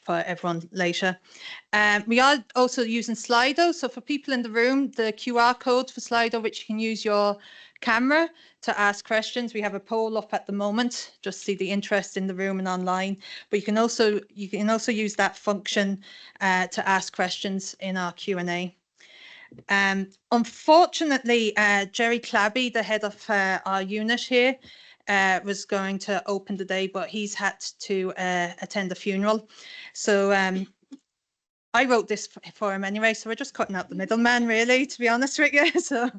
for everyone later. We are also using Slido. So for people in the room, the QR code for Slido, which you can use your camera to ask questions. We have a poll up at the moment, just see the interest in the room and online. But you can also use that function to ask questions in our Q&A. Unfortunately, Jerry Clabby, the head of our unit here, was going to open the day, but he's had to attend a funeral. So I wrote this for him anyway, so we're just cutting out the middleman, really, to be honest with you. So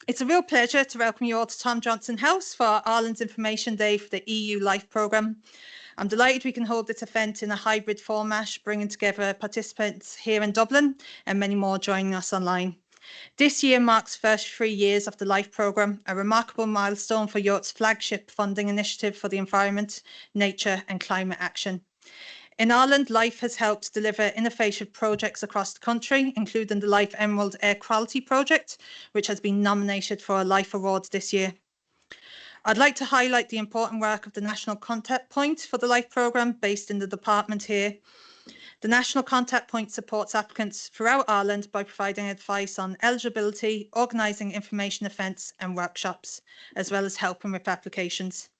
it's a real pleasure to welcome you all to Tom Johnson House for Ireland's Information Day for the EU Life programme. I'm delighted we can hold this event in a hybrid format, bringing together participants here in Dublin and many more joining us online. This year marks the first 3 years of the LIFE programme, a remarkable milestone for Europe's flagship funding initiative for the environment, nature and climate action. In Ireland, LIFE has helped deliver innovative projects across the country, including the LIFE Emerald Air Quality Project, which has been nominated for a LIFE Award this year. I'd like to highlight the important work of the National Contact Point for the LIFE programme based in the department here. The National Contact Point supports applicants throughout Ireland by providing advice on eligibility, organising information events and workshops, as well as helping with applications.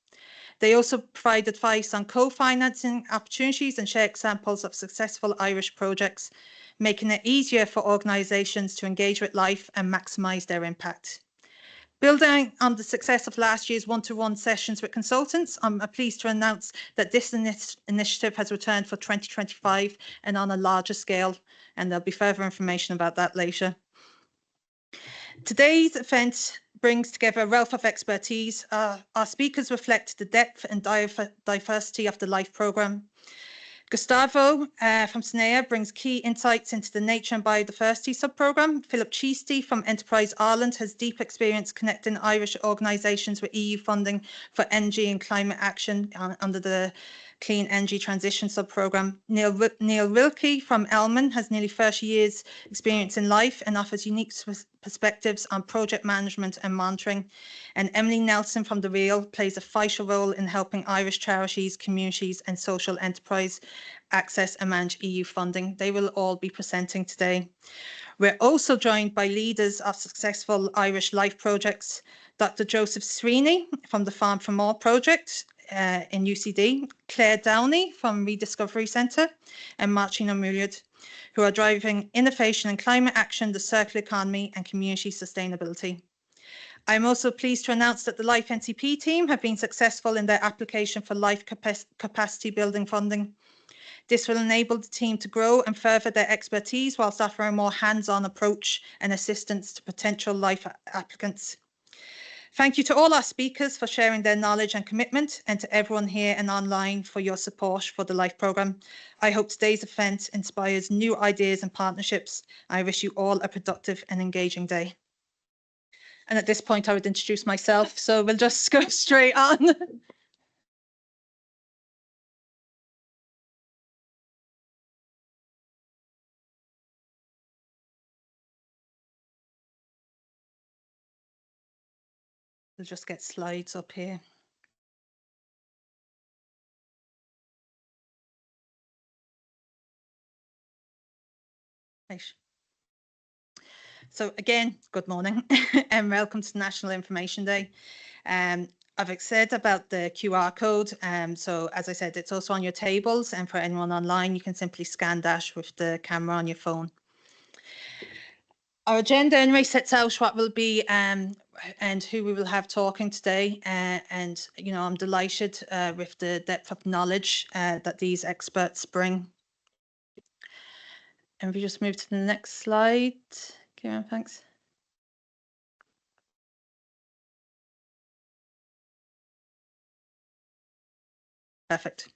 They also provide advice on co-financing opportunities and share examples of successful Irish projects, making it easier for organisations to engage with LIFE and maximise their impact. Building on the success of last year's one-to-one sessions with consultants, I'm pleased to announce that this initiative has returned for 2025 and on a larger scale, and there'll be further information about that later. Today's event brings together a wealth of expertise. Our speakers reflect the depth and diversity of the LIFE programme. Gustavo from SNEA brings key insights into the Nature and Biodiversity sub-programme. Philip Cheesty from Enterprise Ireland has deep experience connecting Irish organisations with EU funding for energy and climate action under the Clean Energy Transition sub-programme. Neil Wilkie from Elman has nearly 30 years experience in LIFE and offers unique perspectives on project management and monitoring. And Emily Nelson from The Real plays a vital role in helping Irish charities, communities and social enterprise access and manage EU funding. They will all be presenting today. We're also joined by leaders of successful Irish LIFE projects, Dr. Joseph Sweeney from the Farm for More project in UCD, Claire Downey from Rediscovery Centre and Martina Mullard, who are driving innovation and climate action, the circular economy and community sustainability. I'm also pleased to announce that the LIFE NCP team have been successful in their application for LIFE capacity building funding. This will enable the team to grow and further their expertise whilst offering a more hands-on approach and assistance to potential LIFE applicants. Thank you to all our speakers for sharing their knowledge and commitment, and to everyone here and online for your support for the LIFE programme. I hope today's event inspires new ideas and partnerships. I wish you all a productive and engaging day. And at this point, I would introduce myself, so we'll just go straight on. We'll just get slides up here. Right. So again, good morning and welcome to National Information Day. I've said about the QR code. So as I said, it's also on your tables, and for anyone online, you can simply scan that with the camera on your phone. Our agenda anyway sets out what will be and who we will have talking today. And, you know, I'm delighted with the depth of knowledge that these experts bring. And if we just move to the next slide, Kieran, thanks. Perfect.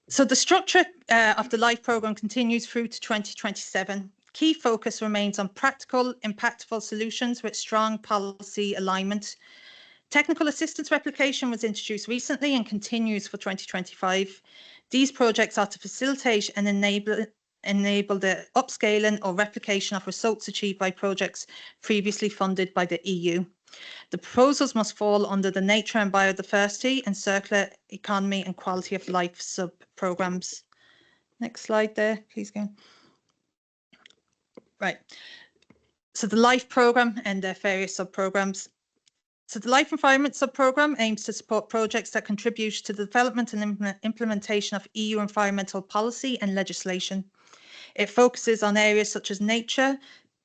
So the structure of the LIFE programme continues through to 2027. Key focus remains on practical, impactful solutions with strong policy alignment. Technical assistance replication was introduced recently and continues for 2025. These projects are to facilitate and enable the upscaling or replication of results achieved by projects previously funded by the EU. The proposals must fall under the nature and biodiversity and circular economy and quality of life sub-programmes. Next slide there, please go. Right. So the LIFE programme and their various sub-programmes. So the Life Environment sub-programme aims to support projects that contribute to the development and implementation of EU environmental policy and legislation. It focuses on areas such as nature,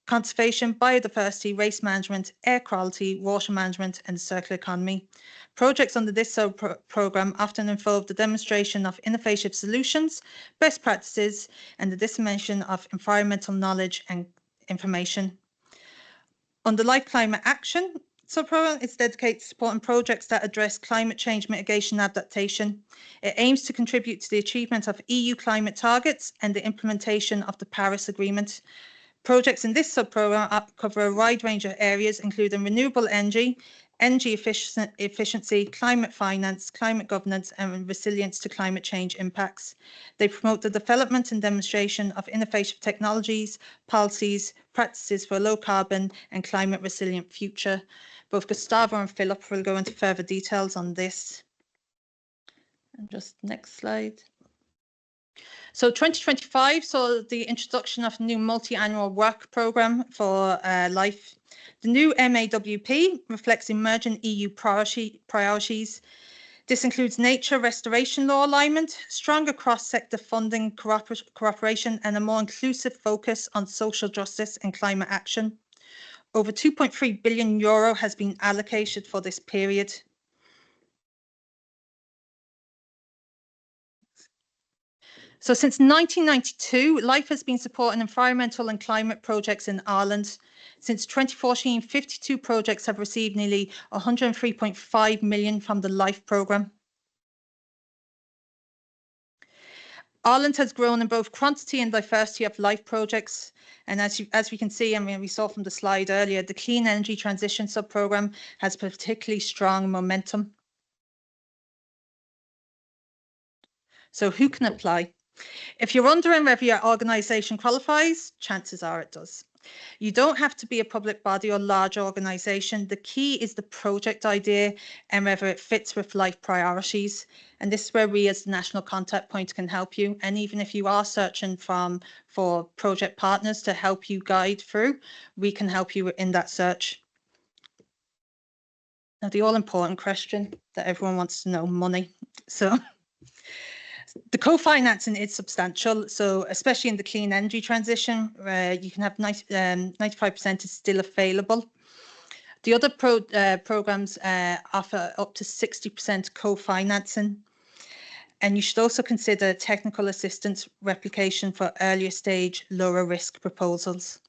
conservation, biodiversity, waste management, air quality, water management, and the circular economy. Projects under this sub-programme often involve the demonstration of innovative solutions, best practices, and the dissemination of environmental knowledge and information. Under Life Climate Action sub-programme, it's dedicated to supporting projects that address climate change mitigation and adaptation. It aims to contribute to the achievement of EU climate targets and the implementation of the Paris Agreement. Projects in this sub-programme cover a wide range of areas, including renewable energy, energy efficiency, climate finance, climate governance, and resilience to climate change impacts. They promote the development and demonstration of innovative technologies, policies, practices for a low carbon and climate resilient future. Both Gustavo and Philip will go into further details on this. And just next slide. So 2025 saw the introduction of a new multi-annual work programme for LIFE. The new MAWP reflects emerging EU priorities. This includes nature restoration law alignment, stronger cross-sector funding cooperation, and a more inclusive focus on social justice and climate action. Over €2.3 billion has been allocated for this period. So since 1992, LIFE has been supporting environmental and climate projects in Ireland. Since 2014, 52 projects have received nearly 103.5 million from the LIFE programme. Ireland has grown in both quantity and diversity of LIFE projects. And as we can see, I mean, we saw from the slide earlier, the Clean Energy Transition sub-programme has particularly strong momentum. So who can apply? If you're wondering whether your organisation qualifies, chances are it does. You don't have to be a public body or large organisation. The key is the project idea and whether it fits with LIFE priorities. And this is where we as the National Contact Point can help you. And even if you are searching for project partners to help you guide through, we can help you in that search. Now, the all-important question that everyone wants to know, money. So the co-financing is substantial, so especially in the clean energy transition, you can have 95% is still available. The other programs offer up to 60% co-financing. And you should also consider technical assistance replication for earlier stage, lower risk proposals.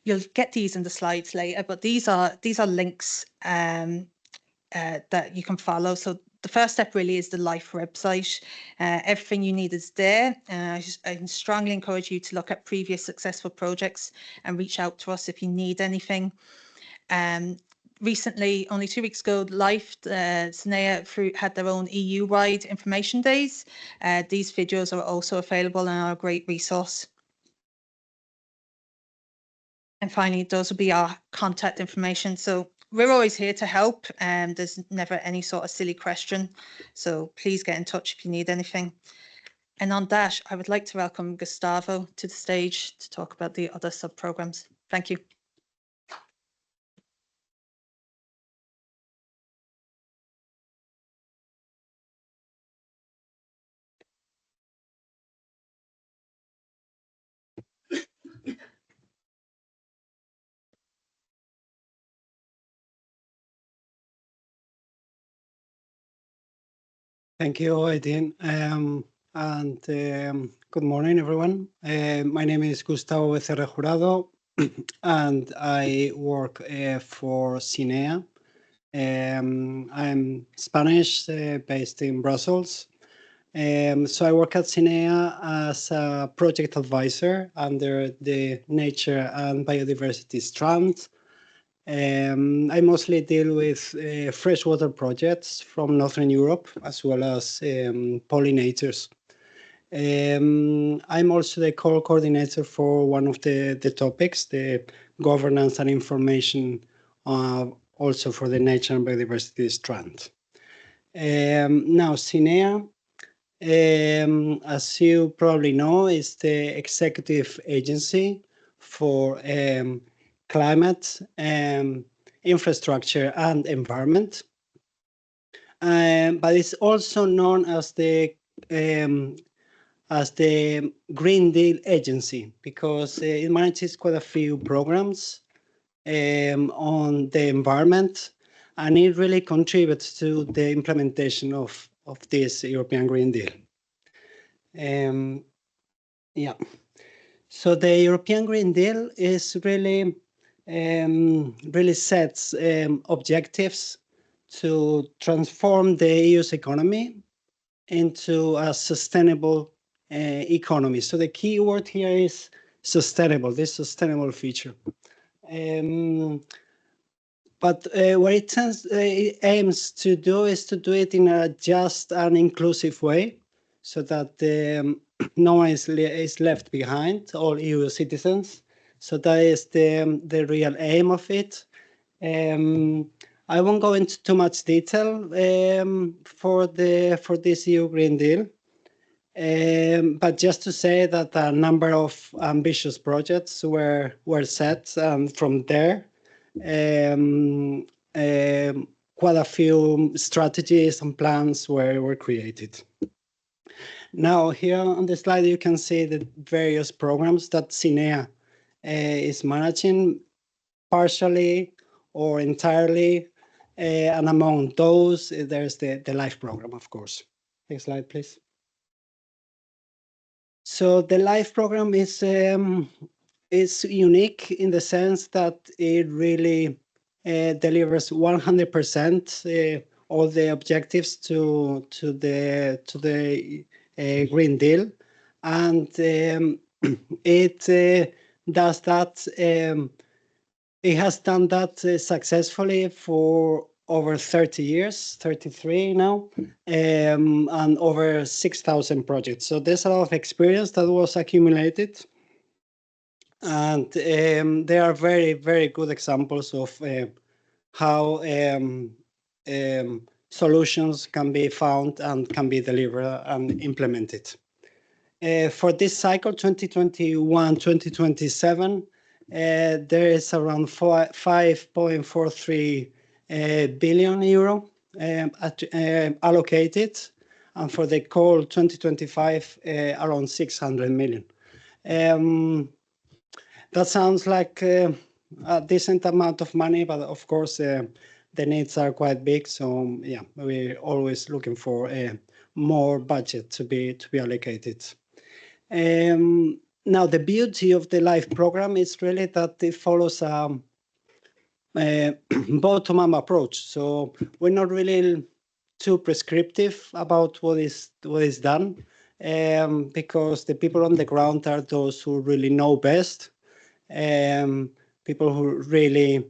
You'll get these in the slides later, but these are links that you can follow. So the first step really is the LIFE website. Everything you need is there. I strongly encourage you to look at previous successful projects and reach out to us if you need anything. Recently, only 2 weeks ago, LIFE, SNEA had their own EU-wide information days. These videos are also available and are a great resource. And finally, those will be our contact information. So we're always here to help, and there's never any sort of silly question. So please get in touch if you need anything. And on that, I would like to welcome Gustavo to the stage to talk about the other sub-programmes. Thank you. Thank you, Aideen. Good morning, everyone. My name is Gustavo Becerra Jurado, and I work for SNEA. I'm Spanish, based in Brussels. So I work at SNEA as a project advisor under the Nature and Biodiversity strand. I mostly deal with freshwater projects from Northern Europe, as well as pollinators. I'm also the co-coordinator for one of the topics, the governance and information, also for the nature and biodiversity strand. Now, SINEA, as you probably know, is the executive agency for climate, infrastructure, and environment. But it's also known as the Green Deal Agency because it manages quite a few programs on the environment, and it really contributes to the implementation of this European Green Deal. Yeah. So the European Green Deal is really sets objectives to transform the EU's economy into a sustainable economy. So the key word here is sustainable, this sustainable feature. But what it aims to do is to do it in a just and inclusive way, so that no one is left behind, all EU citizens. So that is the real aim of it. I won't go into too much detail for this EU Green Deal, but just to say that a number of ambitious projects were set, and from there, quite a few strategies and plans were created. Now, here on the slide, you can see the various programs that SINEA is managing, partially or entirely, and among those, there's the LIFE program, of course. Next slide, please. So the LIFE program is unique in the sense that it really delivers 100% all the objectives to the Green Deal, and it does that. It has done that successfully for over 30 years, 33 now, and over 6,000 projects. So there's a lot of experience that was accumulated. And there are very, very good examples of how solutions can be found and can be delivered and implemented. For this cycle, 2021-2027, there is around 5.43 billion euro allocated, and for the call 2025, around 600 million. That sounds like a decent amount of money, but of course the needs are quite big. So yeah, we're always looking for more budget to be allocated. Now, the beauty of the LIFE program is really that it follows a bottom-up approach. So we're not really too prescriptive about what is done, because the people on the ground are those who really know best, people who really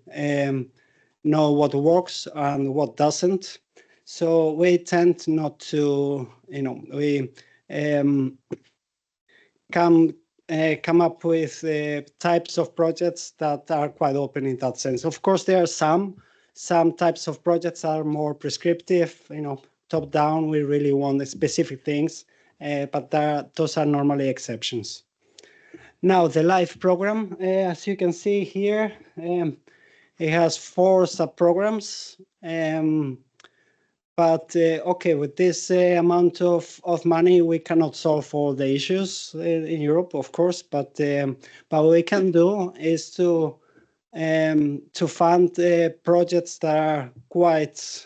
know what works and what doesn't. So we tend not to, we come up with types of projects that are quite open in that sense. Of course, there are some types of projects are more prescriptive, top down, we really want specific things, but those are normally exceptions. Now, the LIFE program, as you can see here, it has 4 sub-programs. But okay, with this amount of money, we cannot solve all the issues in Europe, of course. But what we can do is to fund projects that are quite,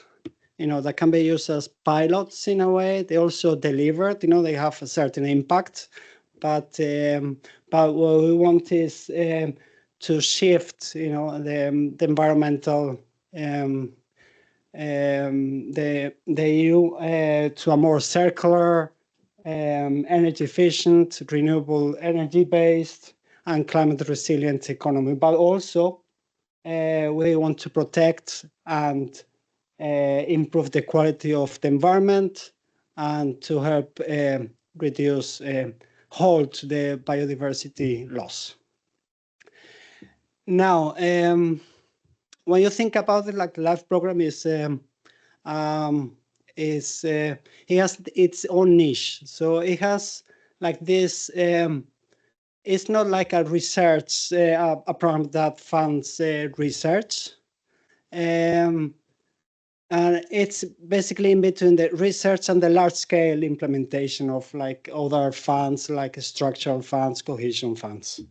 that can be used as pilots in a way. They also delivered, they have a certain impact. But what we want is to shift, the environmental. The EU to a more circular, energy efficient, renewable energy based, and climate resilient economy. But also, we want to protect and improve the quality of the environment, and to help reduce, halt the biodiversity loss. Now, when you think about it, like the LIFE program it has its own niche. So it has like this. It's not like a research a program that funds research. And it's basically in between the research and the large-scale implementation of like other funds, like structural funds, cohesion funds.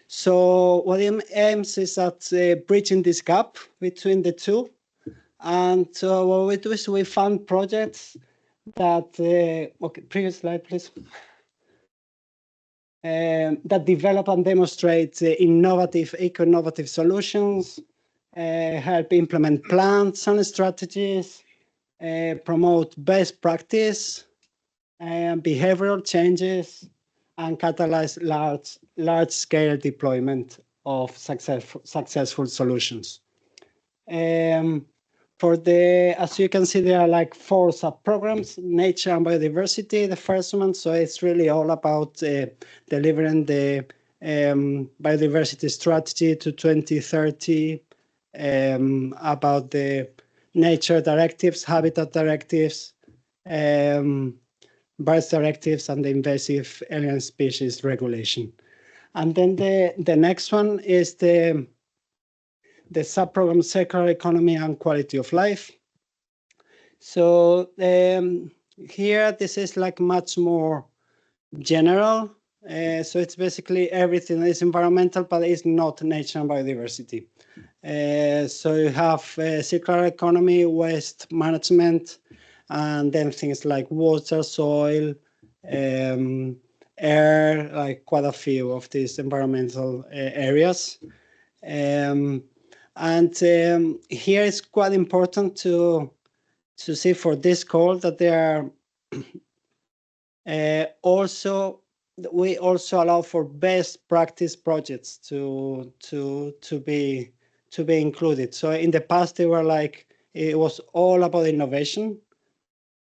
So what it aims is at bridging this gap between the two. And so what we do is we fund projects that, okay, previous slide, please. That develop and demonstrate eco-innovative solutions, help implement plans and strategies, promote best practice, behavioral changes, and catalyze large-scale deployment of successful solutions. As you can see, there are like 4 sub-programs: nature and biodiversity, the first one. So it's really all about delivering the biodiversity strategy to 2030, about the nature directives, habitat directives, birds directives, and the invasive alien species regulation. And then the next one is the sub-program circular economy and quality of life. So here, this is like much more general. So it's basically everything that is environmental, but it's not nature and biodiversity. So you have circular economy, waste management, and then things like water, soil, air, like quite a few of these environmental areas. And here it's quite important to see for this call that there are we also allow for best practice projects to be included. So in the past they were like, it was all about innovation,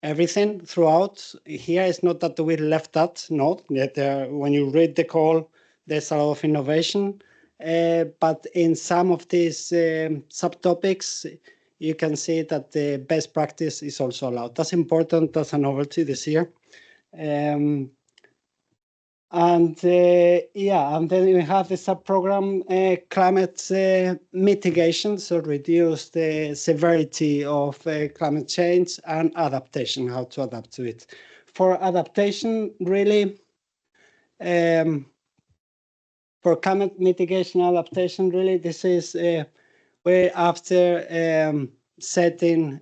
everything throughout. Here it's not that we left that, not yet. When you read the call, there's a lot of innovation. But in some of these subtopics, you can see that the best practice is also allowed. That's important. That's a novelty this year. And then we have the subprogram climate mitigation, so reduce the severity of climate change and adaptation, how to adapt to it. For adaptation, really, for climate mitigation adaptation, really, this is where after setting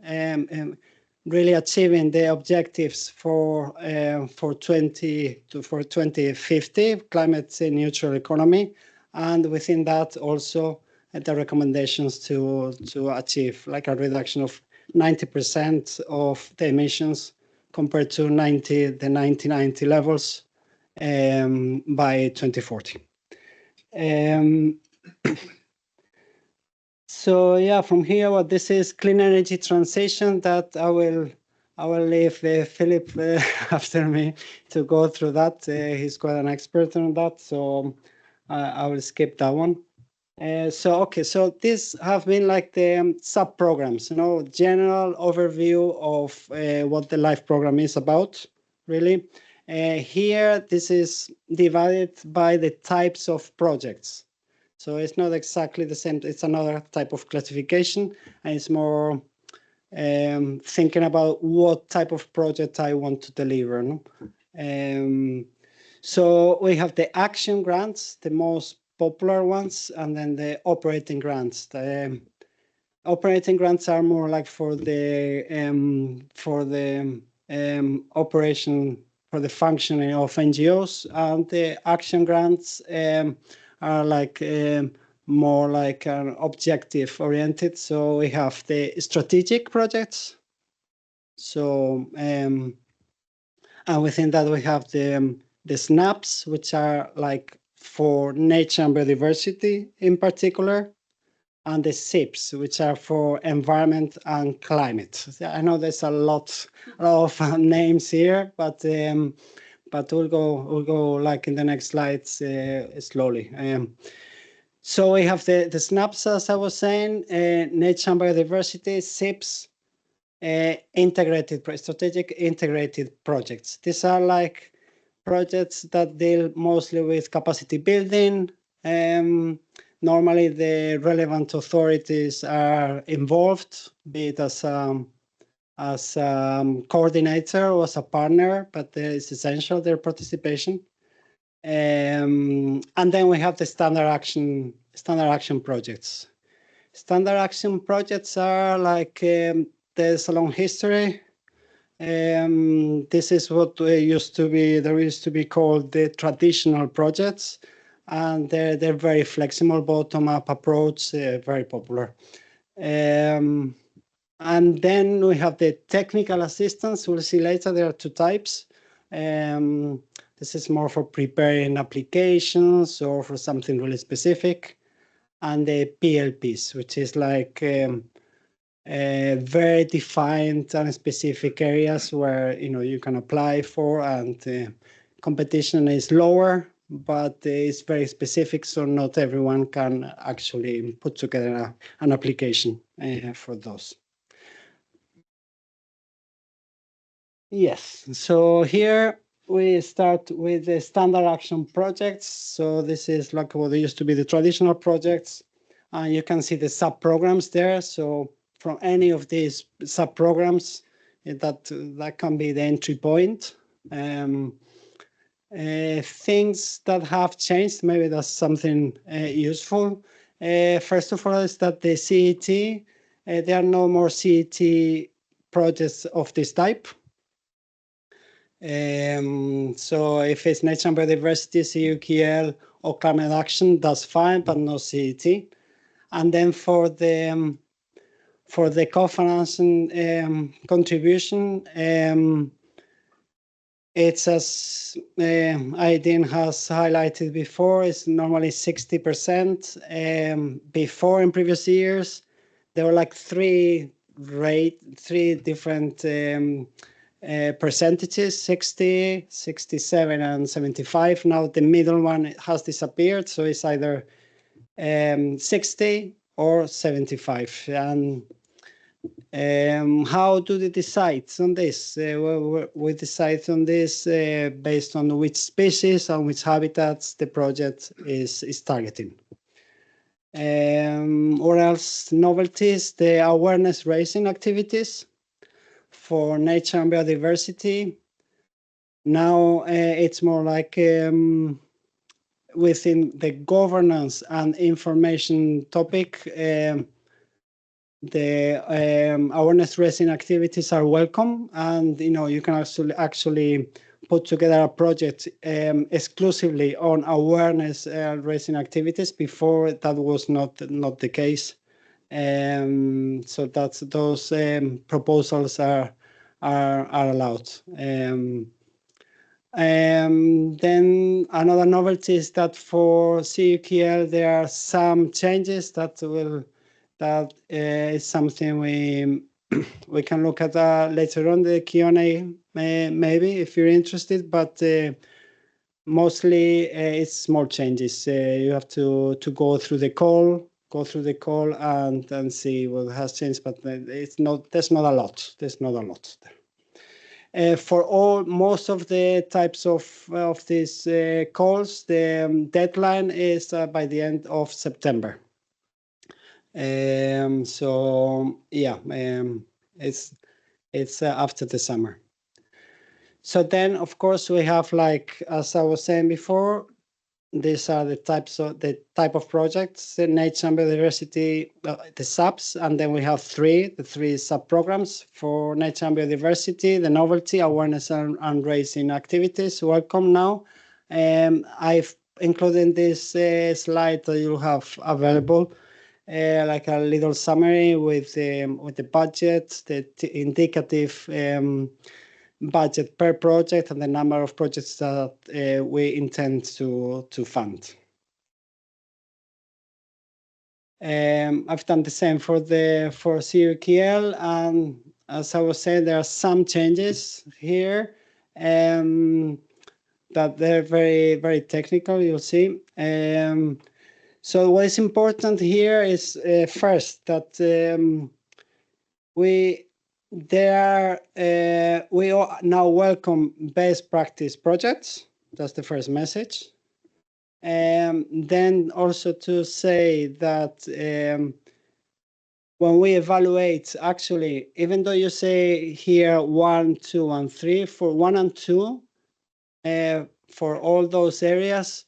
really achieving the objectives for 2050 climate neutral economy, and within that also the recommendations to achieve like a reduction of 90% of the emissions compared to the 1990 levels by 2040. So yeah, from here, what this is clean energy transition that I will leave Philip after me to go through that. He's quite an expert on that, so I will skip that one. So these have been like the sub-programs, general overview of what the LIFE program is about, really. Here, this is divided by the types of projects. So it's not exactly the same. It's another type of classification, and it's more thinking about what type of project I want to deliver. So we have the action grants, the most popular ones, and then the operating grants. The operating grants are more like for the operation, for the functioning of NGOs, and the action grants are like more like an objective oriented. So we have the strategic projects. So and within that we have the SNAPs, which are like for nature and biodiversity in particular. and the SIPs, which are for environment and climate. I know there's a lot of names here, but we'll go like in the next slides slowly. So we have the SNAPs, as I was saying, nature and biodiversity, SIPs, strategic integrated projects. These are like projects that deal mostly with capacity building. Normally, the relevant authorities are involved, be it as coordinator or as a partner, but it's essential their participation. And then we have the standard action projects. Standard action projects are like there's a long history. This is what there used to be called the traditional projects, and they're very flexible, bottom-up approach, very popular. And then we have the technical assistance. We'll see later there are two types. This is more for preparing applications or for something really specific. And the PLPs, which is like very defined and specific areas where you can apply for, and competition is lower, but it's very specific, so not everyone can actually put together an application for those. Yes, so here we start with the standard action projects. So this is like what used to be the traditional projects, and you can see the sub-programs there. So from any of these sub-programs, that can be the entry point. Things that have changed, maybe that's something useful. First of all, is that the CET, there are no more CET projects of this type. So if it's nature and biodiversity, CUKL, or climate action, that's fine, but no CET. And then for the co-financing contribution, it's as Aidin has highlighted before, it's normally 60%. Before, in previous years, there were like three different percentages: 60, 67, and 75. Now the middle one has disappeared, so it's either 60 or 75. And how do they decide on this? We decide on this based on which species and which habitats the project is targeting. Or else novelties, the awareness raising activities for nature and biodiversity. Now it's more like within the governance and information topic, the awareness raising activities are welcome, and you can actually put together a project exclusively on awareness raising activities. Before, that was not the case. So that's those proposals are allowed. Then another novelty is that for CUKL there are some changes that is something we can look at later on the Q&A, maybe if you're interested, but mostly it's small changes. You have to go through the call and see what has changed, but there's not a lot. There's not a lot there. For most of the types of these calls, the deadline is by the end of September. So yeah, it's after the summer. So then, of course, we have, like, as I was saying before, these are the type of projects: the nature and biodiversity, the SAPs, and then we have the three sub-programs for nature and biodiversity, the novelty, awareness, and raising activities. Welcome now. I've included in this slide that you have available like a little summary with the budget, the indicative budget per project, and the number of projects that we intend to fund. I've done the same for CUKL, and as I was saying, there are some changes here that they're very, very technical, you'll see. So what is important here is first that we now welcome best practice projects. That's the first message. Then also to say that when we evaluate, actually, even though you say here 1, 2, and 3, for 1 and 2, for all those areas,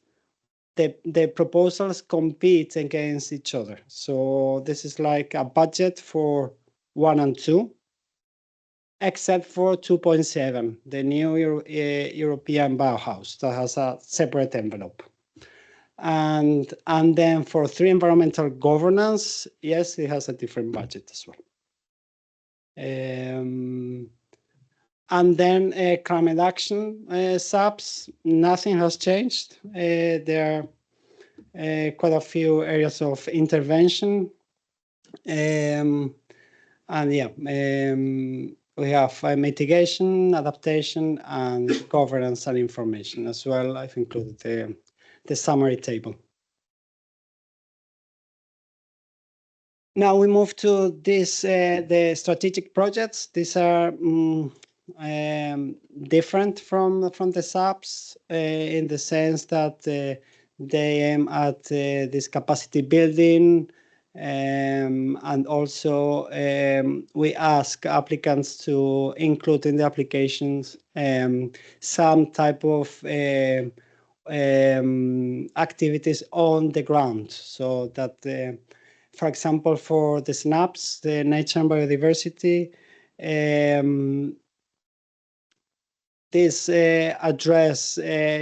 the proposals compete against each other. So this is like a budget for 1 and 2, except for 2.7, the new European Bauhaus that has a separate envelope. And then for 3, environmental governance, yes, it has a different budget as well. And then climate action subs, nothing has changed. There are quite a few areas of intervention. And yeah, we have mitigation, adaptation, and governance and information as well. I've included the summary table. Now we move to this, the strategic projects. These are different from the subs in the sense that they aim at this capacity building, and also we ask applicants to include in the applications some type of activities on the ground, so that for example, for the SNAPs, the nature and biodiversity, this address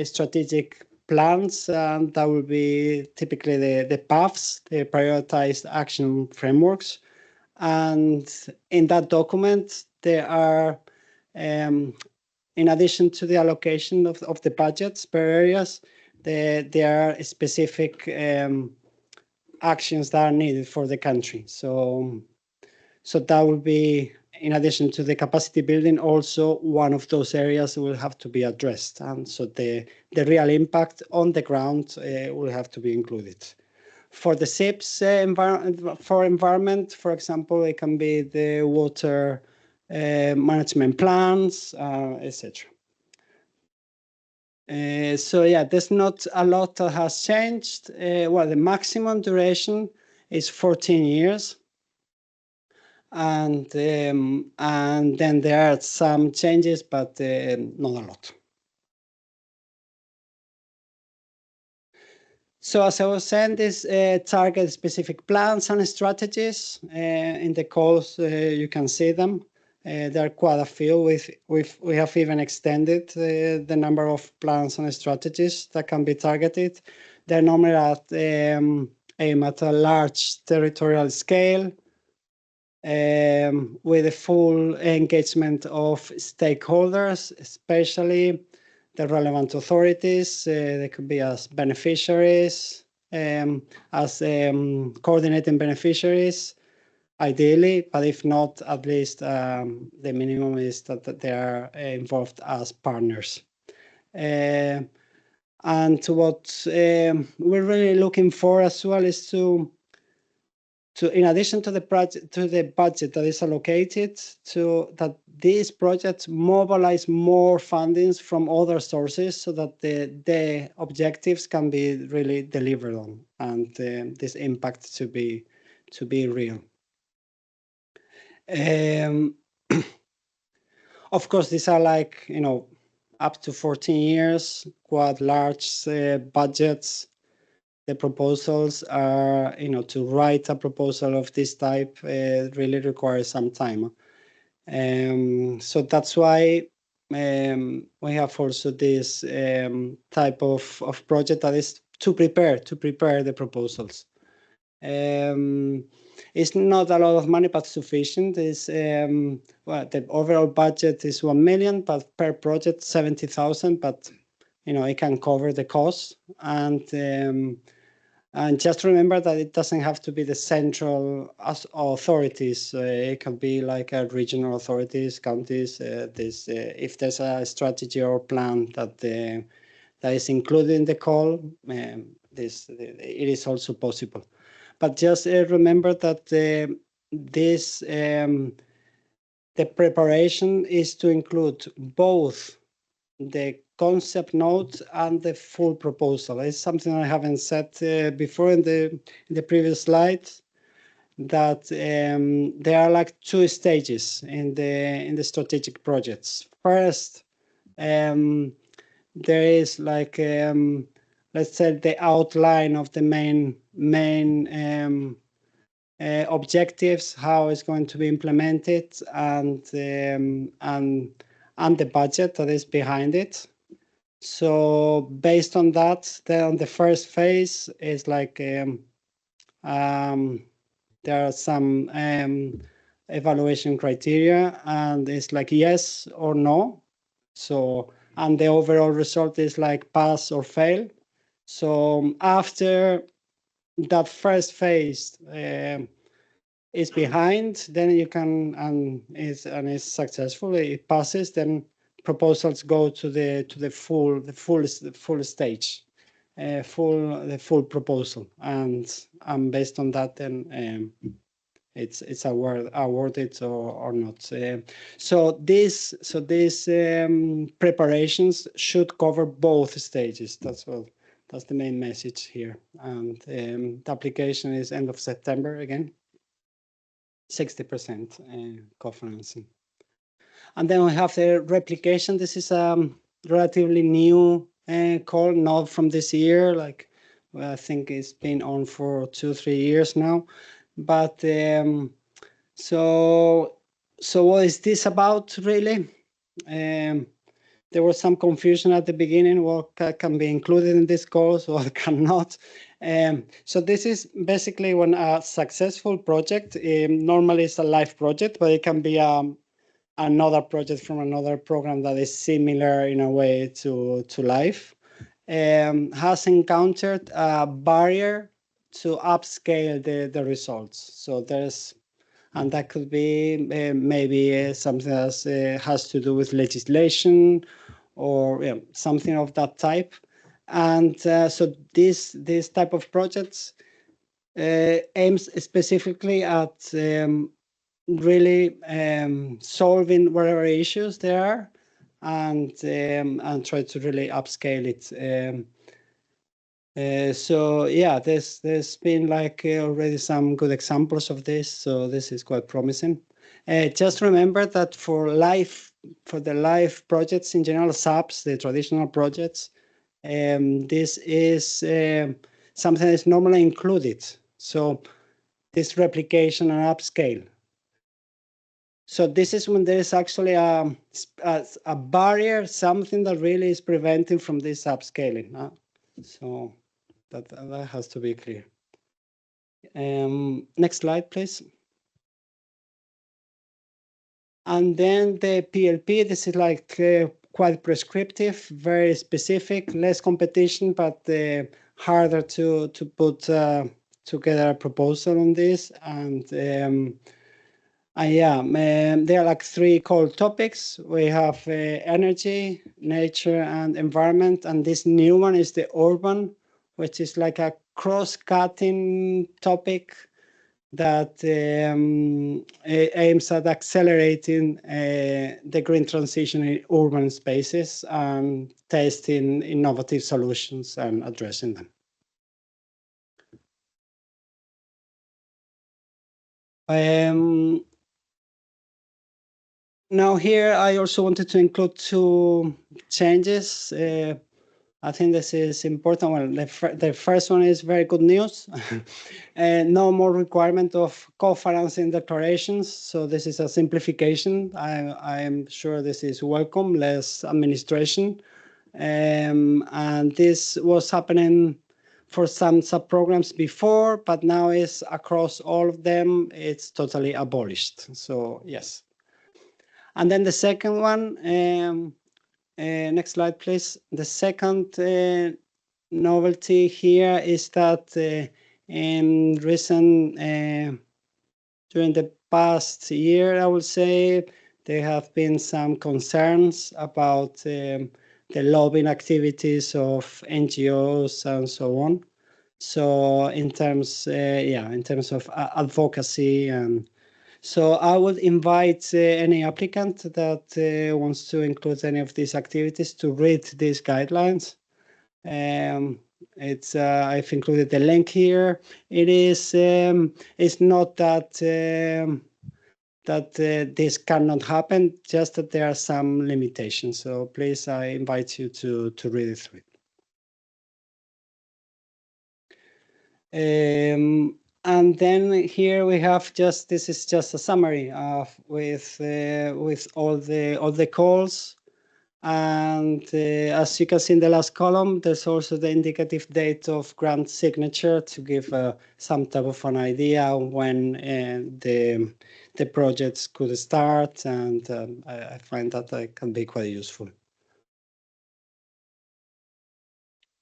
strategic plans, and that will be typically the PAFs, the prioritized action frameworks. And in that document, there are, in addition to the allocation of the budgets per areas, there are specific actions that are needed for the country. So that will be, in addition to the capacity building, also one of those areas will have to be addressed. And so the real impact on the ground will have to be included. For the SIPs environment, for example, it can be the water management plans, etc. So yeah, there's not a lot that has changed. Well, the maximum duration is 14 years. And then there are some changes, but not a lot. So as I was saying, this target specific plans and strategies. In the calls, you can see them. There are quite a few. We have even extended the number of plans and strategies that can be targeted. They're normally aim at a large territorial scale, with the full engagement of stakeholders, especially the relevant authorities. They could be as beneficiaries, as coordinating beneficiaries, ideally, but if not, at least the minimum is that they are involved as partners. And what we're really looking for as well is to in addition to the budget that is allocated, that these projects mobilize more fundings from other sources so that the objectives can be really delivered on, and this impact to be real. Of course, these are like, up to 14 years, quite large budgets. The proposals are, to write a proposal of this type really requires some time. So that's why we have also this type of project that is to prepare the proposals. It's not a lot of money, but sufficient. It's, well, the overall budget is 1 million, but per project 70,000, but it can cover the cost. And And just remember that it doesn't have to be the central authorities. It can be like regional authorities, counties. If there's a strategy or plan that is included in the call, it is also possible. But just remember that the preparation is to include both the concept note and the full proposal. It's something I haven't said before in the previous slides, that there are like two stages in the strategic projects. First, there is like let's say the outline of the main objectives, how it's going to be implemented, and the budget that is behind it. So based on that, then the first phase is like there are some evaluation criteria, and it's like yes or no. So, and the overall result is like pass or fail. So after that first phase is behind, then you can, and is successful, it passes, then proposals go to the full stage, the full proposal, and based on that, then it's awarded or not. So these preparations should cover both stages. That's the main message here. And the application is end of September again. 60% co-financing. And then we have the replication. This is a relatively new call, not from this year. Like, well, I think it's been on for 2-3 years now. But so what is this about really? There was some confusion at the beginning, what can be included in this course, what cannot. So this is basically when a successful project, normally it's a live project, but it can be another project from another program that is similar in a way to live, has encountered a barrier to upscale the results. So and that could be maybe something that has to do with legislation or something of that type. And so this type of projects aims specifically at really solving whatever issues there are, and try to really upscale it. So yeah, there's been like already some good examples of this, so this is quite promising. Just remember that for the live projects in general, SAPs, the traditional projects, this is something that's normally included. So this replication and upscale. So this is when there is actually a barrier, something that really is preventing from this upscaling. So that has to be clear. Next slide, please. And then the PLP, this is like quite prescriptive, very specific, less competition, but harder to put together a proposal on this. And there are like 3 core topics. We have energy, nature, and environment. And this new one is the urban, which is like a cross-cutting topic that aims at accelerating the green transition in urban spaces and testing innovative solutions and addressing them. Now here I also wanted to include 2 changes. I think this is important. Well, the first one is very good news. No more requirement of co-financing declarations. So this is a simplification. I am sure this is welcome, less administration. And this was happening for some sub-programs before, but now is across all of them. It's totally abolished. So yes. And then the second one, next slide, please. The second novelty here is that in recent, during the past year, I would say, there have been some concerns about the lobbying activities of NGOs and so on. So in terms, in terms of advocacy, and so I would invite any applicant that wants to include any of these activities to read these guidelines. I've included the link here. It is it's not that this cannot happen, just that there are some limitations. So please, I invite you to read it through. And then here we have this is just a summary of with all the calls. And as you can see in the last column, there's also the indicative date of grant signature to give some type of an idea when the projects could start, and I find that can be quite useful.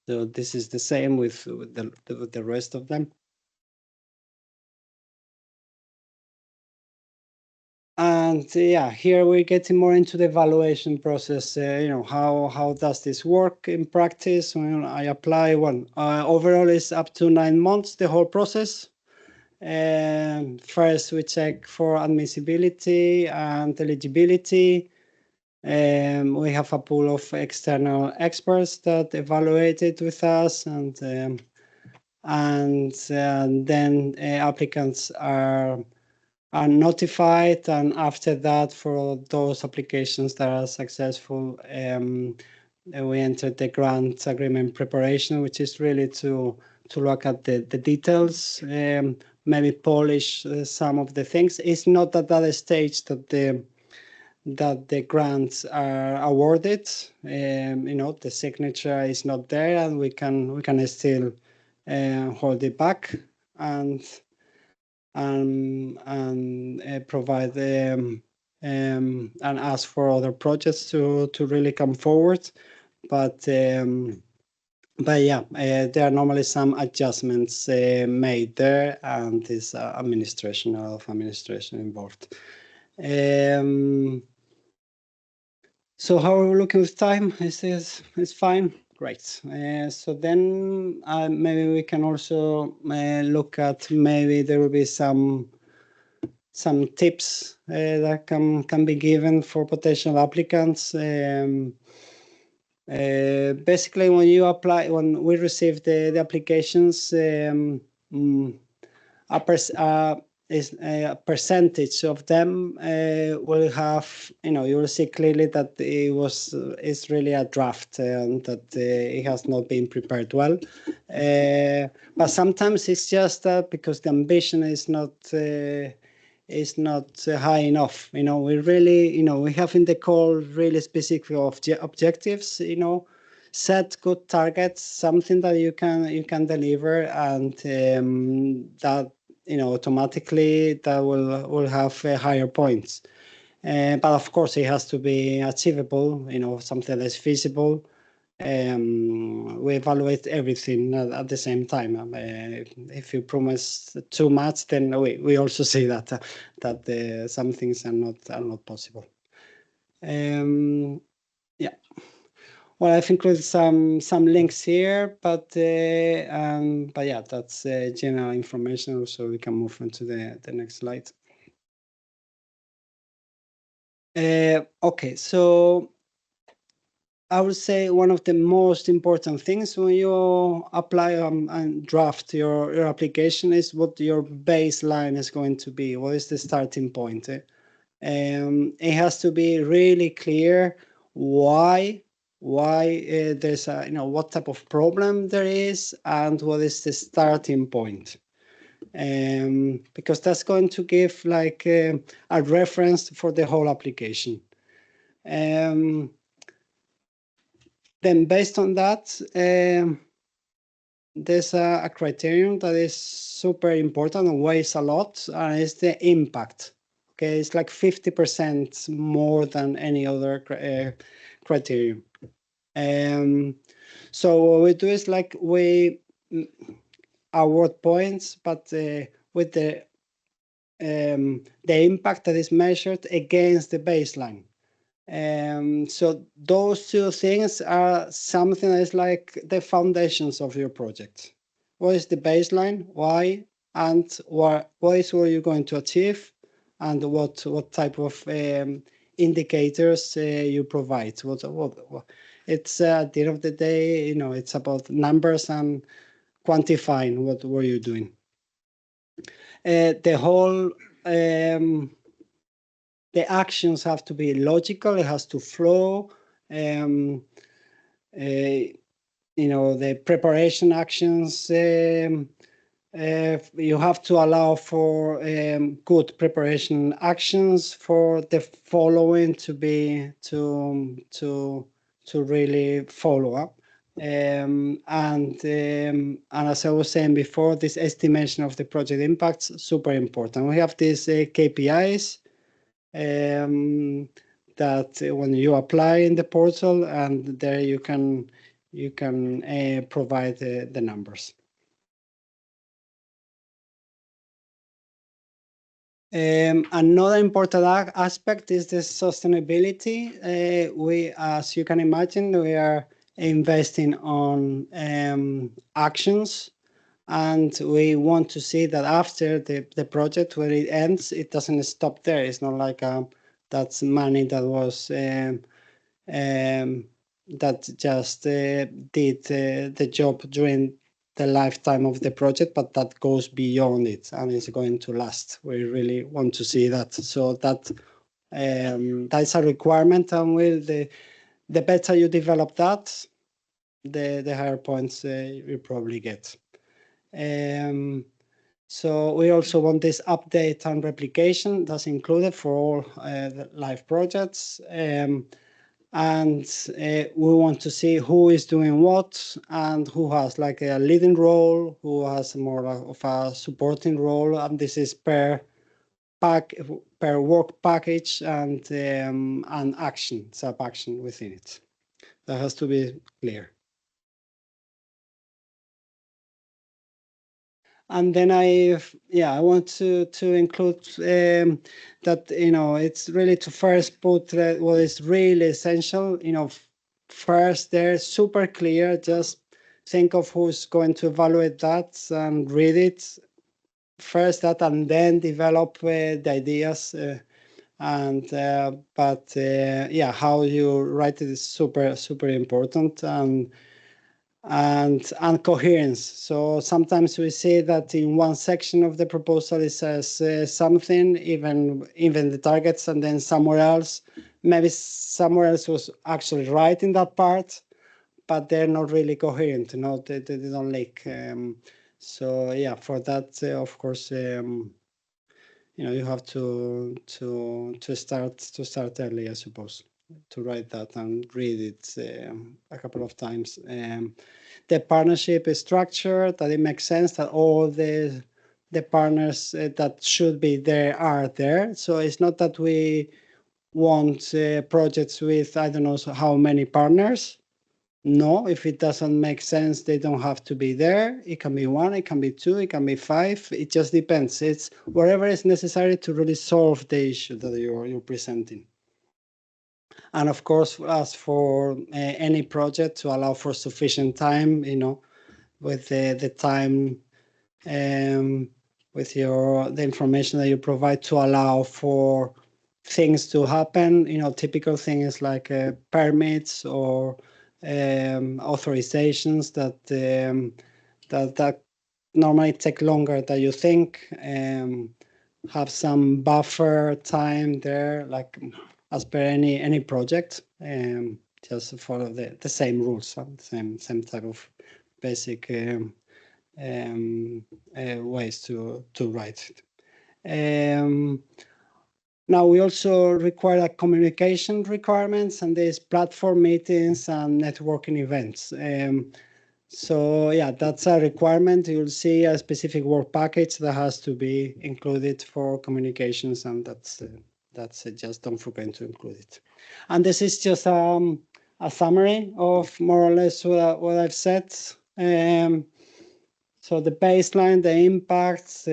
So this is the same with the rest of them. And here we're getting more into the evaluation process. How does this work in practice? When I apply one, overall is up to 9 months, the whole process. First, we check for admissibility and eligibility. We have a pool of external experts that evaluate it with us, and then applicants are notified, and after that, for those applications that are successful, we enter the grant agreement preparation, which is really to look at the details, maybe polish some of the things. It's not at that stage that the grants are awarded. The signature is not there, and we can still hold it back and provide and ask for other projects to really come forward. But there are normally some adjustments made there, and there's administration involved. So how are we looking with time? Is fine? Great. So then maybe we can also look at, maybe there will be some tips that can be given for potential applicants. Basically, when we receive the applications, a percentage of them will have, you will see clearly that it's really a draft, and that it has not been prepared well. But sometimes it's just that because the ambition is not high enough. We really, we have in the call really specific objectives. Set good targets, something that you can deliver, and that automatically that will have higher points. But of course, it has to be achievable. Something that's feasible. We evaluate everything at the same time. If you promise too much, then we also see that some things are not possible. Well, I've included some links here, but that's general information. So we can move on to the next slide. Okay, so I would say one of the most important things when you apply and draft your application is what your baseline is going to be. What is the starting point? It has to be really clear why there's what type of problem there is, and what is the starting point. Because that's going to give like a reference for the whole application. Then based on that, there's a criterion that is super important and weighs a lot, and it's the impact. Okay, it's like 50% more than any other criterion. So what we do is like we award points, but with the impact that is measured against the baseline. So those two things are something that is like the foundations of your project. What is the baseline? Why? And what is what you're going to achieve? And what type of indicators you provide? What it's at the end of the day, you know, it's about numbers and quantifying what were you doing. The whole the actions have to be logical. It has to flow. You know, the preparation actions. You have to allow for good preparation actions for the following to be to really follow up. And as I was saying before, this estimation of the project impacts super important. We have these KPIs that when you apply in the portal, and there you can provide the numbers. Another important aspect is the sustainability. We, as you can imagine, we are investing on actions, and we want to see that after the project, when it ends, it doesn't stop there. It's not like that's money that was that just did the job during the lifetime of the project, but that goes beyond it and is going to last. We really want to see that. So that that's a requirement, and the better you develop that, the higher points you probably get. So we also want this update and replication that's included for all the live projects. And we want to see who is doing what and who has like a leading role, who has more of a supporting role, and this is per work package and action, sub action within it. That has to be clear. And then I want to include that, you know, it's really to first put what is really essential, you know, first they're super clear, just think of who's going to evaluate that and read it first, that, and then develop the ideas. Yeah, how you write it is super important. And coherence. So sometimes we see that in one section of the proposal it says something, even the targets, and then somewhere else, maybe somewhere else was actually right in that part, but they're not really coherent. You know, they don't link. So yeah, for that, of course, you know, you have to start early, I suppose, to write that and read it a couple of times. The partnership is structured, that it makes sense that all the partners that should be there are there. So it's not that we want projects with, I don't know how many partners. No, if it doesn't make sense, they don't have to be there. It can be one, it can be two, it can be five. It just depends. It's whatever is necessary to really solve the issue that you're presenting. And of course, as for any project, to allow for sufficient time, you know, with the time, with the information that you provide to allow for things to happen. You know, typical things like permits or authorizations that normally take longer than you think. Have some buffer time there, like as per any project. Just follow the same rules, same type of basic ways to write it. Now we also require communication requirements, and there's platform meetings and networking events. So yeah, that's a requirement. You'll see a specific work package that has to be included for communications, and that's it. Just don't forget to include it. And this is just a a summary of more or less what I've said. So the baseline, the impacts,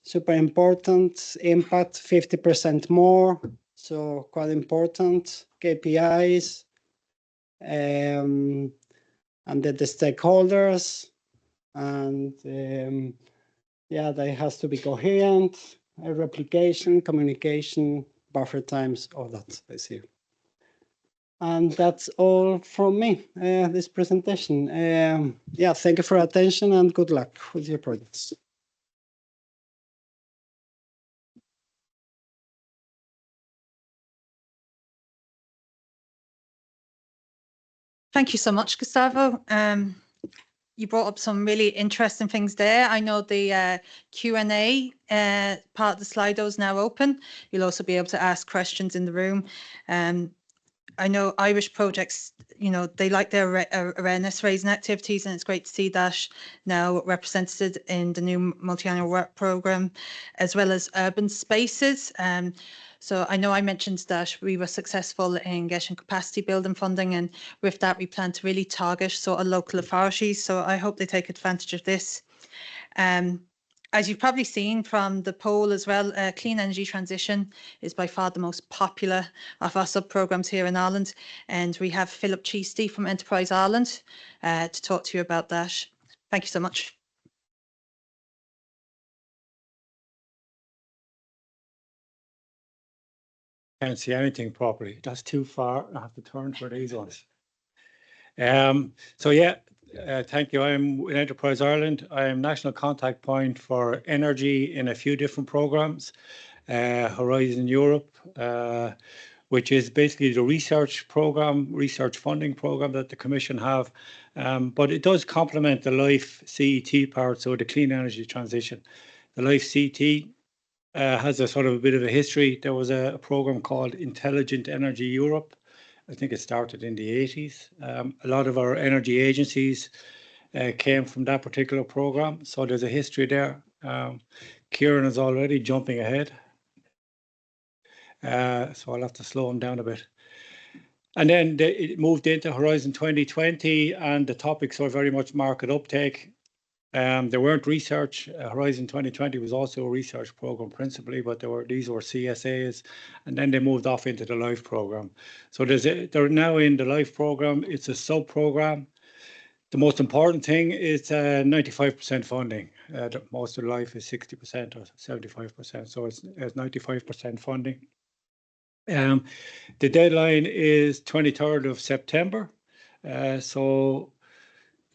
super important. Impact 50% more, so quite important. KPIs, and then the stakeholders, and yeah, that has to be coherent, replication, communication, buffer times, all that I see. And that's all from me, this presentation. Yeah, thank you for your attention and good luck with your projects. Thank you so much, Gustavo. You brought up some really interesting things there. I know the Q&A part of the Slido is now open. You'll also be able to ask questions in the room. I know Irish projects, you know, they like their awareness raising activities, and it's great to see that now represented in the new multi-annual work programme, as well as urban spaces. So I know I mentioned that we were successful in getting capacity building funding, and with that we plan to really target sort of local authorities. So I hope they take advantage of this. As you've probably seen from the poll as well, clean energy transition is by far the most popular of our sub-programmes here in Ireland. And we have Philip Cheesty from Enterprise Ireland to talk to you about that. Thank you so much. Can't see anything properly. That's too far. I have to turn for these ones. So yeah, thank you. I'm with Enterprise Ireland. I am national contact point for energy in a few different programs. Horizon Europe, which is basically the research program, research funding program that the Commission have. But it does complement the LIFE CET part, so the clean energy transition. The LIFE CET has a sort of a bit of a history. There was a program called Intelligent Energy Europe. I think it started in the 80s. A lot of our energy agencies came from that particular program. So there's a history there. Kieran is already jumping ahead. So I'll have to slow him down a bit. And then it moved into Horizon 2020, and the topics were very much market uptake. There weren't research. Horizon 2020 was also a research program principally, but these were CSAs, and then they moved off into the LIFE program. So they're now in the LIFE program. It's a sub-program. The most important thing is 95% funding. Most of LIFE is 60% or 75%, so it's 95% funding. The deadline is 23rd of September. So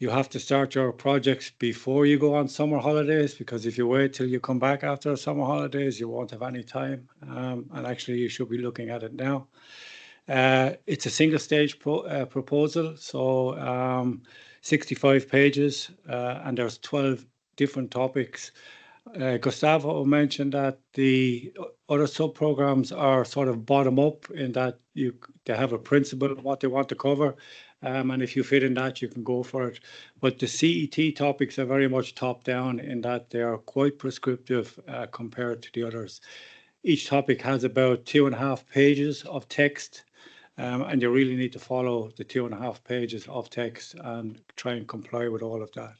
you have to start your projects before you go on summer holidays, because if you wait till you come back after the summer holidays, you won't have any time. And actually, you should be looking at it now. It's a single stage proposal, so 65 pages, and there's 12 different topics. Gustavo mentioned that the other sub-programs are sort of bottom up in that they have a principle of what they want to cover. And if you fit in that, you can go for it. But the CET topics are very much top down in that they are quite prescriptive compared to the others. Each topic has about 2.5 pages of text, and you really need to follow the 2.5 pages of text and try and comply with all of that.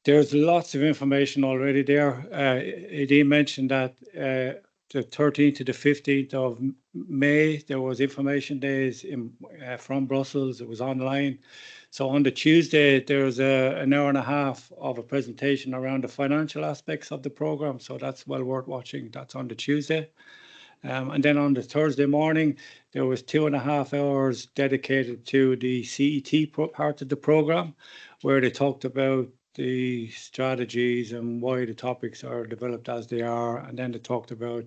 There's lots of information already there. Aideen mentioned that the 13th to the 15th of May, there was information days from Brussels. It was online. So on the Tuesday, there's an hour and a half of a presentation around the financial aspects of the program. So that's well worth watching. That's on the Tuesday. And then on the Thursday morning, there was 2.5 hours dedicated to the CET part of the program, where they talked about the strategies and why the topics are developed as they are. And then they talked about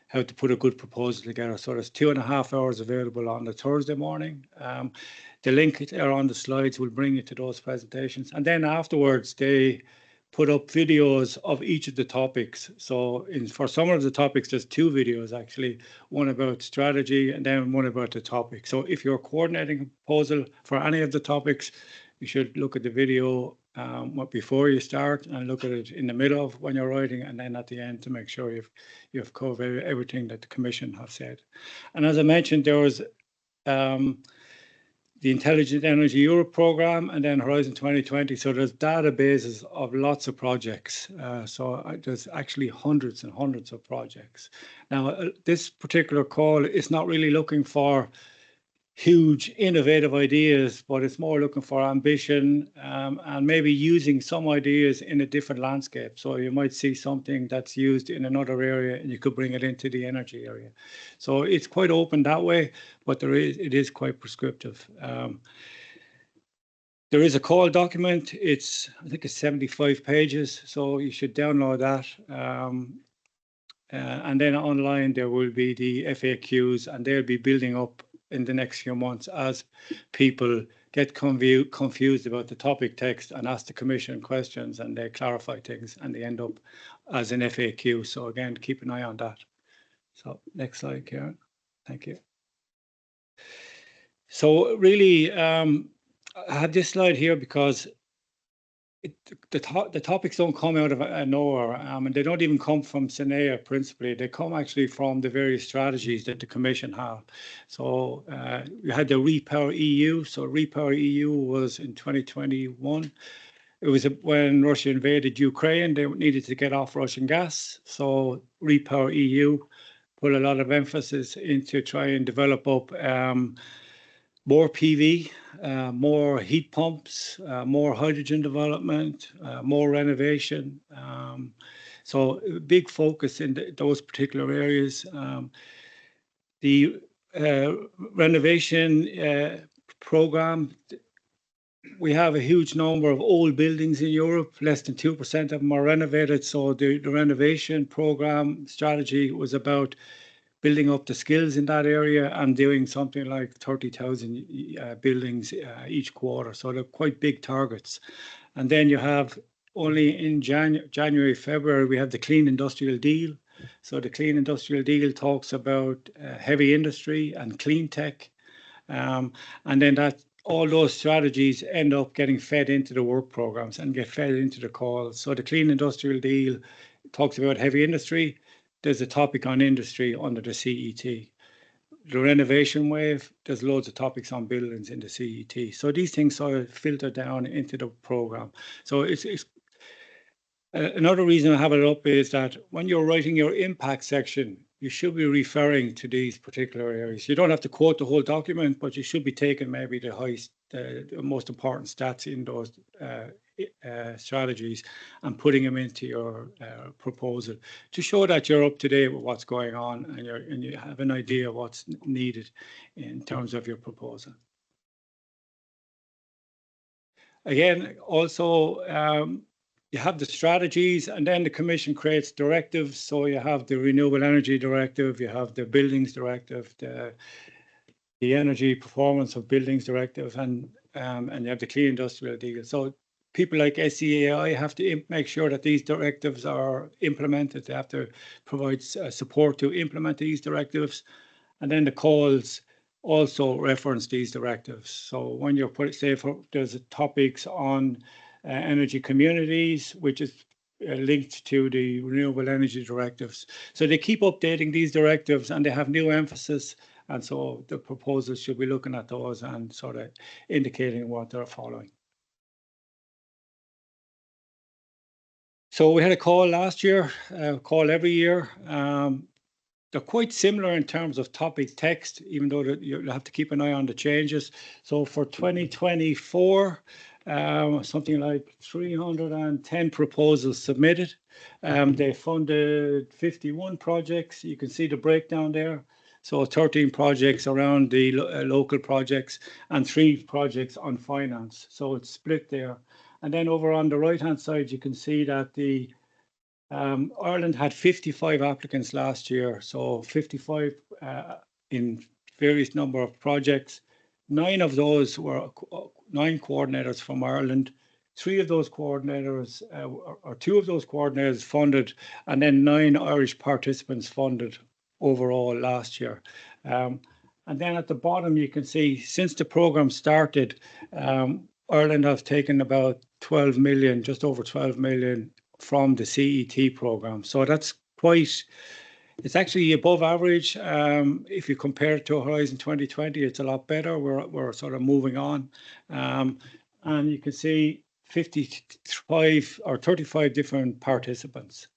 how to put a good proposal together. So there's 2.5 hours available on the Thursday morning. The link are on the slides will bring you to those presentations. And then afterwards, they put up videos of each of the topics. So for some of the topics, there's 2 videos actually, one about strategy and then one about the topic. So if you're coordinating a proposal for any of the topics, you should look at the video before you start and look at it in the middle of when you're writing, and then at the end to make sure you've covered everything that the Commission have said. And as I mentioned, there was the Intelligent Energy Europe program, and then Horizon 2020. So there's databases of lots of projects. There's actually hundreds and hundreds of projects. Now, this particular call is not really looking for huge innovative ideas, but it's more looking for ambition and maybe using some ideas in a different landscape. So you might see something that's used in another area and you could bring it into the energy area. So it's quite open that way, but it is quite prescriptive. There is a call document. I think it's 75 pages, so you should download that. And then online there will be the FAQs, and they'll be building up in the next few months as people get confused about the topic text and ask the Commission questions, and they clarify things and they end up as an FAQ. So again, keep an eye on that. So next slide, Karen. Thank you. So really, I have this slide here because the topics don't come out of nowhere, and they don't even come from SENEA principally. They come actually from the various strategies that the Commission have. So we had the Repower EU. So Repower EU was in 2021. It was when Russia invaded Ukraine. They needed to get off Russian gas. So Repower EU put a lot of emphasis into trying to develop up more PV, more heat pumps, more hydrogen development, more renovation. So a big focus in those particular areas. The renovation program, we have a huge number of old buildings in Europe. Less than 2% of them are renovated. So the renovation program strategy was about building up the skills in that area and doing something like 30,000 buildings each quarter. So they're quite big targets. And then you have only in January, February, we have the Clean Industrial Deal. So the Clean Industrial Deal talks about heavy industry and clean tech. And then all those strategies end up getting fed into the work programs and get fed into the calls. So the Clean Industrial Deal talks about heavy industry. There's a topic on industry under the CET. The renovation wave, there's loads of topics on buildings in the CET. So these things sort of filter down into the program. So it's another reason I have it up is that when you're writing your impact section, you should be referring to these particular areas. You don't have to quote the whole document, but you should be taking maybe the most important stats in those strategies and putting them into your proposal to show that you're up to date with what's going on and you have an idea of what's needed in terms of your proposal. Again, also, you have the strategies, and then the Commission creates directives. So you have the Renewable Energy Directive, you have the Buildings Directive, the Energy Performance of Buildings Directive, and you have the Clean Industrial Deal. So people like SEAI have to make sure that these directives are implemented. They have to provide support to implement these directives. And then the calls also reference these directives. So when you're there's topics on energy communities, which is linked to the renewable energy directives. So they keep updating these directives and they have new emphasis. And so the proposals should be looking at those and sort of indicating what they're following. So we had a call last year, call every year. They're quite similar in terms of topic text, even though you have to keep an eye on the changes. So for 2024, something like 310 proposals submitted. They funded 51 projects. You can see the breakdown there. So 13 projects around the local projects and 3 projects on finance. So it's split there. And then over on the right-hand side, you can see that Ireland had 55 applicants last year. So 55 in various number of projects. 9 of those were 9 coordinators from Ireland. 3 of those coordinators, or 2 of those coordinators funded, and then 9 Irish participants funded overall last year. And then at the bottom, you can see since the program started, Ireland has taken about 12 million, just over 12 million from the CET program. So that's quite It's actually above average. If you compare it to Horizon 2020, it's a lot better. We're sort of moving on. And you can see 55 or 35 different participants.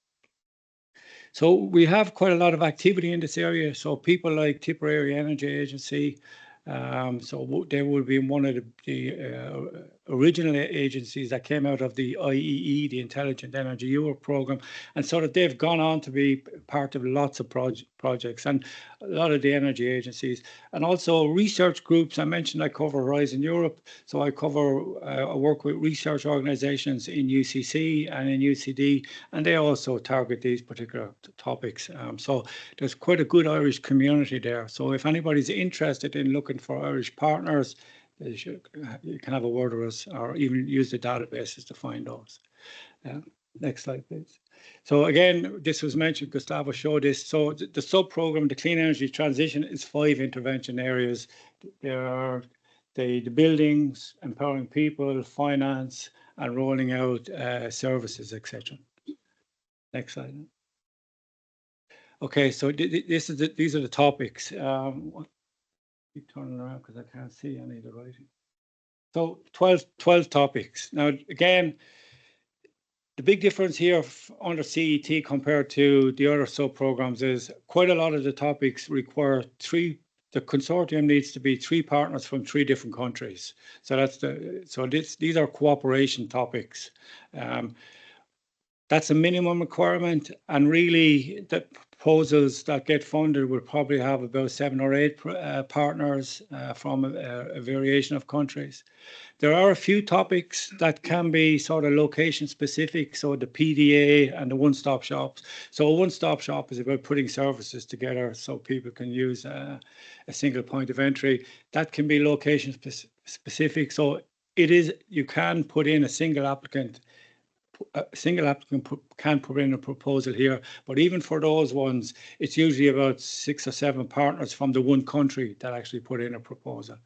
So we have quite a lot of activity in this area. So people like Tipperary Energy Agency, so they will be one of the original agencies that came out of the IEE, the Intelligent Energy Europe program, and sort of they've gone on to be part of lots of projects and a lot of the energy agencies, and also research groups. I mentioned I cover Horizon Europe, so I work with research organizations in UCC and in UCD, and they also target these particular topics. So there's quite a good Irish community there. So if anybody's interested in looking for Irish partners, you can have a word with us or even use the databases to find those. Next slide, please. So again, this was mentioned, Gustavo showed this. So the sub-program, the Clean Energy Transition, is 5 intervention areas. There are the buildings, empowering people, finance, and rolling out services, etc. Next slide. Okay, so these are the topics. Keep turning around because I can't see any of the writing. So 12 topics. Now, again, the big difference here under CET compared to the other sub-programs is quite a lot of the topics require the consortium needs to be 3 partners from 3 different countries. So these are cooperation topics. That's a minimum requirement, and really the proposals that get funded will probably have about 7 or 8 partners from a variation of countries. There are a few topics that can be sort of location specific, so the PDA and the one-stop shops. So a one-stop shop is about putting services together so people can use a single point of entry. That can be location specific. So you can put in a single applicant can put in a proposal here, but even for those ones, it's usually about 6 or 7 partners from the one country that actually put in a proposal.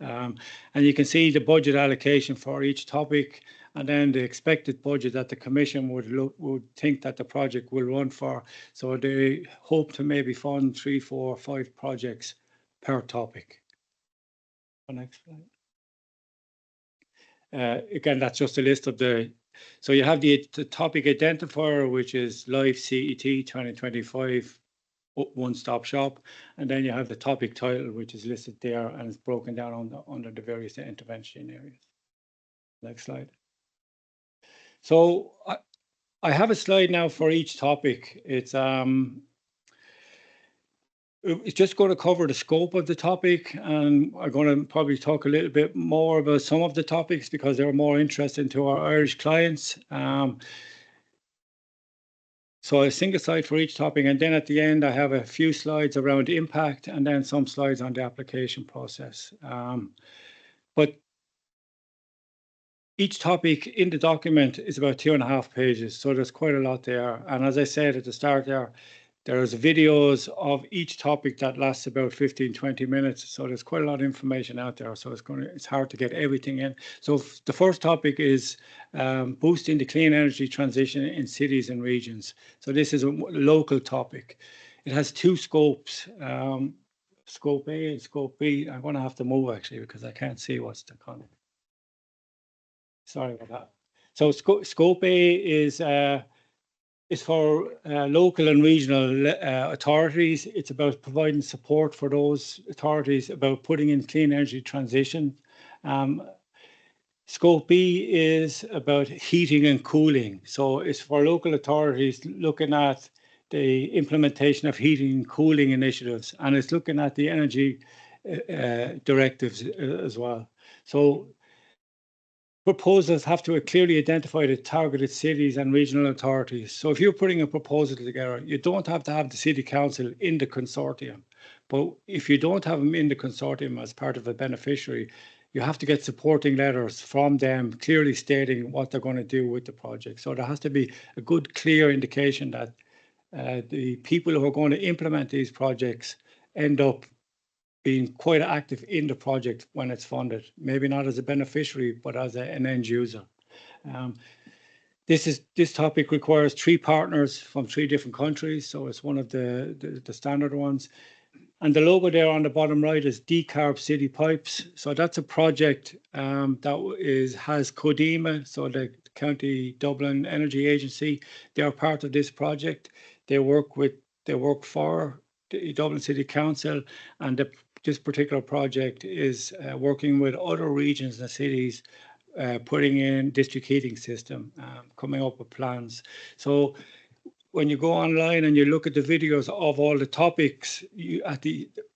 And you can see the budget allocation for each topic, and then the expected budget that the Commission would think that the project will run for. So they hope to maybe fund 3, 4, 5 projects per topic. Next slide. Again, that's just a list of so you have the topic identifier, which is Live CET 2025 one-stop shop, and then you have the topic title, which is listed there and it's broken down under the various intervention areas. Next slide. So I have a slide now for each topic. It's just going to cover the scope of the topic, and I'm going to probably talk a little bit more about some of the topics because they're more interesting to our Irish clients. So a single slide for each topic, and then at the end I have a few slides around impact and then some slides on the application process. But each topic in the document is about 2.5 pages, so there's quite a lot there. And as I said at the start there's videos of each topic that lasts about 15-20 minutes. So there's quite a lot of information out there. So it's hard to get everything in. So the first topic is boosting the clean energy transition in cities and regions. So this is a local topic. It has 2 scopes, scope A and scope B. I'm going to have to move actually because I can't see what's the content. Sorry about that. So scope A is for local and regional authorities. It's about providing support for those authorities about putting in clean energy transition. Scope B is about heating and cooling. So it's for local authorities looking at the implementation of heating and cooling initiatives, and it's looking at the energy directives as well. So proposals have to clearly identify the targeted cities and regional authorities. So if you're putting a proposal together, you don't have to have the City Council in the consortium. But if you don't have them in the consortium as part of a beneficiary, you have to get supporting letters from them clearly stating what they're going to do with the project. So there has to be a good, clear indication that the people who are going to implement these projects end up being quite active in the project when it's funded, maybe not as a beneficiary, but as an end user. This topic requires 3 partners from 3 different countries, so it's one of the standard ones. And the logo there on the bottom right is Decarb City Pipes. So that's a project that has Codema, so the County Dublin Energy Agency. They are part of this project. They work for the Dublin City Council, and this particular project is working with other regions and cities, putting in district heating system, coming up with plans. So when you go online and you look at the videos of all the topics,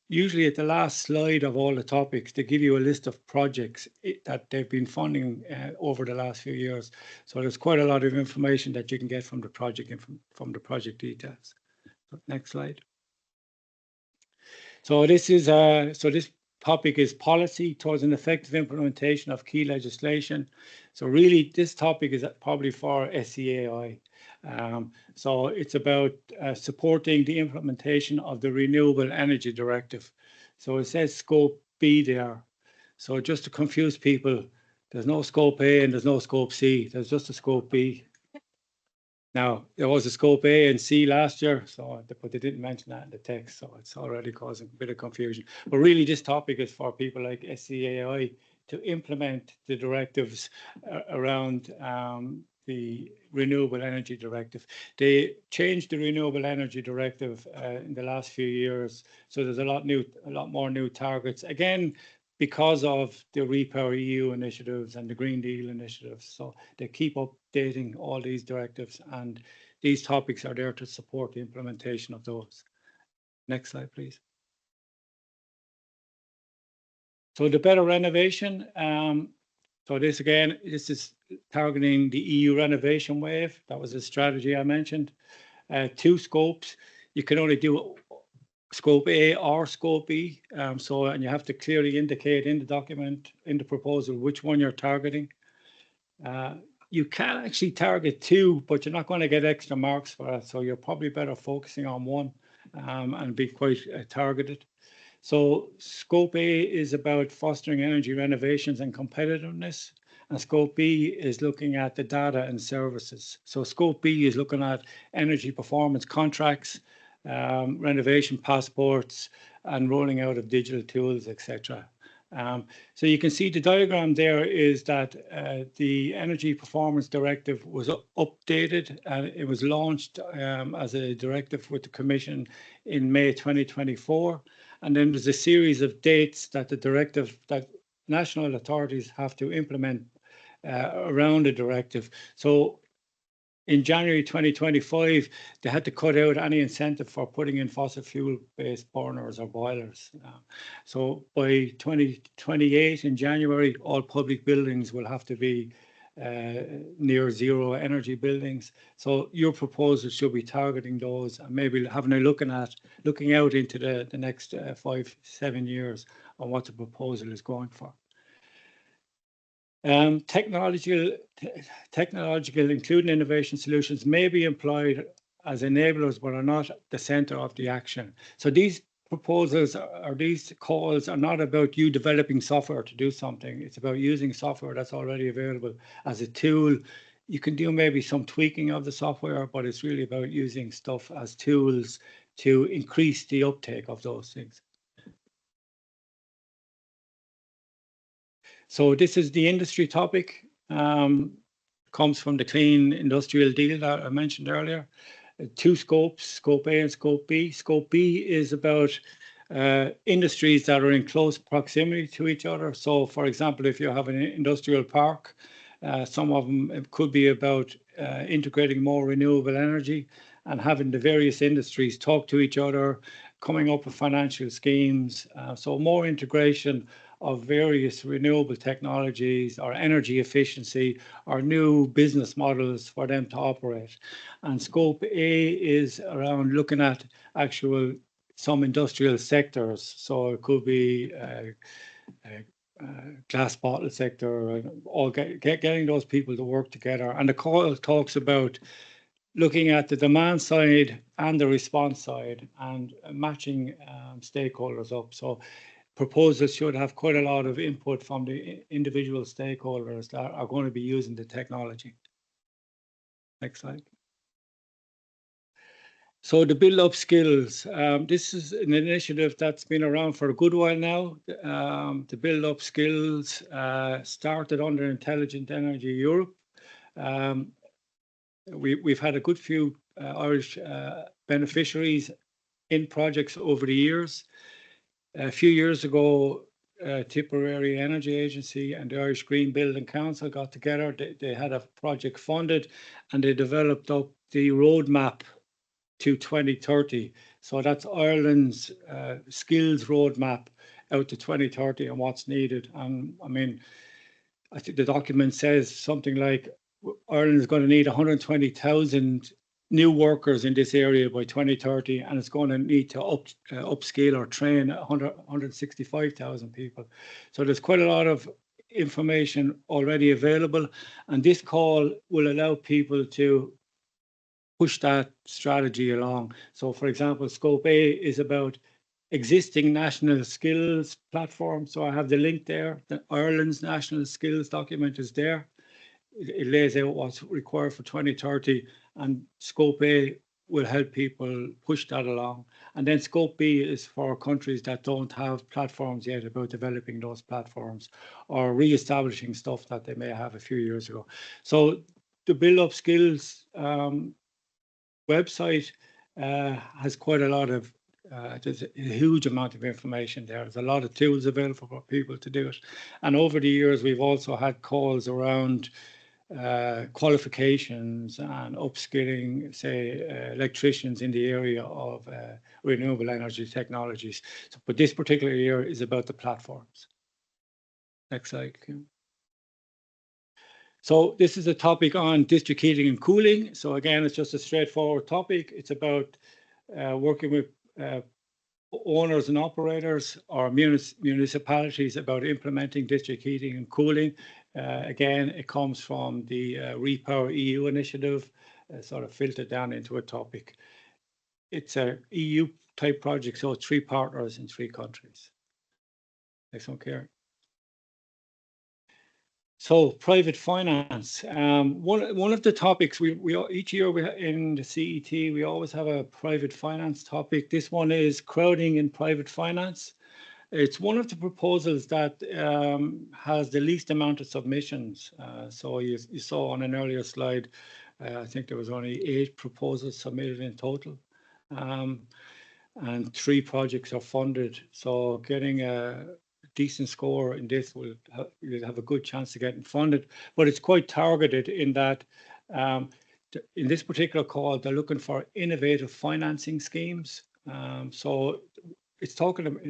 usually at the last slide of all the topics, they give you a list of projects that they've been funding over the last few years. So there's quite a lot of information that you can get from the project and from the project details. So next slide. So this topic is policy towards an effective implementation of key legislation. So really, this topic is probably for SCAI. So it's about supporting the implementation of the Renewable Energy Directive. So it says Scope B there. So just to confuse people, there's no Scope A and there's no Scope C. There's just a Scope B. Now, there was a Scope A and C last year, but they didn't mention that in the text, so it's already causing a bit of confusion. But really, this topic is for people like SCAI to implement the directives around the Renewable Energy Directive. They changed the Renewable Energy Directive in the last few years, so there's a lot more new targets. Again, because of the Repower EU initiatives and the Green Deal initiatives. So they keep updating all these directives, and these topics are there to support the implementation of those. Next slide, please. So the better renovation. So this is targeting the EU renovation wave. That was a strategy I mentioned. 2 scopes. You can only do Scope A or Scope B. And you have to clearly indicate in the document, in the proposal, which one you're targeting. You can actually target 2, but you're not going to get extra marks for that. So you're probably better focusing on 1 and be quite targeted. So Scope A is about fostering energy renovations and competitiveness. And Scope B is looking at the data and services. So Scope B is looking at energy performance contracts, renovation passports, and rolling out of digital tools, etc. So you can see the diagram there is that the Energy Performance Directive was updated, and it was launched as a directive with the Commission in May 2024. And then there's a series of dates that that national authorities have to implement around the directive. So in January 2025, they had to cut out any incentive for putting in fossil fuel-based burners or boilers. So by 2028, in January, all public buildings will have to be near zero energy buildings. So your proposal should be targeting those and maybe having a looking out into the next 5-7 years on what the proposal is going for. Technological, including innovation solutions, may be employed as enablers, but are not the center of the action. So these proposals or these calls are not about you developing software to do something. It's about using software that's already available as a tool. You can do maybe some tweaking of the software, but it's really about using stuff as tools to increase the uptake of those things. So this is the industry topic. Comes from the Clean Industrial Deal that I mentioned earlier. 2 scopes, Scope A and Scope B. Scope B is about industries that are in close proximity to each other. So, for example, if you have an industrial park, some of them, it could be about integrating more renewable energy and having the various industries talk to each other, coming up with financial schemes. So more integration of various renewable technologies or energy efficiency or new business models for them to operate. And Scope A is around looking at some industrial sectors. So it could be glass bottle sector, or getting those people to work together. And the call talks about looking at the demand side and the response side and matching stakeholders up. So proposals should have quite a lot of input from the individual stakeholders that are going to be using the technology. Next slide. So the Build Up Skills, this is an initiative that's been around for a good while now. The Build Up Skills started under Intelligent Energy Europe. We've had a good few Irish beneficiaries in projects over the years. A few years ago, Tipperary Energy Agency and the Irish Green Building Council got together. They had a project funded and they developed up the roadmap to 2030. So that's Ireland's skills roadmap out to 2030 and what's needed. And I mean, I think the document says something like Ireland is going to need 120,000 new workers in this area by 2030, and it's going to need to upscale or train 165,000 people. So there's quite a lot of information already available, and this call will allow people to push that strategy along. So for example, Scope A is about existing national skills platform. So I have the link there. The Ireland's national skills document is there. It lays out what's required for 2030, and Scope A will help people push that along. And then Scope B is for countries that don't have platforms yet, about developing those platforms or re-establishing stuff that they may have a few years ago. So the Build Up Skills website has quite a lot of there's a huge amount of information there. There's a lot of tools available for people to do it. And over the years, we've also had calls around qualifications and upskilling, say, electricians in the area of renewable energy technologies. So, but this particular year is about the platforms. Next slide, Kim. So this is a topic on district heating and cooling. So again, it's just a straightforward topic. It's about working with owners and operators or municipalities about implementing district heating and cooling. Again, it comes from the Repower EU initiative, sort of filtered down into a topic. It's a EU type project, so 3 partners in 3 countries. Next one, Karen. So private finance. One of the topics we each year in the CET we always have a private finance topic. This one is crowding in private finance. It's one of the proposals that has the least amount of submissions. So you saw on an earlier slide, I think there was only 8 proposals submitted in total, and 3 projects are funded. So getting a decent score in this will you'll have a good chance to get funded, but it's quite targeted in that in this particular call they're looking for innovative financing schemes. So it's talking about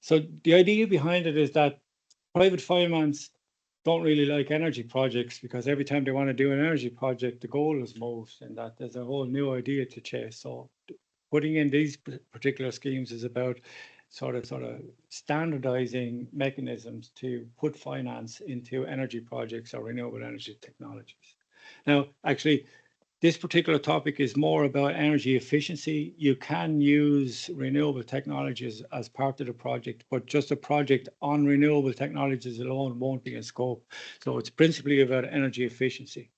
so the idea behind it is that private finance don't really like energy projects because every time they want to do an energy project, the goal is moved and that there's a whole new idea to chase. So putting in these particular schemes is about sort of standardizing mechanisms to put finance into energy projects or renewable energy technologies. Now, actually, this particular topic is more about energy efficiency. You can use renewable technologies as part of the project, but just a project on renewable technologies alone won't be in scope. So it's principally about energy efficiency.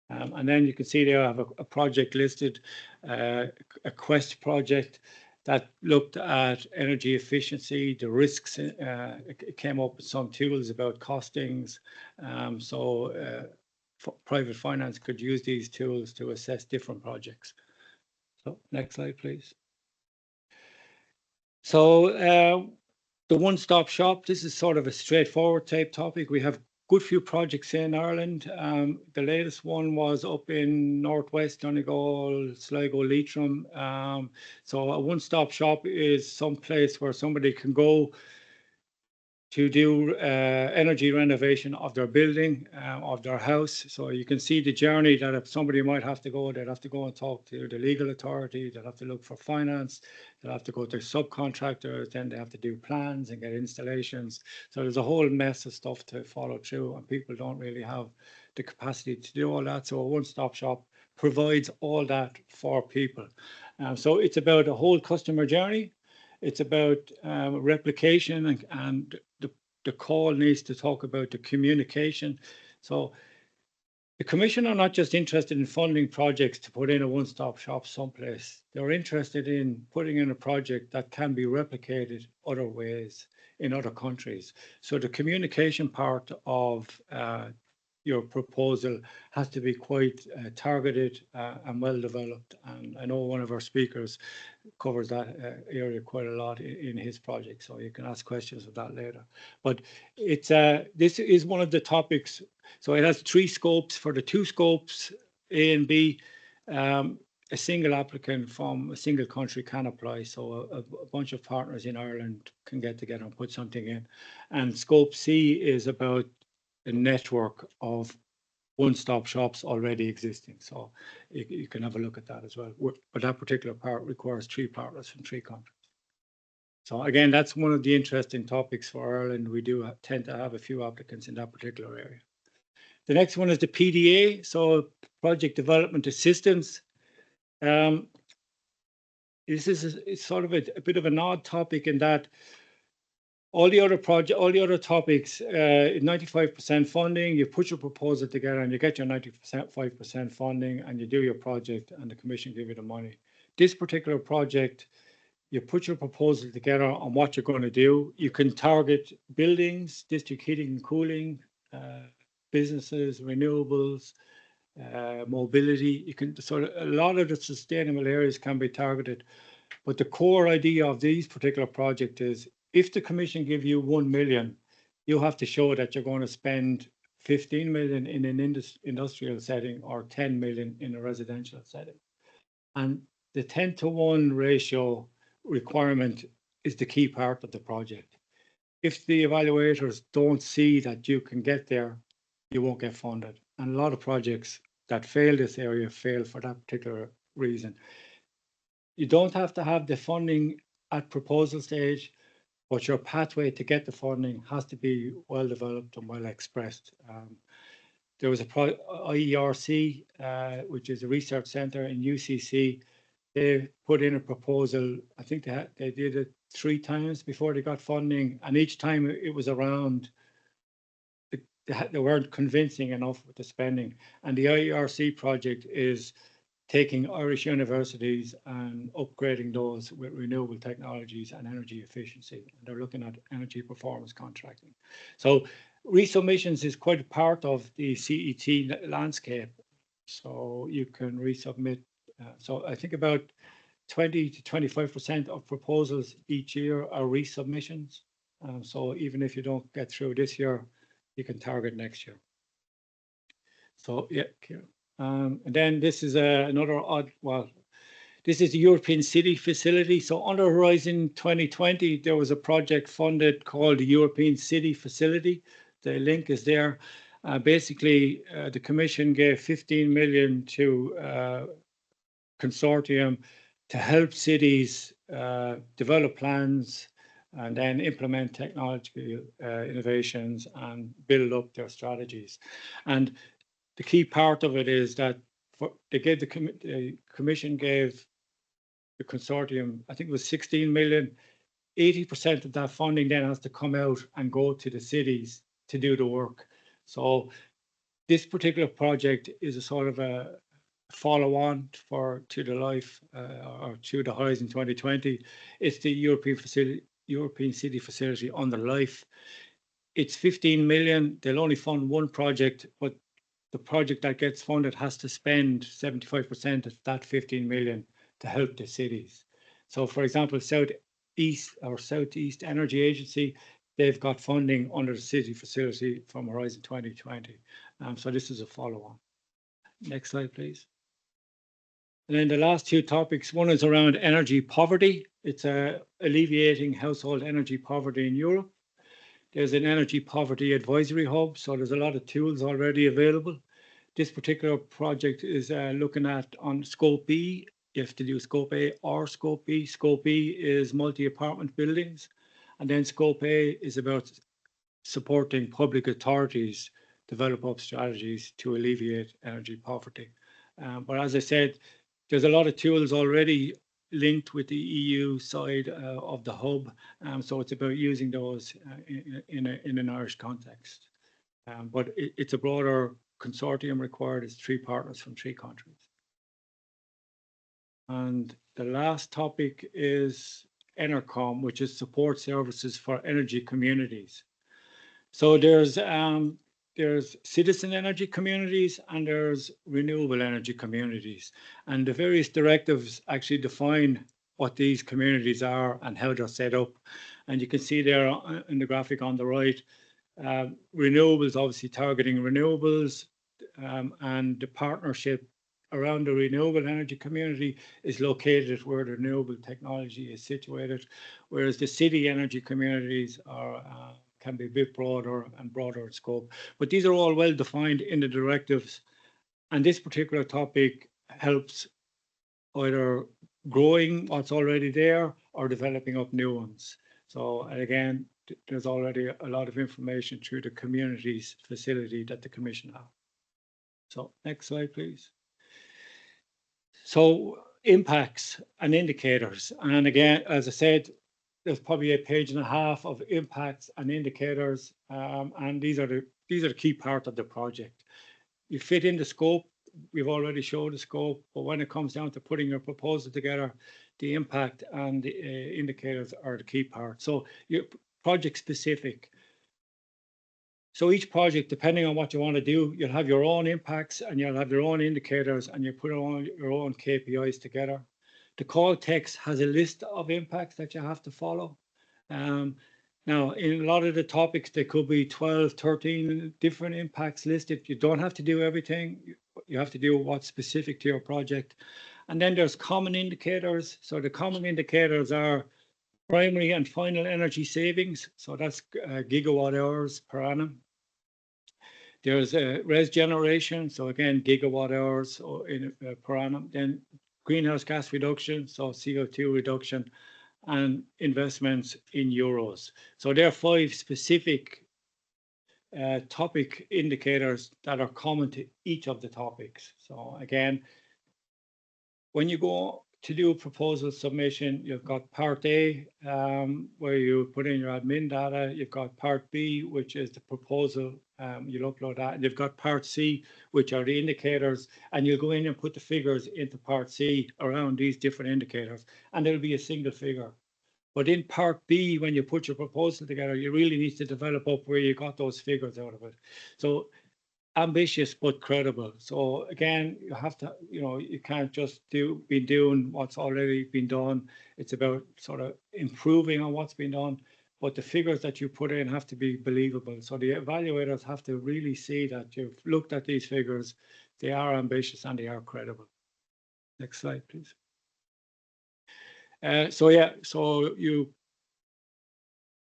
And then you can see there I have a project listed, a Quest project that looked at energy efficiency, the risks. It came up with some tools about costings. Private finance could use these tools to assess different projects. So next slide, please. So the one-stop shop, this is sort of a straightforward type topic. We have good few projects in Ireland. The latest one was up in Northwest Donegal, Sligo, Leitrim. So a one-stop shop is some place where somebody can go to do energy renovation of their building, of their house. So you can see the journey that if somebody might have to go, they'd have to go and talk to the legal authority, they'll have to look for finance, they'll have to go to subcontractors, then they have to do plans and get installations. So there's a whole mess of stuff to follow through and people don't really have the capacity to do all that. So a one-stop shop provides all that for people. So it's about a whole customer journey. It's about replication and the call needs to talk about the communication. So The Commission are not just interested in funding projects to put in a one-stop shop someplace. They're interested in putting in a project that can be replicated other ways in other countries. So the communication part of your proposal has to be quite targeted and well developed. And I know one of our speakers covers that area quite a lot in his project, so you can ask questions of that later. But it's this is one of the topics. So it has 3 scopes. For the 2 scopes, A and B, a single applicant from a single country can apply. So a bunch of partners in Ireland can get together and put something in. And scope C is about a network of one-stop shops already existing. So you can have a look at that as well. But that particular part requires 3 partners from 3 countries. So again, that's one of the interesting topics for Ireland. We do tend to have a few applicants in that particular area. The next one is the PDA, so Project Development Assistance. This is sort of a bit of an odd topic in that all the other topics, 95% funding, you put your proposal together and you get your 95% funding and you do your project and the Commission give you the money. This particular project, you put your proposal together on what you're going to do. You can target buildings, district heating and cooling, businesses, renewables, mobility. You can sort of, a lot of the sustainable areas can be targeted. But the core idea of these particular projects is if the Commission give you 1 million, you have to show that you're going to spend 15 million in an industrial setting or 10 million in a residential setting. And the 10-to-1 ratio requirement is the key part of the project. If the evaluators don't see that you can get there, you won't get funded. And a lot of projects that fail this area fail for that particular reason. You don't have to have the funding at proposal stage, but your pathway to get the funding has to be well developed and well expressed. There was a IERC, which is a research centre in UCC. They put in a proposal. I think they did it 3 times before they got funding, and each time it was around. They weren't convincing enough with the spending. And the IERC project is taking Irish universities and upgrading those with renewable technologies and energy efficiency. And they're looking at energy performance contracting. So resubmissions is quite a part of the CET landscape. So you can resubmit. So I think about 20 to 25% of proposals each year are resubmissions. So even if you don't get through this year, you can target next year. So yeah, and then this is another odd, well, this is the European City Facility. So under Horizon 2020, there was a project funded called the European City Facility. The link is there. Basically, the Commission gave 15 million to consortium to help cities develop plans and then implement technological innovations and build up their strategies. And the key part of it is that the Commission gave the consortium, I think it was 16 million. 80% of that funding then has to come out and go to the cities to do the work. So this particular project is a sort of a follow-on to the life or to the Horizon 2020. It's the European City Facility under life. It's 15 million. They'll only fund one project, but the project that gets funded has to spend 75% of that 15 million to help the cities. So for example, Southeast Energy Agency, they've got funding under the city facility from Horizon 2020. So this is a follow-on. Next slide, please. And then the last 2 topics, one is around energy poverty. It's alleviating household energy poverty in Europe. There's an energy poverty advisory hub, so there's a lot of tools already available. This particular project is looking at on Scope B. You have to do Scope A or Scope B. Scope B is multi-apartment buildings, and then Scope A is about supporting public authorities develop up strategies to alleviate energy poverty. But as I said, there's a lot of tools already linked with the EU side of the hub. So it's about using those in an Irish context. But it's a broader consortium required is 3 partners from 3 countries. And the last topic is ENERCOM, which is support services for energy communities. So there's citizen energy communities and there's renewable energy communities. And the various directives actually define what these communities are and how they're set up. And you can see there in the graphic on the right, renewables, obviously targeting renewables, and the partnership around the renewable energy community is located where the renewable technology is situated, whereas the city energy communities are can be a bit broader and broader in scope. But these are all well defined in the directives, and this particular topic helps either growing what's already there or developing up new ones. So, and again, there's already a lot of information through the communities facility that the Commission have. So next slide, please. So impacts and indicators. And again, as I said, there's probably a page and a half of impacts and indicators. And these are the key part of the project. You fit in the scope. We've already showed the scope, but when it comes down to putting your proposal together, the impact and the indicators are the key part. So you're project specific. So each project, depending on what you want to do, you'll have your own impacts and you'll have your own indicators and you put on your own KPIs together. The call text has a list of impacts that you have to follow. Now, in a lot of the topics, there could be 12, 13 different impacts listed. You don't have to do everything. You have to do what's specific to your project. And then there's common indicators. So the common indicators are primary and final energy savings. So that's gigawatt hours per annum. There's res generation. So again, gigawatt hours per annum. Then greenhouse gas reduction. So CO2 reduction and investments in euros. So there are 5 specific topic indicators that are common to each of the topics. So again, when you go to do a proposal submission, you've got part A, where you put in your admin data. You've got part B, which is the proposal. You'll upload that. And you've got part C, which are the indicators, and you'll go in and put the figures into part C around these different indicators, and there'll be a single figure. But in part B, when you put your proposal together, you really need to develop up where you got those figures out of it. So ambitious but credible. So again, you have to, you can't just be doing what's already been done. It's about sort of improving on what's been done, but the figures that you put in have to be believable. So the evaluators have to really see that you've looked at these figures, they are ambitious and they are credible. Next slide, please. So you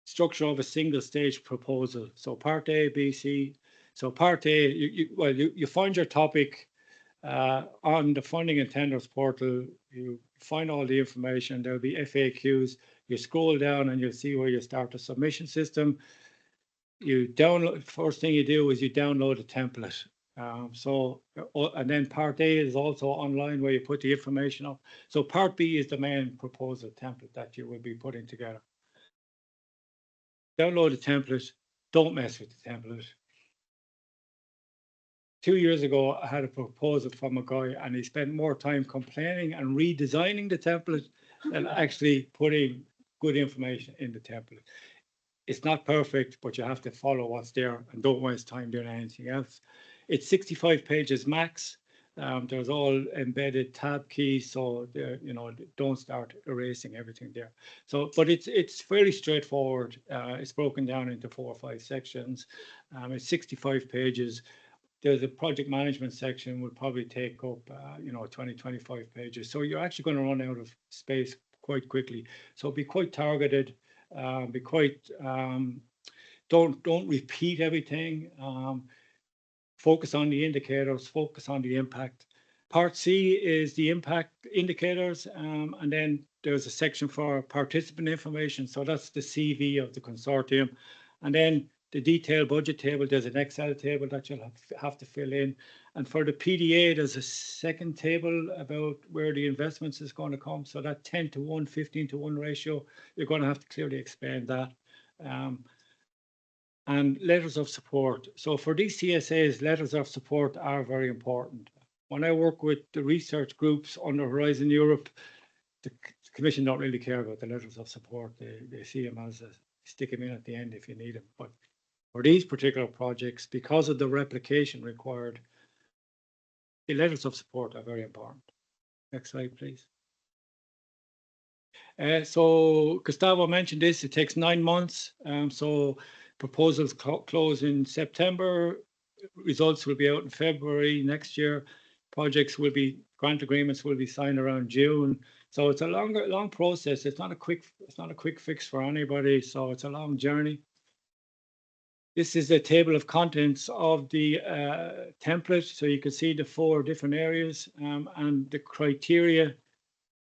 structure of a single stage proposal. So part A, B, C. So part A, you find your topic on the funding and tenders portal. You find all the information. There'll be FAQs. You scroll down and you'll see where you start the submission system. You download. First thing you do is you download a template. And then part A is also online where you put the information up. So part B is the main proposal template that you will be putting together. Download the template. Don't mess with the template. 2 years ago, I had a proposal from a guy and he spent more time complaining and redesigning the template than actually putting good information in the template. It's not perfect, but you have to follow what's there and don't waste time doing anything else. It's 65 pages max. There's all embedded tab keys, so don't start erasing everything there. So, but it's fairly straightforward. It's broken down into 4 or 5 sections. It's 65 pages. There's a project management section would probably take up 20, 25 pages. So you're actually going to run out of space quite quickly. So be quite targeted. Be quite don't repeat everything. Focus on the indicators, focus on the impact. Part C is the impact indicators, and then there's a section for participant information. So that's the CV of the consortium. And then the detailed budget table, there's an Excel table that you'll have to fill in. And for the PDA, there's a second table about where the investments is going to come. So that 10-to-1, 15-to-1 ratio, you're going to have to clearly explain that. and letters of support. So for these CSAs, letters of support are very important. When I work with the research groups under Horizon Europe, the Commission don't really care about the letters of support. They see them as stick them in at the end if you need them. But for these particular projects, because of the replication required, the letters of support are very important. Next slide, please. So Gustavo mentioned this, it takes 9 months. So proposals close in September, results will be out in February next year. Grant agreements will be signed around June. So it's a long process. It's not a quick fix for anybody. So it's a long journey. This is a table of contents of the template. So you can see the 4 different areas and the criteria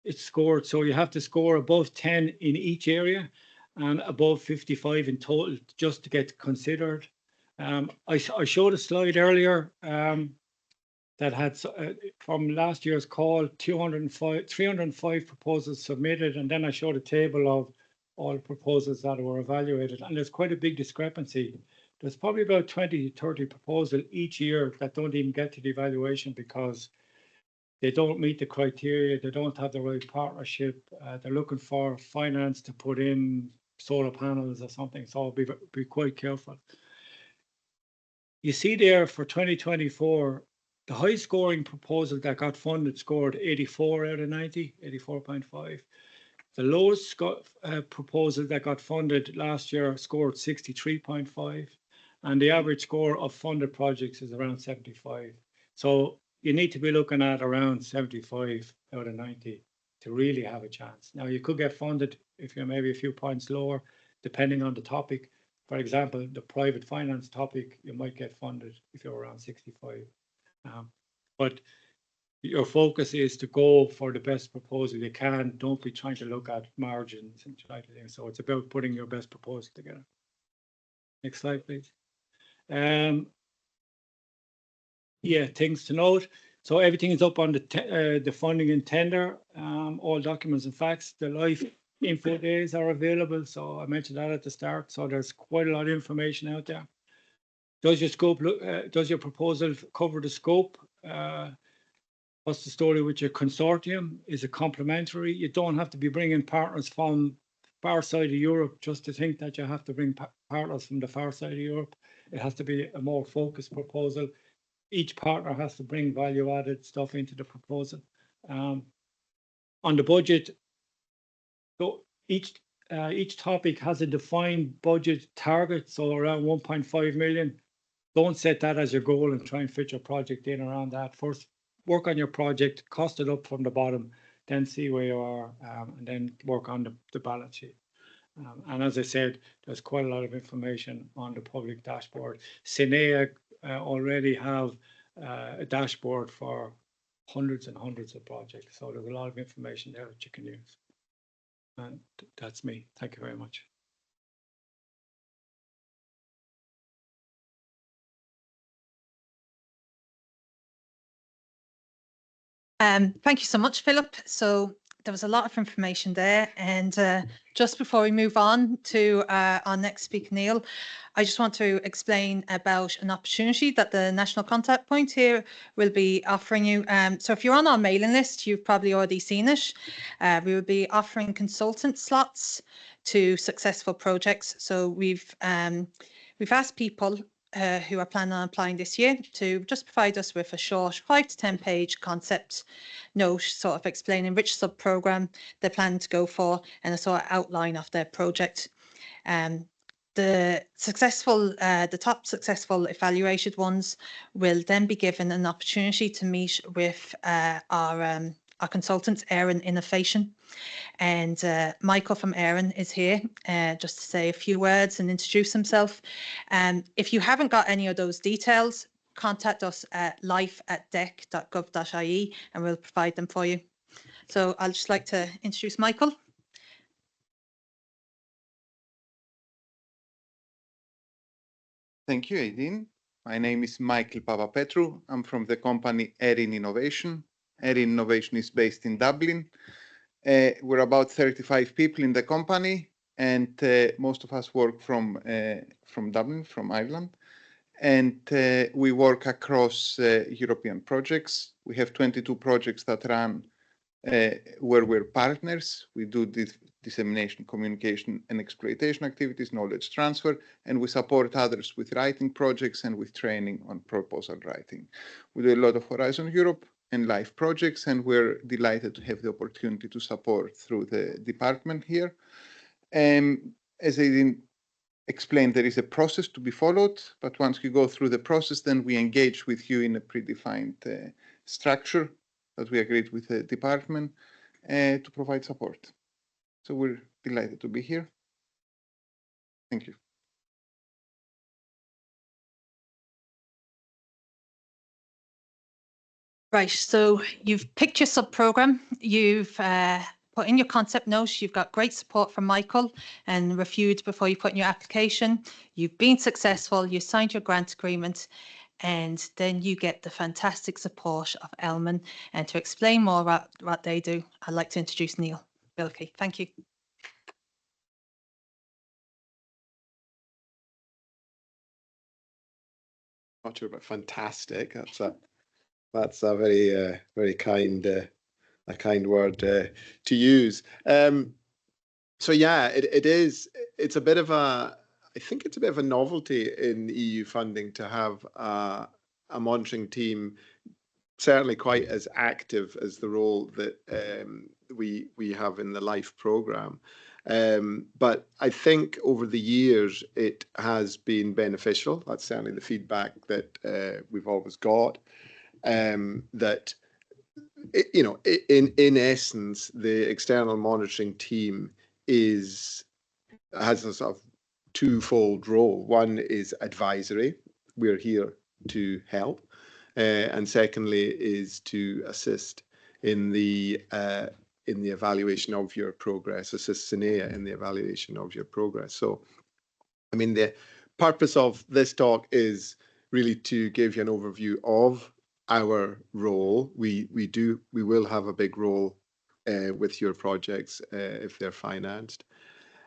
it's scored. So you have to score above 10 in each area and above 55 in total just to get considered. I showed a slide earlier that had from last year's call 305 proposals submitted, and then I showed a table of all the proposals that were evaluated, and there's quite a big discrepancy. There's probably about 20 to 30 proposals each year that don't even get to the evaluation because they don't meet the criteria, they don't have the right partnership, they're looking for finance to put in solar panels or something, so be quite careful. You see there for 2024, the high scoring proposal that got funded scored 84 out of 90, 84.5. The lowest proposal that got funded last year scored 63.5, and the average score of funded projects is around 75. So you need to be looking at around 75 out of 90 to really have a chance. Now you could get funded if you're maybe a few points lower, depending on the topic. For example, the private finance topic, you might get funded if you're around 65. But your focus is to go for the best proposal you can. Don't be trying to look at margins and try to think. So it's about putting your best proposal together. Next slide, please. Yeah, things to note. So everything is up on the funding and tender. All documents and facts. The live info days are available. So I mentioned that at the start. So there's quite a lot of information out there. Does your scope does your proposal cover the scope? What's the story with your consortium? Is it complementary? You don't have to be bringing partners from far side of Europe just to think that you have to bring partners from the far side of Europe. It has to be a more focused proposal. Each partner has to bring value-added stuff into the proposal. On the budget, so each topic has a defined budget target, so around 1.5 million. Don't set that as your goal and try and fit your project in around that. First, work on your project, cost it up from the bottom, then see where you are, and then work on the balance sheet. And as I said, there's quite a lot of information on the public dashboard. SINEA already have a dashboard for hundreds and hundreds of projects. So there's a lot of information there that you can use. And that's me. Thank you very much. Thank you so much, Philip. So there was a lot of information there. And just before we move on to our next speaker, Neil, I just want to explain about an opportunity that the National Contact Point here will be offering you. So if you're on our mailing list, you've probably already seen it. We will be offering consultant slots to successful projects. So we've asked people who are planning on applying this year to just provide us with a short 5 to 10 page concept note, sort of explaining which sub-programme they're planning to go for and a sort of outline of their project. The top successful evaluated ones will then be given an opportunity to meet with our consultants, Aeron Innovation. And Michael from Aeron is here just to say a few words and introduce himself. If you haven't got any of those details, contact us at life@dec.gov.ie and we'll provide them for you. So I'd just like to introduce Michael. Thank you, Aideen. My name is Michael Papapetrou. I'm from the company Aeron Innovation. Aeron Innovation is based in Dublin. We're about 35 people in the company. and most of us work from Dublin, from Ireland. And we work across European projects. We have 22 projects that run where we're partners. We do dissemination, communication, and exploitation activities, knowledge transfer, and we support others with writing projects and with training on proposal writing. We do a lot of Horizon Europe and LIFE projects, and we're delighted to have the opportunity to support through the department here. As I explained, there is a process to be followed, but once you go through the process, then we engage with you in a predefined structure that we agreed with the department to provide support. So we're delighted to be here. Thank you. Right, so you've picked your sub-program, you've put in your concept notes, you've got great support from Michael and reviewed before you put in your application. You've been successful, you signed your grant agreement, and then you get the fantastic support of Elman. And to explain more about what they do, I'd like to introduce Neil Bilkey. Thank you. Not sure about fantastic. That's a very very kind word to use. So yeah, it's a bit of a, I think it's a bit of a novelty in EU funding to have a monitoring team certainly quite as active as the role that we have in the LIFE programme. But I think over the years it has been beneficial. That's certainly the feedback that we've always got. That in essence, the external monitoring team has a sort of twofold role. One is advisory. We're here to help, and secondly is to assist in the evaluation of your progress, assist SINEA in the evaluation of your progress. So, I mean, the purpose of this talk is really to give you an overview of our role. We will have a big role with your projects if they're financed,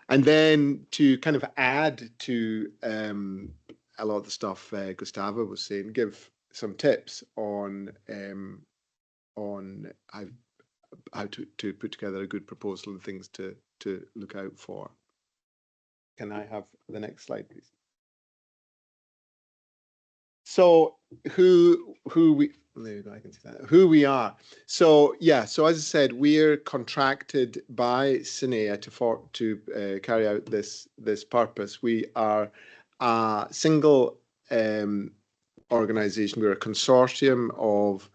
and then to kind of add to a lot of the stuff Gustavo was saying, give some tips on how to put together a good proposal and things to look out for. Can I have the next slide, please? So who we, there you go, I can see that, who we are. So yeah, so as I said, we're contracted by SINEA to carry out this purpose. We are a single organization. We're a consortium of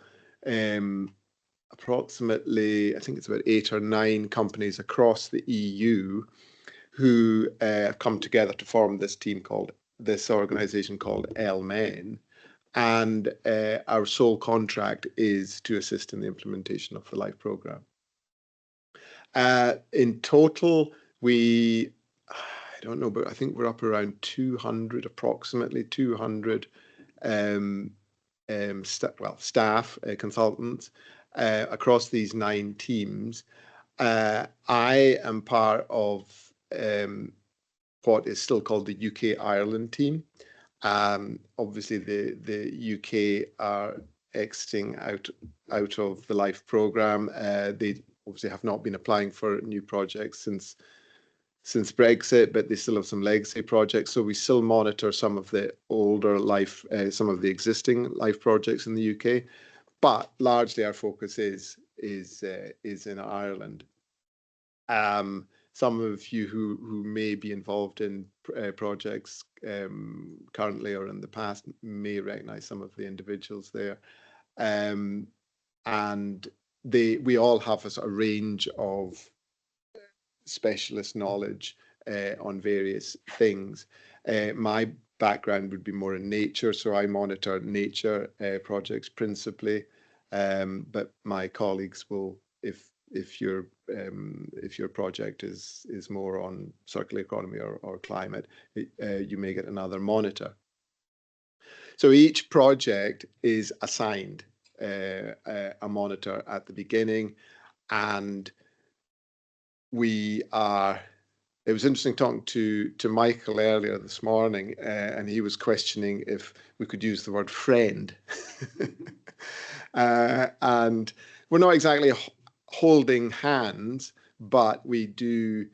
approximately, I think it's about 8 or 9 companies across the EU who come together to form this organization called ELMEN. And our sole contract is to assist in the implementation of the LIFE programme. In total, I don't know, but I think we're up around 200, approximately 200 staff, consultants across these 9 teams. I am part of what is still called the UK-Ireland team. Obviously, the UK are exiting out of the LIFE programme. They obviously have not been applying for new projects since Brexit, but they still have some legacy projects. So we still monitor some of the older LIFE, some of the existing LIFE projects in the UK, but largely our focus is in Ireland. Some of you who may be involved in projects currently or in the past may recognize some of the individuals there. And we all have a range of specialist knowledge on various things. My background would be more in nature, so I monitor nature projects principally, but my colleagues will, if your project is more on circular economy or climate, you may get another monitor. So each project is assigned a monitor at the beginning, and we are it was interesting talking to Michael earlier this morning, and he was questioning if we could use the word friend. And we're not exactly holding hands, but we do.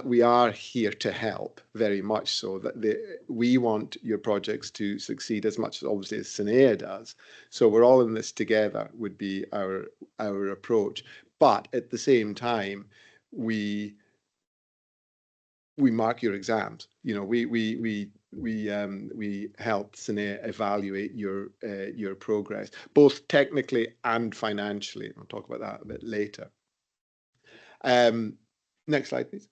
We are here to help very much so. That we want your projects to succeed as much as obviously as SENEA does. So we're all in this together would be our approach. But at the same time, we mark your exams. You know, we help SENEA evaluate your progress, both technically and financially. I'll talk about that a bit later. Next slide, please.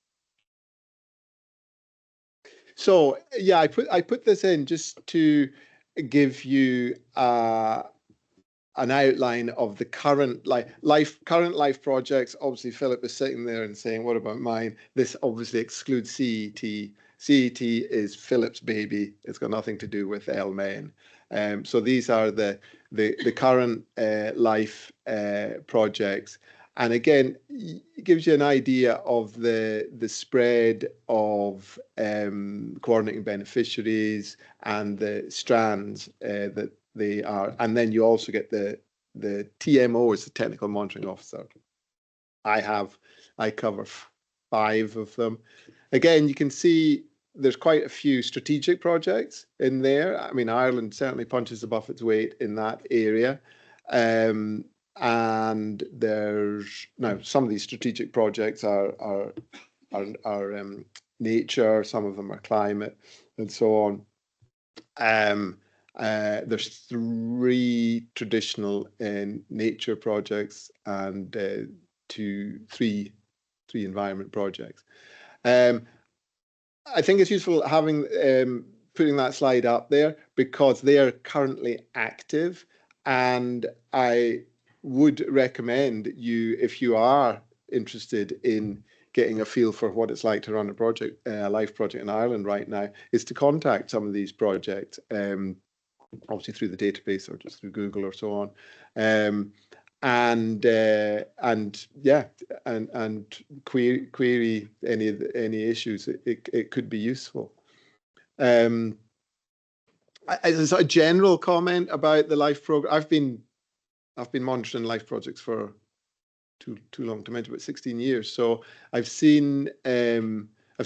So yeah, I put this in just to give you an outline of the current life projects. Obviously, Philip is sitting there and saying, "What about mine?" This obviously excludes CET. CET is Philip's baby. It's got nothing to do with Elmen. So these are the current life projects. And again, it gives you an idea of the spread of coordinating beneficiaries and the strands that they are. And then you also get the TMO is the technical monitoring officer. I cover 5 of them. Again, you can see there's quite a few strategic projects in there. I mean, Ireland certainly punches above its weight in that area. And there's now some of these strategic projects are nature, some of them are climate, and so on. There's 3 traditional nature projects and 3 environment projects. I think it's useful having putting that slide up there because they are currently active, and I would recommend you, if you are interested in getting a feel for what it's like to run a project, a life project in Ireland right now, is to contact some of these projects, obviously through the database or just through Google or so on, and query any issues. It could be useful. As a general comment about the life program, I've been monitoring life projects for too long to mention, but 16 years. So I've seen a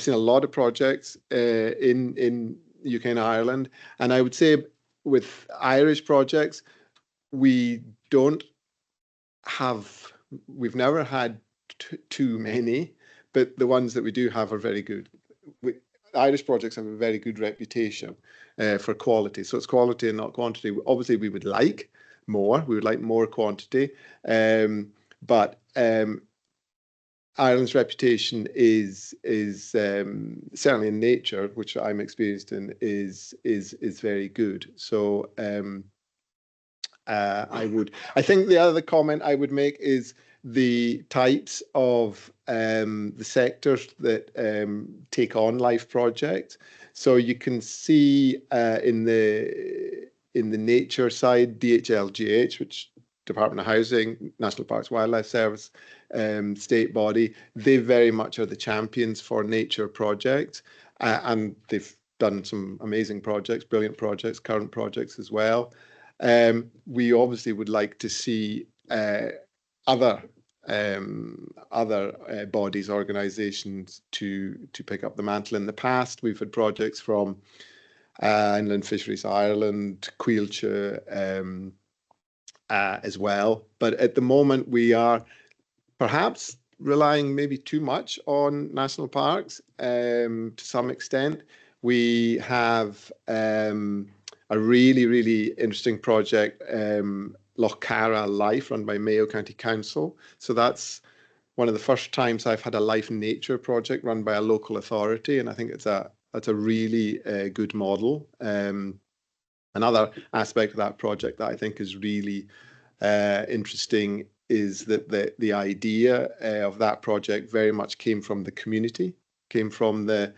lot of projects in UK and Ireland, and I would say with Irish projects, we've never had too many, but the ones that we do have are very good. Irish projects have a very good reputation for quality. So it's quality and not quantity. Obviously, we would like more. We would like more quantity, but Ireland's reputation is certainly in nature, which I'm experienced in, is very good. So I think the other comment I would make is the types of the sectors that take on life projects. So you can see in the nature side, DHLGH, which Department of Housing, National Parks Wildlife Service, state body, they very much are the champions for nature projects, and they've done some amazing projects, brilliant projects, current projects as well. We obviously would like to see other bodies, organisations to pick up the mantle. In the past, we've had projects from Inland Fisheries Ireland, Coillte, as well. But at the moment, we are perhaps relying maybe too much on national parks to some extent. We have a really, really interesting project, Loch Cara Life, run by Mayo County Council. So that's one of the first times I've had a life and nature project run by a local authority, and I think that's a really good model. Another aspect of that project that I think is really interesting is that the idea of that project very much came from the community, came from the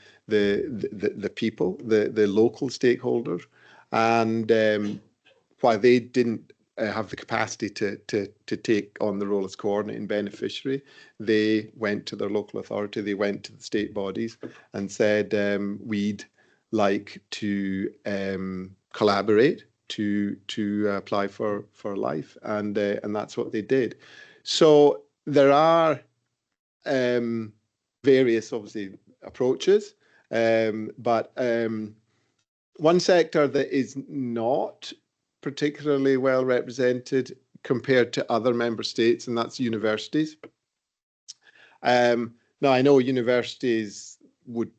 people, the local stakeholders, and while they didn't have the capacity to take on the role as coordinating beneficiary, they went to their local authority, they went to the state bodies and said, we'd like to collaborate to apply for life, and that's what they did. So there are various, obviously, approaches, but one sector that is not particularly well represented compared to other member states, and that's universities. Now, I know universities would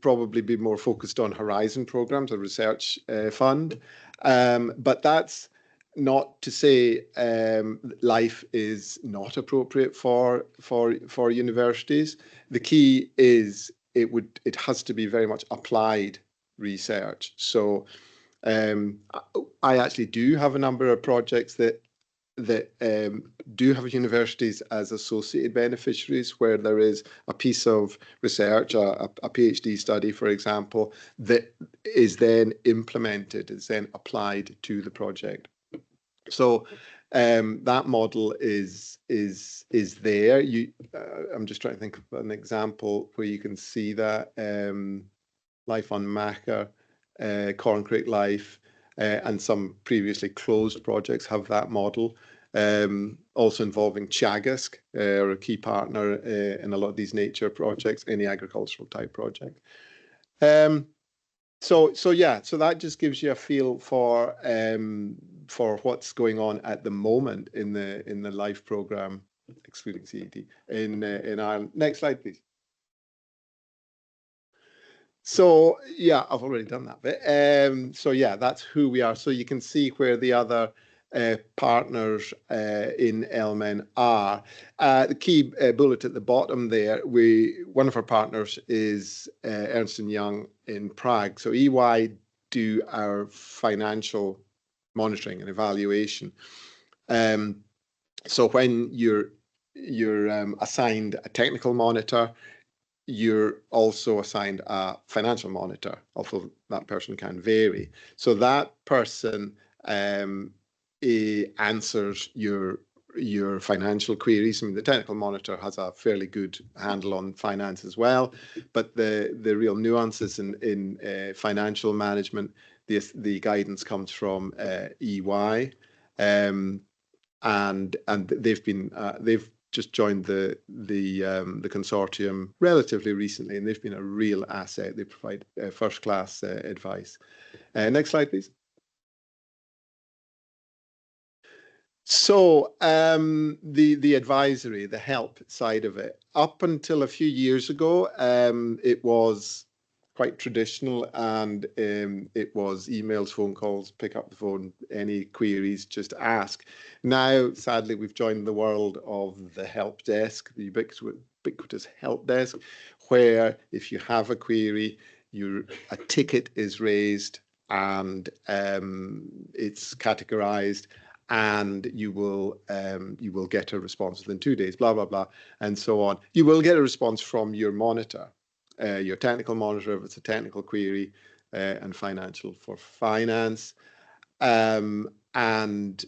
probably be more focused on Horizon programs, a research fund, but that's not to say life is not appropriate for universities. The key is it has to be very much applied research. So I actually do have a number of projects that do have universities as associated beneficiaries, where there is a piece of research, a PhD study, for example, that is then implemented, is then applied to the project. So that model is there. I'm just trying to think of an example where you can see that. Life on Macker, Corncrake Life, and some previously closed projects have that model. Also involving Teagasc, or a key partner in a lot of these nature projects, any agricultural type project. So that just gives you a feel for what's going on at the moment in the LIFE program, excluding CET, in Ireland. Next slide, please. So yeah, I've already done that bit. So yeah, that's who we are. So you can see where the other partners in ELMEN are. The key bullet at the bottom there, one of our partners is Ernst & Young in Prague. So EY do our financial monitoring and evaluation. So when you're assigned a technical monitor, you're also assigned a financial monitor, although that person can vary. So that person answers your financial queries. I mean, the technical monitor has a fairly good handle on finance as well, but the real nuances in financial management, the guidance comes from EY, and they've just joined the consortium relatively recently, and they've been a real asset. They provide first-class advice. Next slide, please. So the advisory, the help side of it, up until a few years ago, it was quite traditional, and it was emails, phone calls, pick up the phone, any queries, just ask. Now, sadly, we've joined the world of the help desk, the ubiquitous help desk, where if you have a query, a ticket is raised, and it's categorized, and you will get a response within 2 days, blah, blah, blah, and so on. You will get a response from your monitor, your technical monitor if it's a technical query, and financial for finance. And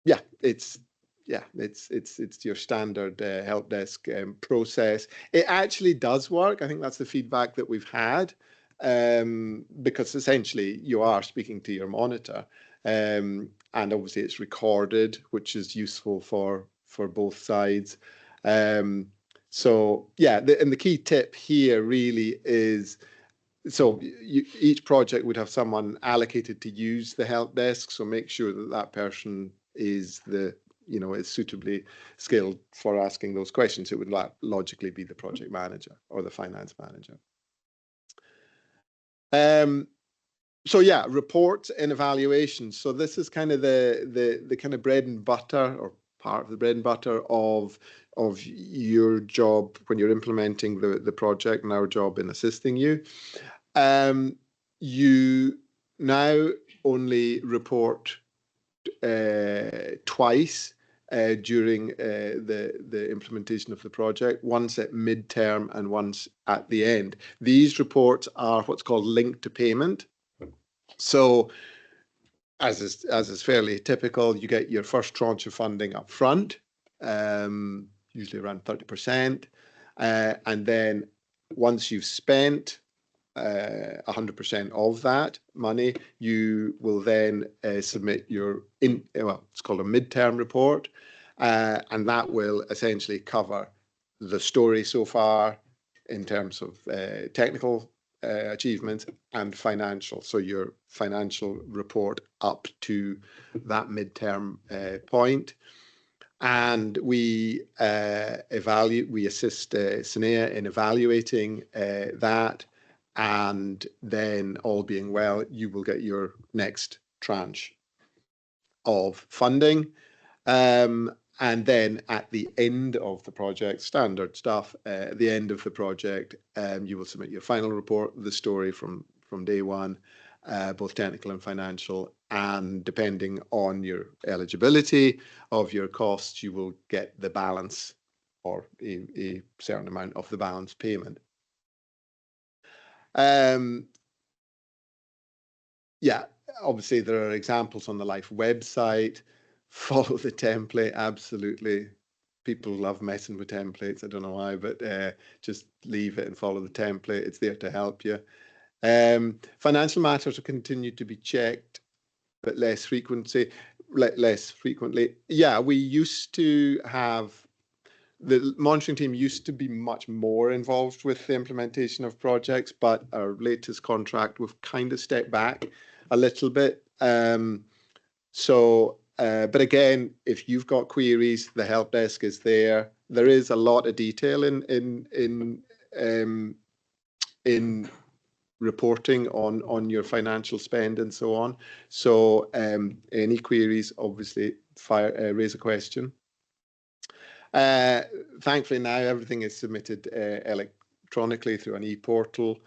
yeah, it's your standard help desk process. It actually does work. I think that's the feedback that we've had, because essentially you are speaking to your monitor, and obviously it's recorded, which is useful for both sides. So yeah, and the key tip here really is, so each project would have someone allocated to use the help desk. So make sure that that person is is suitably skilled for asking those questions. It would logically be the project manager or the finance manager. So yeah, reports and evaluations. So this is kind of the kind of bread and butter, or part of the bread and butter of your job when you're implementing the project, and our job in assisting you. You now only report twice during the implementation of the project, once at midterm and once at the end. These reports are what's called linked to payment. So as is fairly typical, you get your first tranche of funding up front, usually around 30%. And then once you've spent 100% of that money, you will then submit your, it's called a midterm report. And that will essentially cover the story so far in terms of technical achievements and financial. So your financial report up to that midterm point. And we assist SENEA in evaluating that. And then, all being well, you will get your next tranche of funding. And then at the end of the project, standard stuff, at the end of the project, you will submit your final report, the story from day one, both technical and financial. And depending on your eligibility of your costs, you will get the balance or a certain amount of the balance payment. Yeah, obviously there are examples on the LIFE website. Follow the template, absolutely. People love messing with templates. I don't know why, but just leave it and follow the template. It's there to help you. Financial matters will continue to be checked, but less frequently. Yeah, we used to have, the monitoring team used to be much more involved with the implementation of projects, but our latest contract, we've kind of stepped back a little bit. But again, if you've got queries, the help desk is there. There is a lot of detail in reporting on your financial spend and so on. So any queries, obviously, raise a question. Thankfully now everything is submitted electronically through an e-portal,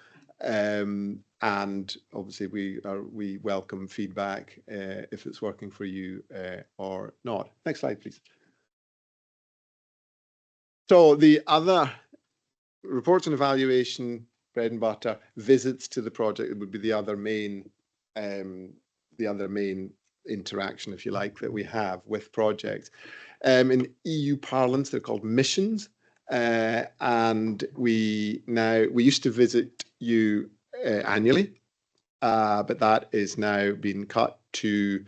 and obviously we welcome feedback if it's working for you or not. Next slide, please. So the other reports and evaluation, bread and butter, visits to the project, it would be the other main interaction, if you like, that we have with projects. In EU parlance, they're called missions, and we used to visit you annually, but that is now been cut to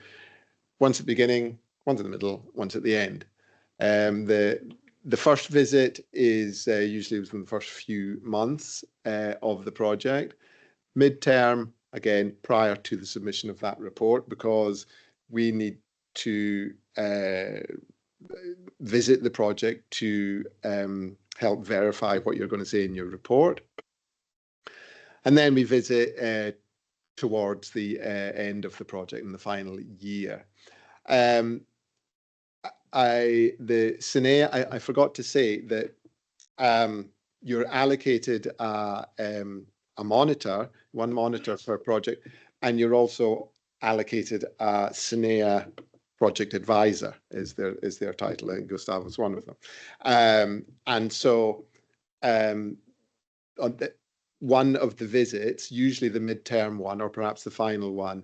once at the beginning, once in the middle, once at the end. The first visit is usually within the first few months of the project. Midterm, again, prior to the submission of that report, because we need to visit the project to help verify what you're going to say in your report. And then we visit towards the end of the project in the final year. The SENEA, I forgot to say that you're allocated a monitor, one monitor per project, and you're also allocated a SENEA project advisor is their title, and Gustav was one of them. And so on one of the visits, usually the midterm one or perhaps the final one,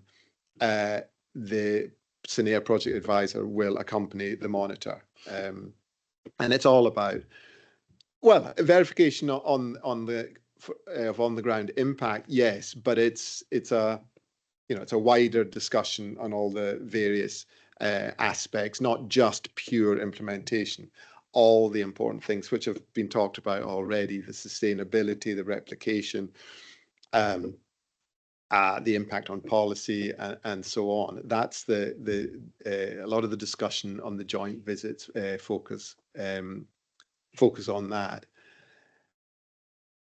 the SENEA project advisor will accompany the monitor. And it's all about, well, verification on the ground impact, yes, but it's a wider discussion on all the various aspects, not just pure implementation. All the important things which have been talked about already, the sustainability, the replication, the impact on policy, and so on. That's a lot of the discussion on the joint visits focus on that.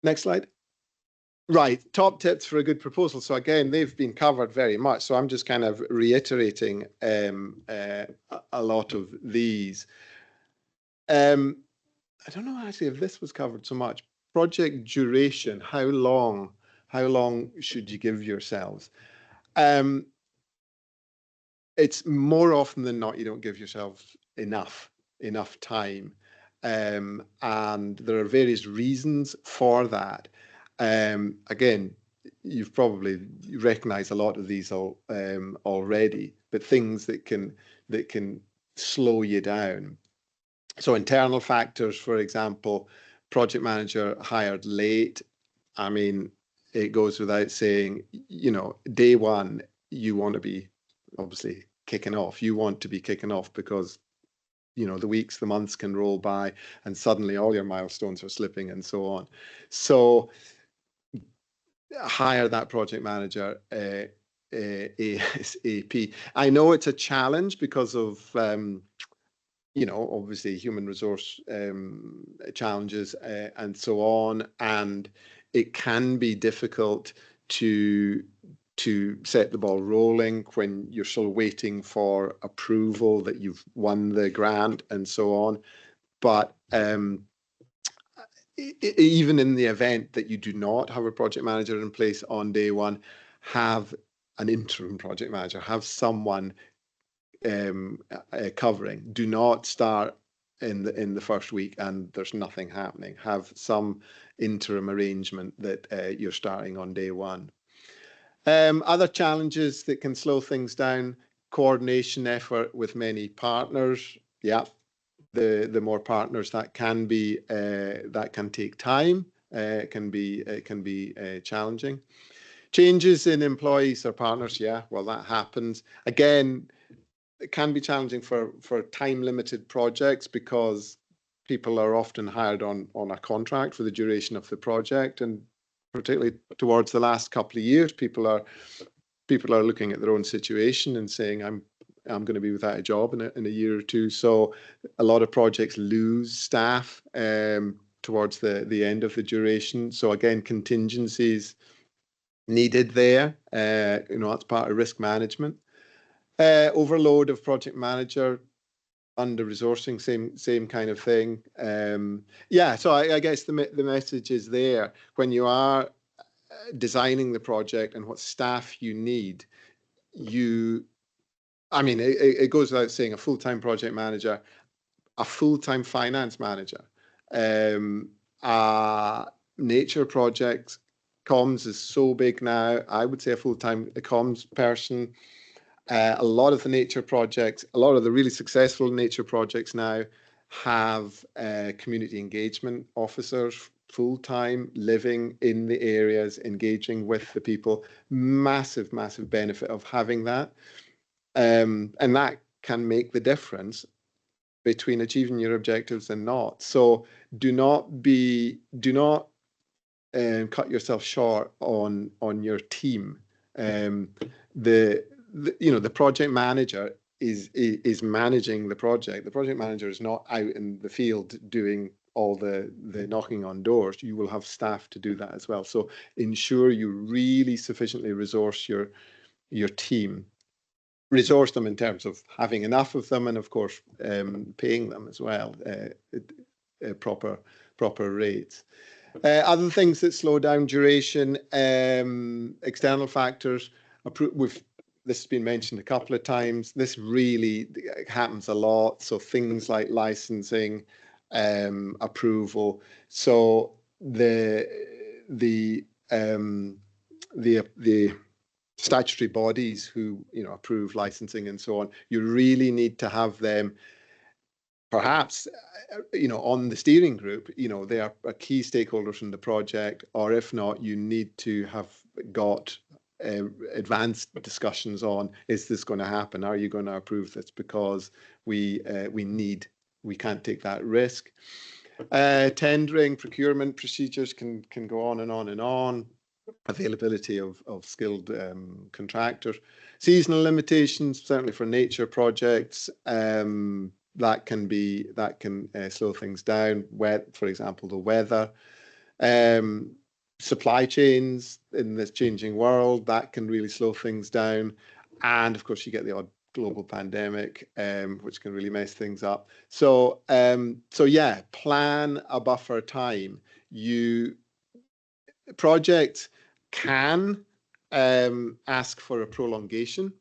Next slide. Right, top tips for a good proposal. So again, they've been covered very much. So I'm just kind of reiterating a lot of these. I don't know actually if this was covered so much. Project duration, how long should you give yourselves? It's more often than not, you don't give yourselves enough time. And there are various reasons for that. Again, you've probably recognized a lot of these already, but things that can slow you down. So internal factors, for example, project manager hired late. I mean, it goes without saying, you know, day one, you want to be obviously kicking off. You want to be kicking off because, you know, the weeks, the months can roll by and suddenly all your milestones are slipping and so on. So hire that project manager ASAP. I know it's a challenge because of, you know, obviously human resource challenges and so on. And it can be difficult to set the ball rolling when you're still waiting for approval that you've won the grant and so on. But even in the event that you do not have a project manager in place on day one, have an interim project manager, have someone covering. Do not start in the first week and there's nothing happening. Have some interim arrangement that you're starting on day one. Other challenges that can slow things down: coordination effort with many partners. Yeah, the more partners that can be that can take time. It can be challenging. Changes in employees or partners. Yeah, well, that happens again. It can be challenging for time-limited projects because people are often hired on a contract for the duration of the project, and particularly towards the last couple of years, people are looking at their own situation and saying, I'm going to be without a job in a year or two. So a lot of projects lose staff towards the end of the duration. So again, contingencies needed there. You know, that's part of risk management. Overload of project manager, under resourcing, same kind of thing. Yeah, so I guess the message is there when you are designing the project and what staff you need. I mean, it goes without saying, a full-time project manager, a full-time finance manager, nature projects. Comms is so big now. I would say a full-time comms person. A lot of the nature projects, a lot of the really successful nature projects now have community engagement officers full-time, living in the areas, engaging with the people. Massive benefit of having that. And that can make the difference between achieving your objectives and not. So do not cut yourself short on your team. The project manager is managing the project. The project manager is not out in the field doing all the knocking on doors. You will have staff to do that as well. So ensure you really sufficiently resource your team. Resource them in terms of having enough of them, and of course paying them as well proper rates. Other things that slow down duration, external factors. This has been mentioned a couple of times. This really happens a lot. So things like licensing, approval. So the statutory bodies who approve licensing and so on, you really need to have them perhaps on the steering group. They are key stakeholders in the project, or if not, you need to have got advanced discussions on, is this going to happen? Are you going to approve this? Because we can't take that risk. Tendering, procurement procedures can go on and on and on. Availability of skilled contractors. Seasonal limitations, certainly for nature projects, that can slow things down. For example, the weather. Supply chains in this changing world, that can really slow things down. And of course, you get the odd global pandemic, which can really mess things up. So yeah, plan a buffer time. Projects can ask for a prolongation,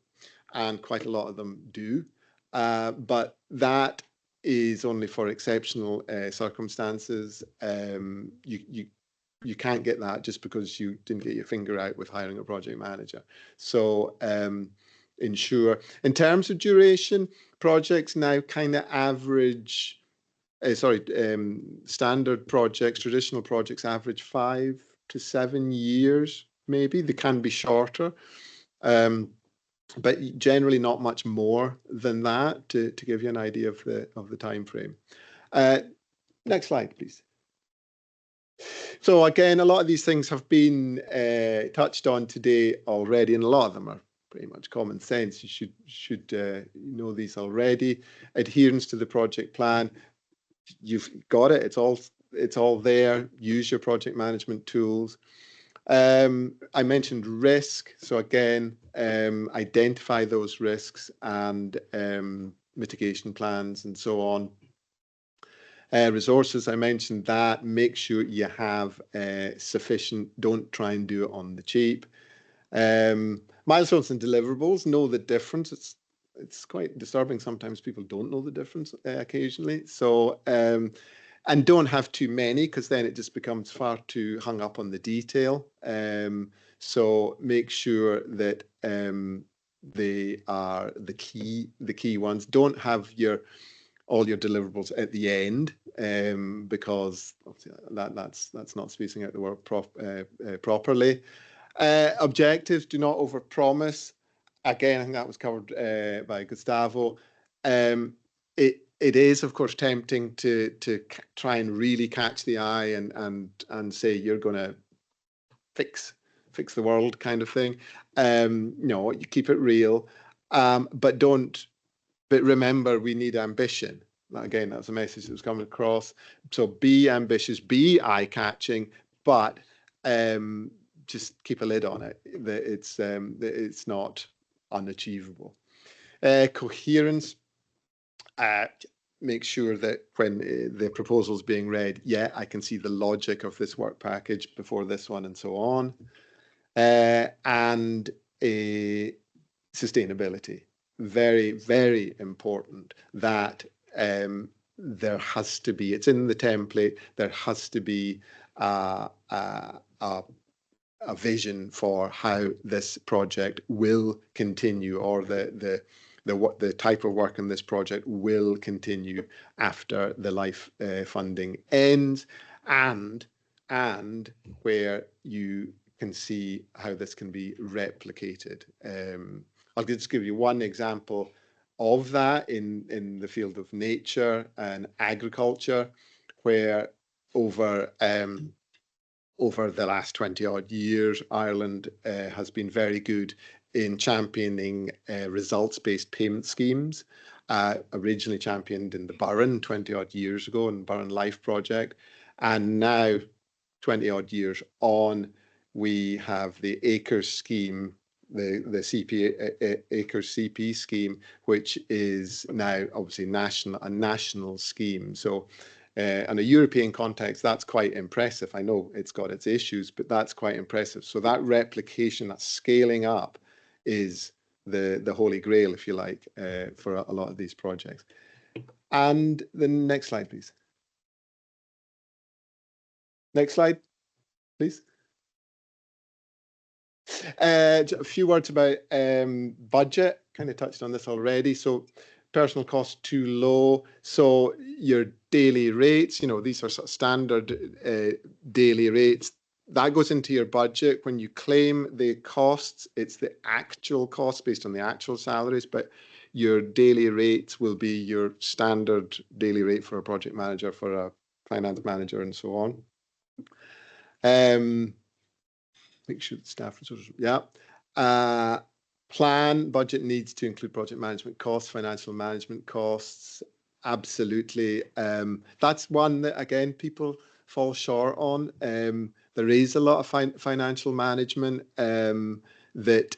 and quite a lot of them do, but that is only for exceptional circumstances. you can't get that just because you didn't get your finger out with hiring a project manager. So ensure. In terms of duration, projects now kind of average, standard projects, traditional projects average 5 to 7 years, maybe. They can be shorter, but generally not much more than that, to give you an idea of the time frame. Next slide, please. So again, a lot of these things have been touched on today already, and a lot of them are pretty much common sense. You should know these already. Adherence to the project plan. You've got it. It's all there. Use your project management tools. I mentioned risk. So again, identify those risks and mitigation plans and so on. Resources, I mentioned that. Make sure you have sufficient. Don't try and do it on the cheap. Milestones and deliverables. Know the difference. It's quite disturbing. Sometimes people don't know the difference occasionally. So, and don't have too many, because then it just becomes far too hung up on the detail. So make sure that they are the key ones. Don't have all your deliverables at the end, because that's not spacing out the work properly. Objectives, do not overpromise. Again, I think that was covered by Gustavo. It is, of course, tempting to try and really catch the eye and say you're going to fix the world, kind of thing. No, you keep it real, but don't. But remember, we need ambition. Again, that's a message that was coming across. So be ambitious, be eye-catching, but just keep a lid on it. That it's not unachievable. Coherence. Make sure that when the proposal is being read, I can see the logic of this work package before this one, and so on. And sustainability. Very, very important that there has to be, it's in the template, there has to be a vision for how this project will continue, or the type of work in this project will continue after the life funding ends, and where you can see how this can be replicated. I'll just give you one example of that in the field of nature and agriculture, where over the last 20 odd years, Ireland has been very good in championing results-based payment schemes, originally championed in the Burren 20 odd years ago in the Burren Life project. And now, 20 odd years on, we have the ACRES scheme, the CP ACRES CP scheme, which is now obviously a national scheme. So in a European context, that's quite impressive. I know it's got its issues, but that's quite impressive. So that replication, that scaling up, is the holy grail, if you like, for a lot of these projects. And the next slide, please. Next slide, please. A few words about budget. Kind of touched on this already. So personal cost too low. So your daily rates, these are sort of standard daily rates. That goes into your budget. When you claim the costs, it's the actual cost based on the actual salaries, but your daily rates will be your standard daily rate for a project manager, for a finance manager, and so on. Make sure the staff resources, plan budget needs to include project management costs, financial management costs. Absolutely. That's one that, again, people fall short on. There is a lot of financial management that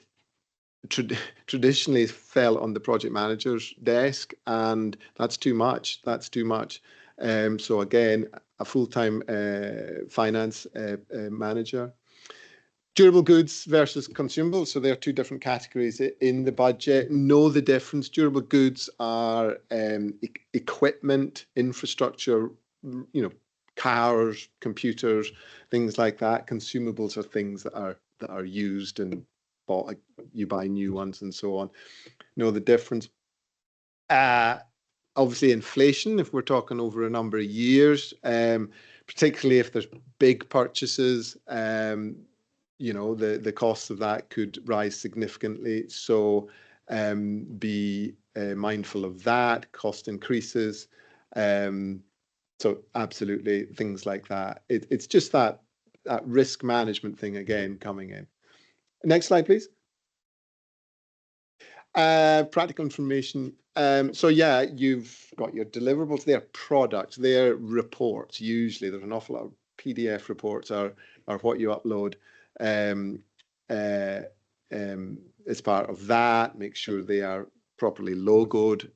traditionally fell on the project manager's desk, and that's too much. That's too much. So again, a full-time finance manager. Durable goods versus consumables. So there are two different categories in the budget. Know the difference. Durable goods are equipment, infrastructure, cars, computers, things like that. Consumables are things that are used and bought. Like you buy new ones and so on. Know the difference. Obviously, inflation. If we're talking over a number of years, particularly if there's big purchases, you know, the cost of that could rise significantly. So be mindful of that. Cost increases. So absolutely things like that. It's just that risk management thing again coming in. Next slide, please. Practical information. So yeah, you've got your deliverables, their products, their reports. Usually there's an awful lot of PDF reports are what you upload as part of that. Make sure they are properly logoed,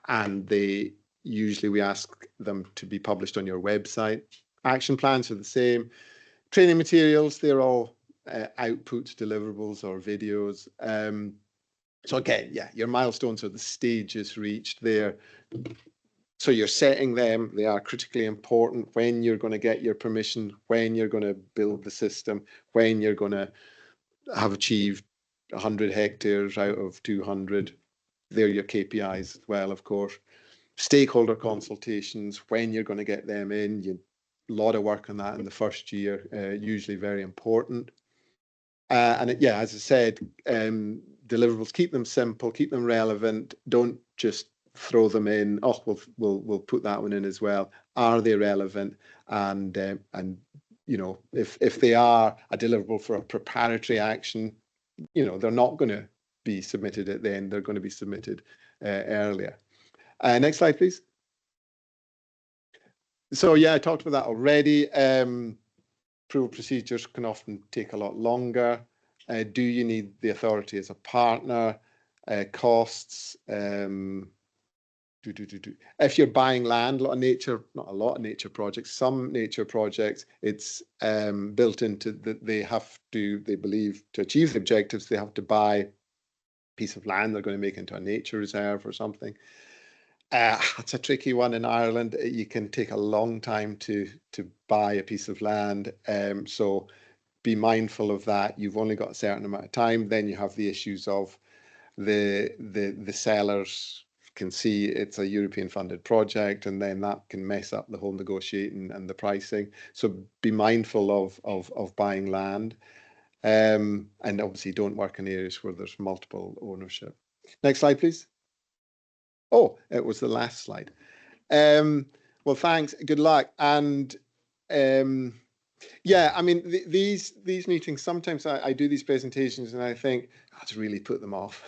and usually we ask them to be published on your website. Action plans are the same. Training materials, they're all outputs, deliverables or videos. So again, yeah, your milestones are the stages reached there. So you're setting them, they are critically important, when you're going to get your permission, when you're going to build the system, when you're going to have achieved 100 hectares out of 200. They're your KPIs as well, of course. Stakeholder consultations, when you're going to get them in, a lot of work on that in the first year, usually very important. And yeah, as I said, deliverables, keep them simple, keep them relevant. Don't just throw them in. Oh, we'll put that one in as well. Are they relevant? And you know, if they are a deliverable for a preparatory action, you know, they're not going to be submitted at the end. They're going to be submitted earlier. Next slide, please. So yeah, I talked about that already. Approval procedures can often take a lot longer. Do you need the authority as a partner? Costs. If you're buying land, not a lot of nature projects, some nature projects, it's built into that they believe to achieve the objectives, they have to buy a piece of land they're going to make into a nature reserve or something. It's a tricky one in Ireland. You can take a long time to buy a piece of land. So be mindful of that. You've only got a certain amount of time. Then you have the issues of the sellers can see it's a European funded project, and then that can mess up the whole negotiating and the pricing. So be mindful of buying land, and obviously don't work in areas where there's multiple ownership. Next slide, please. Oh, it was the last slide. Well, thanks. Good luck. And yeah, I mean, these meetings, sometimes I do these presentations and I think, I'll just really put them off.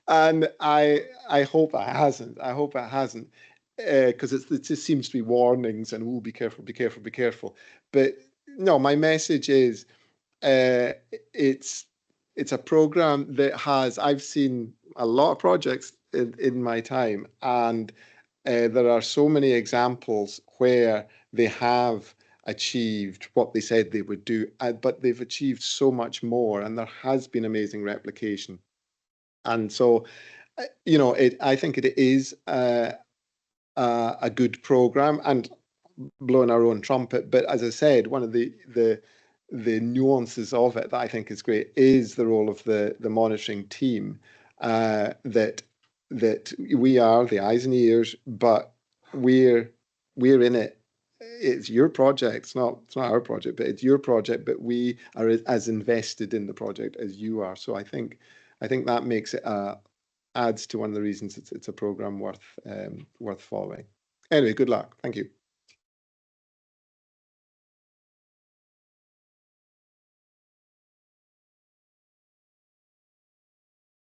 And I hope it hasn't. I hope it hasn't, because it just seems to be warnings and, oh, be careful, be careful, be careful. But no, my message is, it's a program that I've seen a lot of projects in my time, and there are so many examples where they have achieved what they said they would do, but they've achieved so much more, and there has been amazing replication. And so, you know, I think it is a good program, and blowing our own trumpet. But as I said, one of the nuances of it that I think is great is the role of the monitoring team, that we are the eyes and ears, but we're in it. It's your project. It's not our project, but it's your project. But we are as invested in the project as you are. So I think that makes it adds to one of the reasons it's a program worth following. Anyway, good luck. Thank you.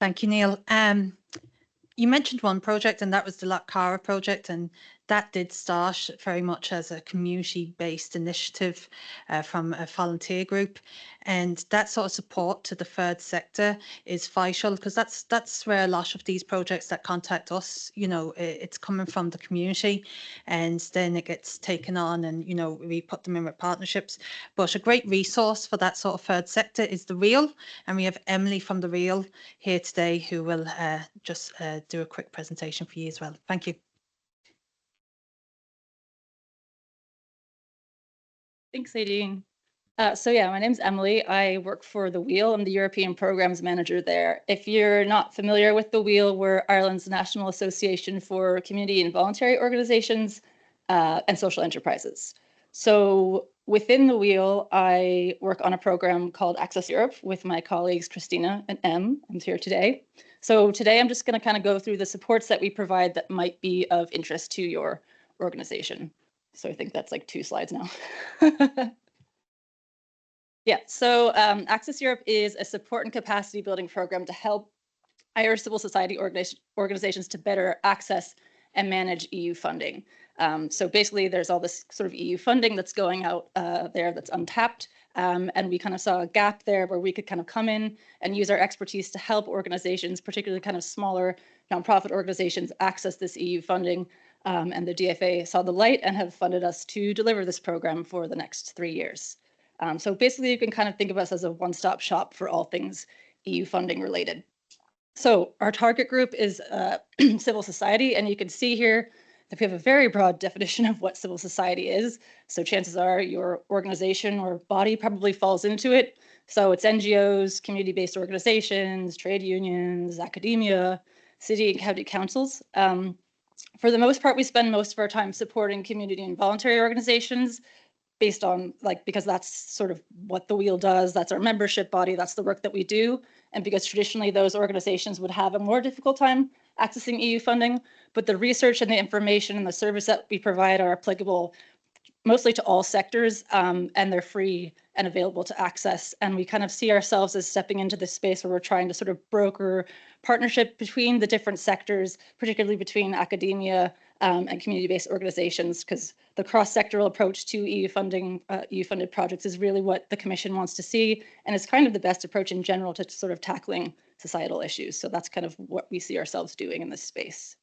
Thank you, Neil. You mentioned one project, and that was the Loch Cara project, and that did start very much as a community-based initiative from a volunteer group, and that sort of support to the third sector is vital, because that's where a lot of these projects that contact us, you know, it's coming from the community, and then it gets taken on, and you know, we put them in with partnerships. But a great resource for that sort of third sector is the Reel, and we have Emily from the Reel here today who will just do a quick presentation for you as well. Thank you. Thanks, Aideen. So yeah, my name's Emily. I work for The Wheel. I'm the European Programs Manager there. If you're not familiar with The Wheel, we're Ireland's National Association for Community and Voluntary Organizations and Social Enterprises. So within The Wheel, I work on a program called Access Europe with my colleagues Christina and Em. I'm here today. So today I'm just going to kind of go through the supports that we provide that might be of interest to your organization. So I think that's like 2 slides now. Yeah, so Access Europe is a support and capacity building program to help Irish civil society organizations to better access and manage EU funding. So basically, there's all this sort of EU funding that's going out there that's untapped. And we kind of saw a gap there where we could kind of come in and use our expertise to help organizations, particularly kind of smaller nonprofit organizations, access this EU funding. And the DFA saw the light and have funded us to deliver this program for the next 3 years. So basically, you can kind of think of us as a one-stop shop for all things EU funding related. So our target group is civil society, and you can see here that we have a very broad definition of what civil society is. So chances are your organization or body probably falls into it. So it's NGOs, community-based organizations, trade unions, academia, city and county councils. For the most part, we spend most of our time supporting community and voluntary organizations based on because that's sort of what The Wheel does. That's our membership body. That's the work that we do. And because traditionally those organizations would have a more difficult time accessing EU funding, but the research and the information and the service that we provide are applicable mostly to all sectors, and they're free and available to access. And we kind of see ourselves as stepping into this space where we're trying to sort of broker partnership between the different sectors, particularly between academia and community-based organizations, because the cross-sectoral approach to EU-funded projects is really what the Commission wants to see, and it's kind of the best approach in general to sort of tackling societal issues. So that's kind of what we see ourselves doing in this space.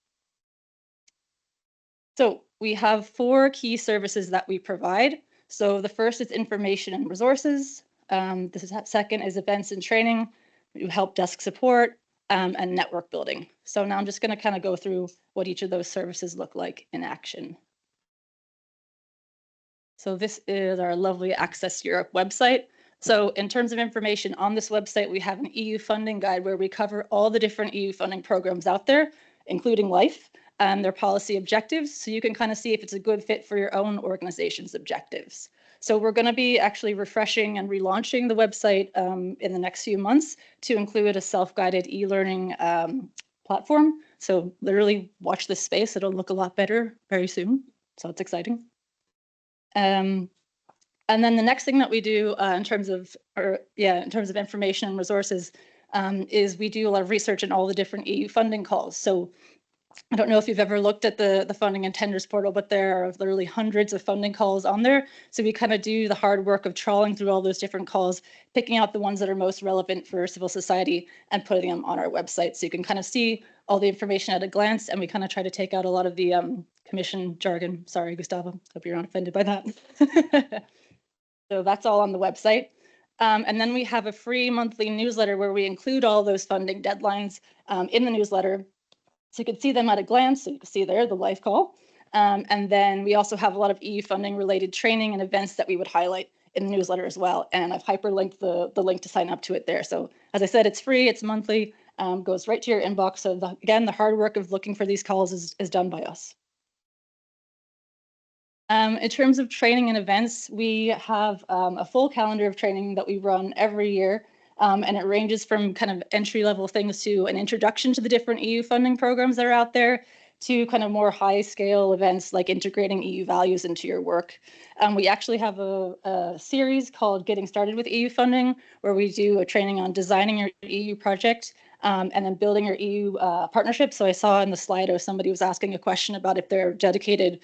So we have 4 key services that we provide. So the first is information and resources. The second is events and training, help desk support, and network building. So now I'm just going to kind of go through what each of those services look like in action. So this is our lovely Access Europe website. So in terms of information on this website, we have an EU funding guide where we cover all the different EU funding programs out there, including LIFE, and their policy objectives. So you can kind of see if it's a good fit for your own organization's objectives. So we're going to be actually refreshing and relaunching the website in the next few months to include a self-guided e-learning platform. So literally watch this space. It'll look a lot better very soon. So it's exciting. And then the next thing that we do in terms of information and resources is we do a lot of research in all the different EU funding calls. So I don't know if you've ever looked at the funding and tenders portal, but there are literally hundreds of funding calls on there. So we kind of do the hard work of trawling through all those different calls, picking out the ones that are most relevant for civil society and putting them on our website. So you can kind of see all the information at a glance, and we kind of try to take out a lot of the Commission jargon. Sorry, Gustavo, hope you're not offended by that. So that's all on the website. And then we have a free monthly newsletter where we include all those funding deadlines in the newsletter. So you can see them at a glance. So you can see there the live call. And then we also have a lot of EU funding related training and events that we would highlight in the newsletter as well. And I've hyperlinked the link to sign up to it there. So as I said, it's free, it's monthly, goes right to your inbox. So again, the hard work of looking for these calls is done by us. In terms of training and events, we have a full calendar of training that we run every year. And it ranges from kind of entry-level things to an introduction to the different EU funding programs that are out there to kind of more high-scale events like integrating EU values into your work. We actually have a series called Getting Started with EU Funding, where we do a training on designing your EU project and then building your EU partnership. So I saw in the Slido somebody was asking a question about if there are dedicated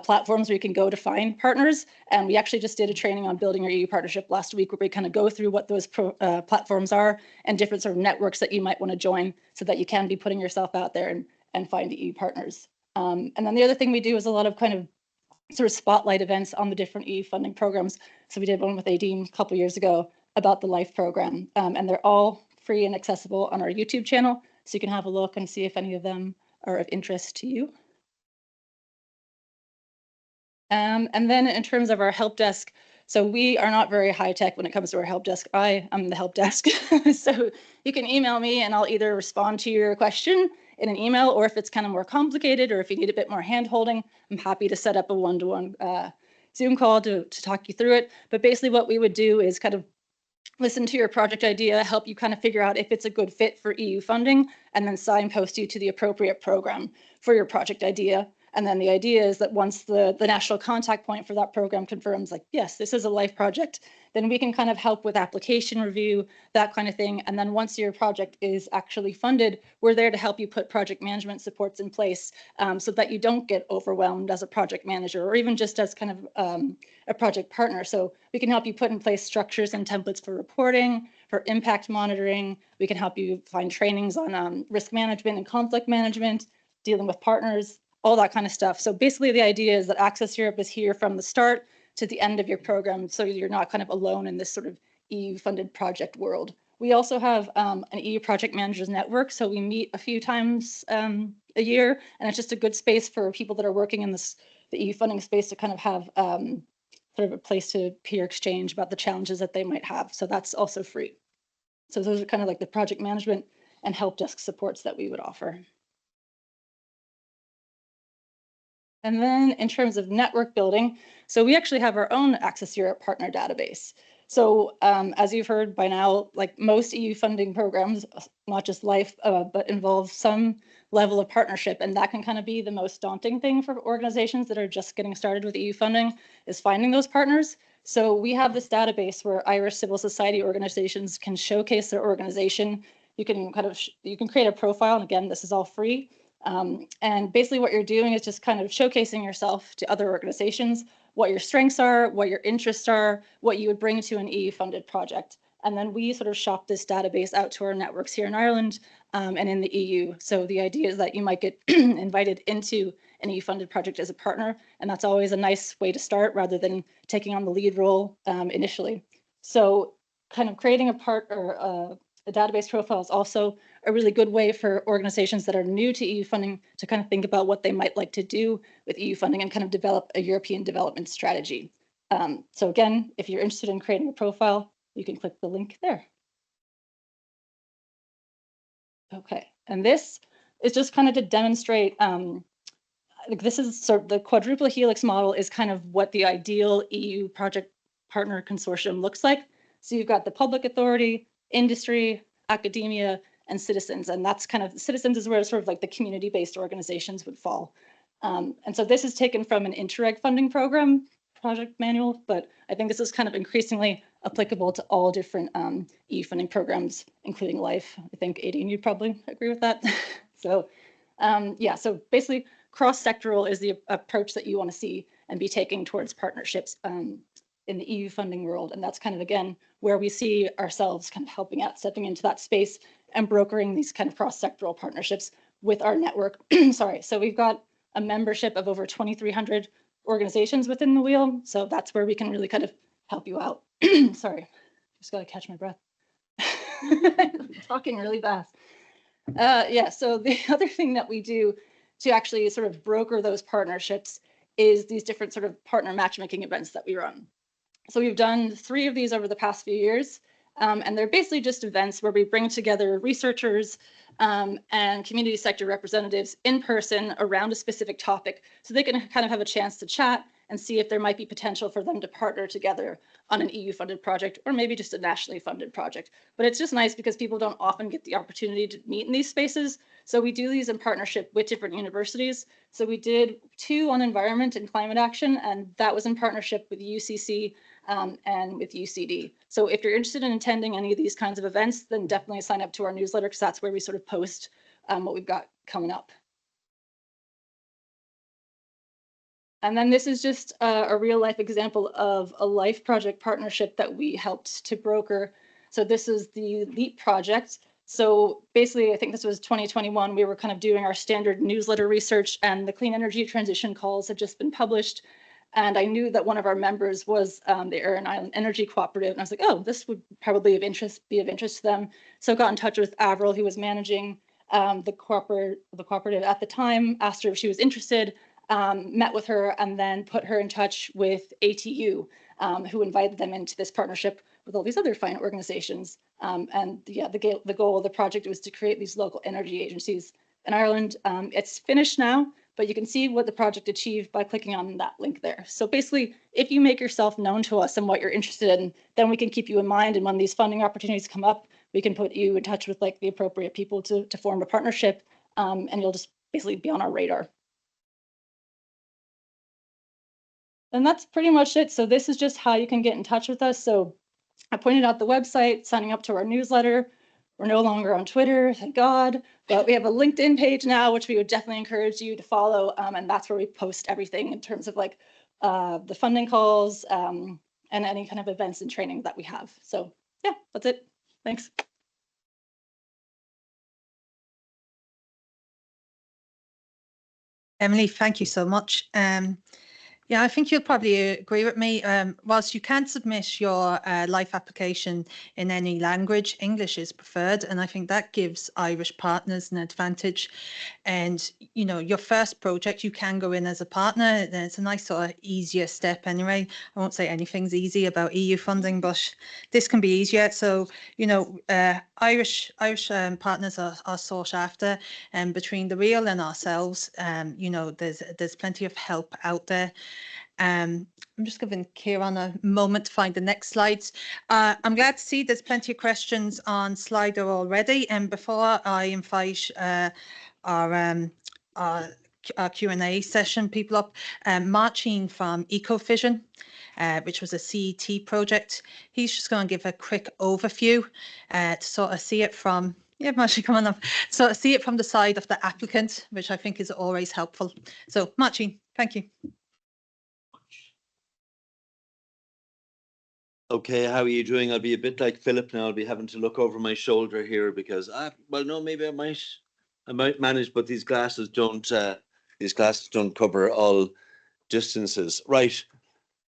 platforms where you can go to find partners. And we actually just did a training on building your EU partnership last week, where we kind of go through what those platforms are and different sort of networks that you might want to join so that you can be putting yourself out there and find EU partners. And then the other thing we do is a lot of kind of sort of spotlight events on the different EU funding programs. So we did one with Aideen a couple of years ago about the LIFE program, and they're all free and accessible on our YouTube channel. So you can have a look and see if any of them are of interest to you. And then in terms of our help desk, So we are not very high tech when it comes to our help desk. I am the help desk. So you can email me and I'll either respond to your question in an email, or if it's kind of more complicated, or if you need a bit more hand holding, I'm happy to set up a one-to-one Zoom call to talk you through it. But basically what we would do is kind of listen to your project idea, help you kind of figure out if it's a good fit for EU funding, and then signpost you to the appropriate program for your project idea. And then the idea is that once the national contact point for that program confirms, like, yes, this is a LIFE project, then we can kind of help with application review, that kind of thing. And then once your project is actually funded, we're there to help you put project management supports in place so that you don't get overwhelmed as a project manager, or even just as kind of a project partner. So we can help you put in place structures and templates for reporting, for impact monitoring. We can help you find trainings on risk management and conflict management, dealing with partners, all that kind of stuff. So basically the idea is that Access Europe is here from the start to the end of your program, so you're not kind of alone in this sort of EU funded project world. We also have an EU project managers network, so we meet a few times a year, and it's just a good space for people that are working in the EU funding space to kind of have sort of a place to peer exchange about the challenges that they might have. So that's also free. So those are kind of like the project management and help desk supports that we would offer. And then in terms of network building, so we actually have our own Access Europe partner database. So as you've heard by now, like most EU funding programs, not just LIFE, but involve some level of partnership. And that can kind of be the most daunting thing for organizations that are just getting started with EU funding, is finding those partners. So we have this database where Irish civil society organizations can showcase their organization. You can you can create a profile, and again, this is all free. And basically what you're doing is just kind of showcasing yourself to other organizations, what your strengths are, what your interests are, what you would bring to an EU funded project. And then we sort of shop this database out to our networks here in Ireland and in the EU. So the idea is that you might get invited into an EU funded project as a partner. And that's always a nice way to start rather than taking on the lead role initially. So kind of creating a database profile is also a really good way for organizations that are new to EU funding to kind of think about what they might like to do with EU funding and kind of develop a European development strategy. So again, if you're interested in creating a profile, you can click the link there. Okay, and this is just kind of to demonstrate, this is sort of the quadruple helix model is kind of what the ideal EU project partner consortium looks like. So you've got the public authority, industry, academia, and citizens. And that's kind of, citizens is where sort of like the community-based organizations would fall. And so this is taken from an Interreg funding program project manual, but I think this is kind of increasingly applicable to all different EU funding programs, including LIFE. I think Aideen, you'd probably agree with that. So yeah, so basically cross-sectoral is the approach that you want to see and be taking towards partnerships in the EU funding world. And that's kind of, again, where we see ourselves kind of helping out, stepping into that space and brokering these kind of cross-sectoral partnerships with our network. Sorry, so we've got a membership of over 2,300 organizations within the wheel. So that's where we can really kind of help you out. Sorry, just gotta catch my breath. Talking really fast. Yeah, so the other thing that we do to actually sort of broker those partnerships is these different sort of partner matchmaking events that we run. So we've done 3 of these over the past few years, and they're basically just events where we bring together researchers and community sector representatives in person around a specific topic, so they can kind of have a chance to chat and see if there might be potential for them to partner together on an EU funded project, or maybe just a nationally funded project. But it's just nice because people don't often get the opportunity to meet in these spaces. So we do these in partnership with different universities. So we did 2 on environment and climate action, and that was in partnership with UCC and with UCD. So if you're interested in attending any of these kinds of events, then definitely sign up to our newsletter, because that's where we sort of post what we've got coming up. And then this is just a real life example of a LIFE project partnership that we helped to broker. So this is the LEAP project. So basically, I think this was 2021, we were kind of doing our standard newsletter research, and the clean energy transition calls had just been published. And I knew that one of our members was the Aran Island Energy Cooperative. And I was like, oh, this would probably be of interest to them. So I got in touch with Avril, who was managing the cooperative at the time, asked her if she was interested. met with her and then put her in touch with ATU, who invited them into this partnership with all these other fine organizations. And yeah, the goal of the project was to create these local energy agencies in Ireland. It's finished now, but you can see what the project achieved by clicking on that link there. So basically, if you make yourself known to us and what you're interested in, then we can keep you in mind. And when these funding opportunities come up, we can put you in touch with like the appropriate people to form a partnership, and you'll just basically be on our radar. And that's pretty much it. So this is just how you can get in touch with us. So I pointed out the website, signing up to our newsletter. We're no longer on Twitter, thank God, but we have a LinkedIn page now, which we would definitely encourage you to follow. And that's where we post everything in terms of like the funding calls and any kind of events and training that we have. So yeah, that's it. Thanks. Emily, thank you so much. Yeah, I think you'll probably agree with me. Whilst you can submit your LIFE application in any language, English is preferred, and I think that gives Irish partners an advantage. And, you know, your first project, you can go in as a partner. It's a nice sort of easier step anyway. I won't say anything's easy about EU funding, but this can be easier. So, you know, Irish partners are sought after, and between the Real and ourselves, you know, there's plenty of help out there. I'm just giving Kieran a moment to find the next slides. I'm glad to see there's plenty of questions on Slido already. And before I invite our Q&A session people up, Marcin from Ecovision, which was a CET project, he's just going to give a quick overview to sort of see it from, yeah, Marcin, come on up, sort of see it from the side of the applicant, which I think is always helpful. So Marcin, thank you. Okay, how are you doing? I'll be a bit like Philip now. I'll be having to look over my shoulder here because well, no, maybe I might manage, but these glasses don't cover all distances. Right.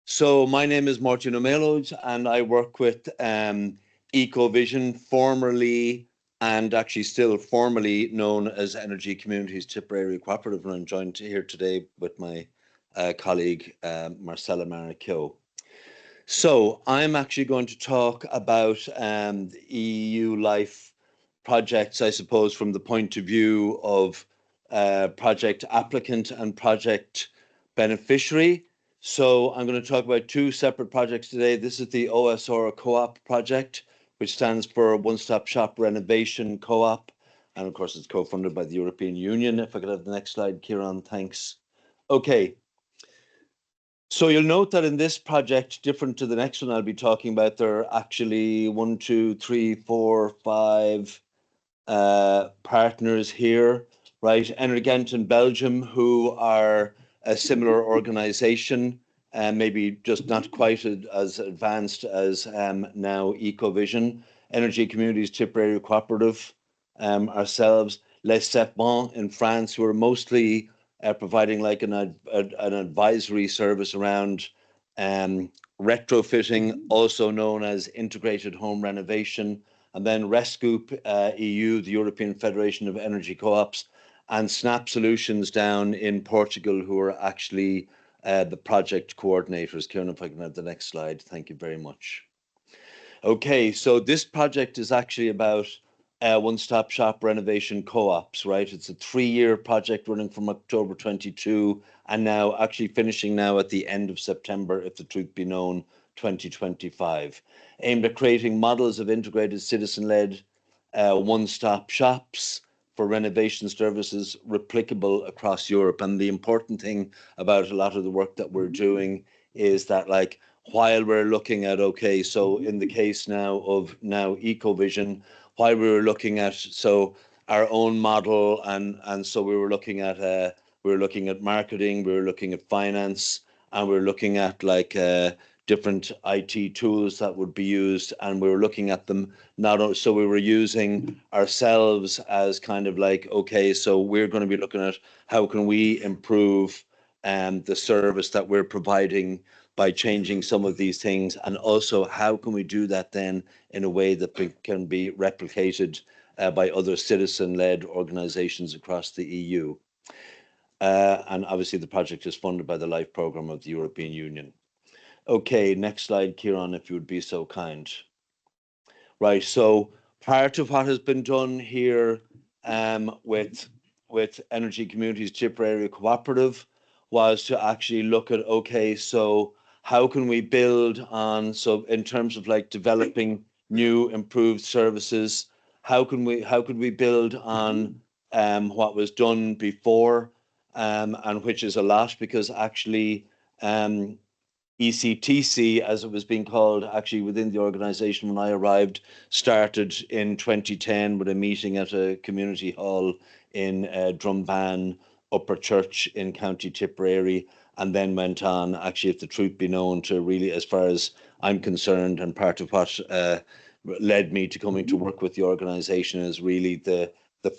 So my name is Martin O'Mellows and I work with Ecovision, formerly and actually still formally known as Energy Communities Tipperary Cooperative, and I'm joined here today with my colleague Marcella Maracchio. So I'm actually going to talk about the EU LIFE projects, I suppose, from the point of view of project applicant and project beneficiary. So I'm going to talk about two separate projects today. This is the OSR Co-op project, which stands for One Stop Shop Renovation Co-op. And of course, it's co-funded by the European Union. If I could have the next slide, Kieran, thanks. Okay. So you'll note that in this project, different to the next one I'll be talking about, there are actually 1, 2, 3, 4, 5 partners here, right? Energent in Belgium, who are a similar organization, and maybe just not quite as advanced as now Ecovision. Energy Communities Tipperary Cooperative, ourselves, Les Septements in France, who are mostly providing like an advisory service around retrofitting, also known as integrated home renovation, and then Rescoop EU, the European Federation of Energy Co-ops, and Snap Solutions down in Portugal, who are actually the project coordinators. Kieran, if I can have the next slide, thank you very much. Okay, so this project is actually about one-stop shop renovation co-ops, right? It's a 3-year project running from October 22 and now actually finishing now at the end of September, if the truth be known, 2025, aimed at creating models of integrated citizen-led one-stop shops for renovation services replicable across Europe. And the important thing about a lot of the work that we're doing is that, like, while we're looking at, okay, so in the case now of Ecovision, while we were looking at our own model, and so we were looking at marketing, we were looking at finance, and we were looking at like different IT tools that would be used, and we were looking at them so we were using ourselves as kind of like, okay, so we're going to be looking at how can we improve the service that we're providing by changing some of these things, and also how can we do that then in a way that can be replicated by other citizen-led organizations across the EU. And obviously the project is funded by the LIFE program of the European Union. Okay, next slide, Kieran, if you would be so kind. Right, so part of what has been done here with Energy Communities Tipperary Cooperative was to actually look at, okay, so how can we build on, so in terms of like developing new improved services, how could we build on what was done before, and which is a lot, because actually ECTC, as it was being called, actually within the organisation when I arrived, started in 2010 with a meeting at a community hall in Drumban, Upper Church in County Tipperary, and then went on, actually, if the truth be known, to really, as far as I'm concerned, and part of what led me to coming to work with the organisation is really the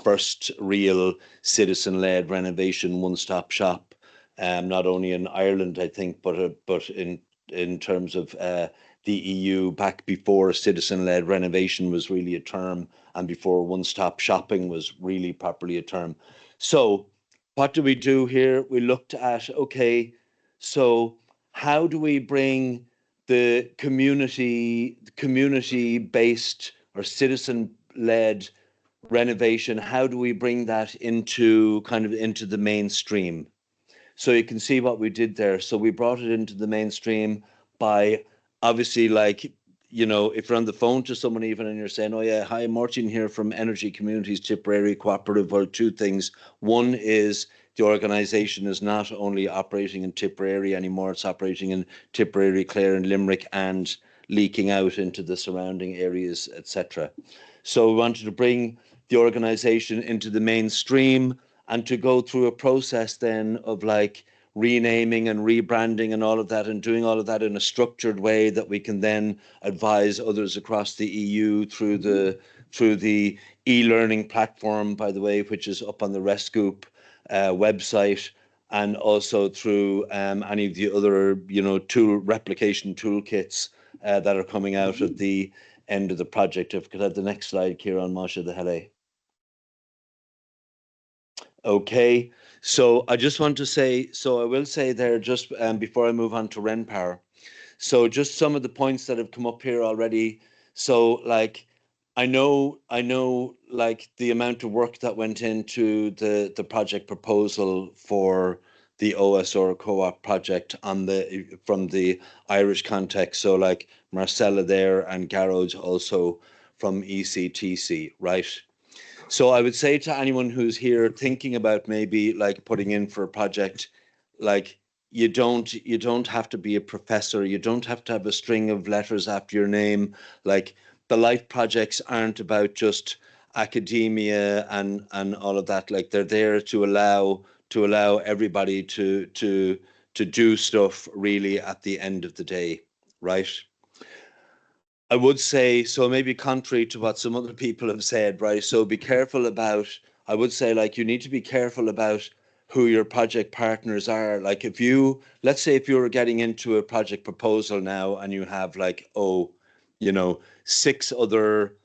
first real citizen-led renovation one-stop shop. Not only in Ireland, I think, but in terms of the EU, back before citizen-led renovation was really a term, and before one-stop shopping was really properly a term. So what do we do here? We looked at, okay, so how do we bring the community-based or citizen-led renovation, how do we bring that into the mainstream? So you can see what we did there. So we brought it into the mainstream by obviously, like, you know, if you're on the phone to someone even and you're saying, oh yeah, hi, Martin here from Energy Communities Tipperary Cooperative, well, two things. One is the organisation is not only operating in Tipperary anymore, it's operating in Tipperary, Clare and Limerick, and leaking out into the surrounding areas, etc. So we wanted to bring the organisation into the mainstream and to go through a process then of like renaming and rebranding and all of that, and doing all of that in a structured way that we can then advise others across the EU through the e-learning platform, by the way, which is up on the Rescoop website, and also through any of the other, you know, replication toolkits that are coming out at the end of the project. If we could have the next slide, Kieran, Masha, the hele. Okay, so I just want to say, so I will say there just before I move on to RenPower, so just some of the points that have come up here already. So like, I know like the amount of work that went into the project proposal for the OSR co-op project on from the Irish context. So like Marcella there and Garrod also from ECTC, right? So I would say to anyone who's here thinking about maybe like putting in for a project, like you don't have to be a professor, you don't have to have a string of letters after your name. Like the LIFE projects aren't about just academia and all of that. Like they're there to allow everybody to do stuff really at the end of the day, right? I would say, so maybe contrary to what some other people have said, right? So be careful about, I would say, like, you need to be careful about who your project partners are. Like if you, let's say if you were getting into a project proposal now and you have like, oh, you know, six other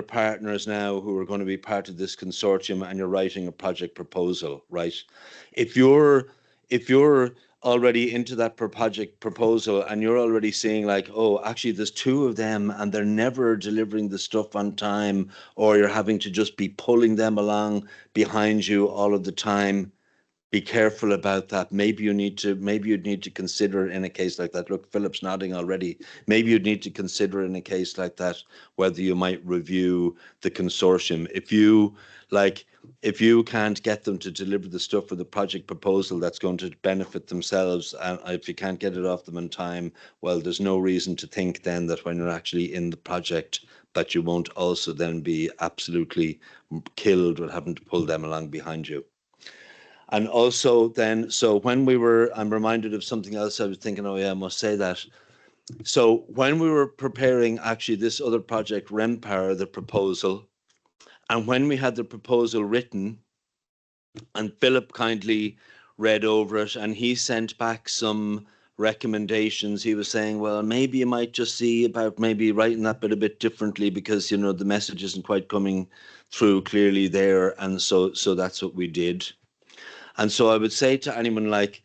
partners now who are going to be part of this consortium, and you're writing a project proposal, right? If you're already into that project proposal and you're already seeing like, oh, actually there's two of them and they're never delivering the stuff on time, or you're having to just be pulling them along behind you all of the time, be careful about that. Maybe you'd need to consider in a case like that. Look, Philip's nodding already. Maybe you'd need to consider in a case like that whether you might review the consortium. If you can't get them to deliver the stuff for the project proposal that's going to benefit themselves, and if you can't get it off them in time, well, there's no reason to think then that when you're actually in the project that you won't also then be absolutely killed with having to pull them along behind you. And also then, so when I'm reminded of something else I was thinking, oh yeah, I must say that. So when we were preparing actually this other project, RenPower, the proposal, and when we had the proposal written, and Philip kindly read over it, and he sent back some recommendations. He was saying, well, maybe you might just see about maybe writing that bit a bit differently, because, you know, the message isn't quite coming through clearly there. And so that's what we did. And so I would say to anyone, like,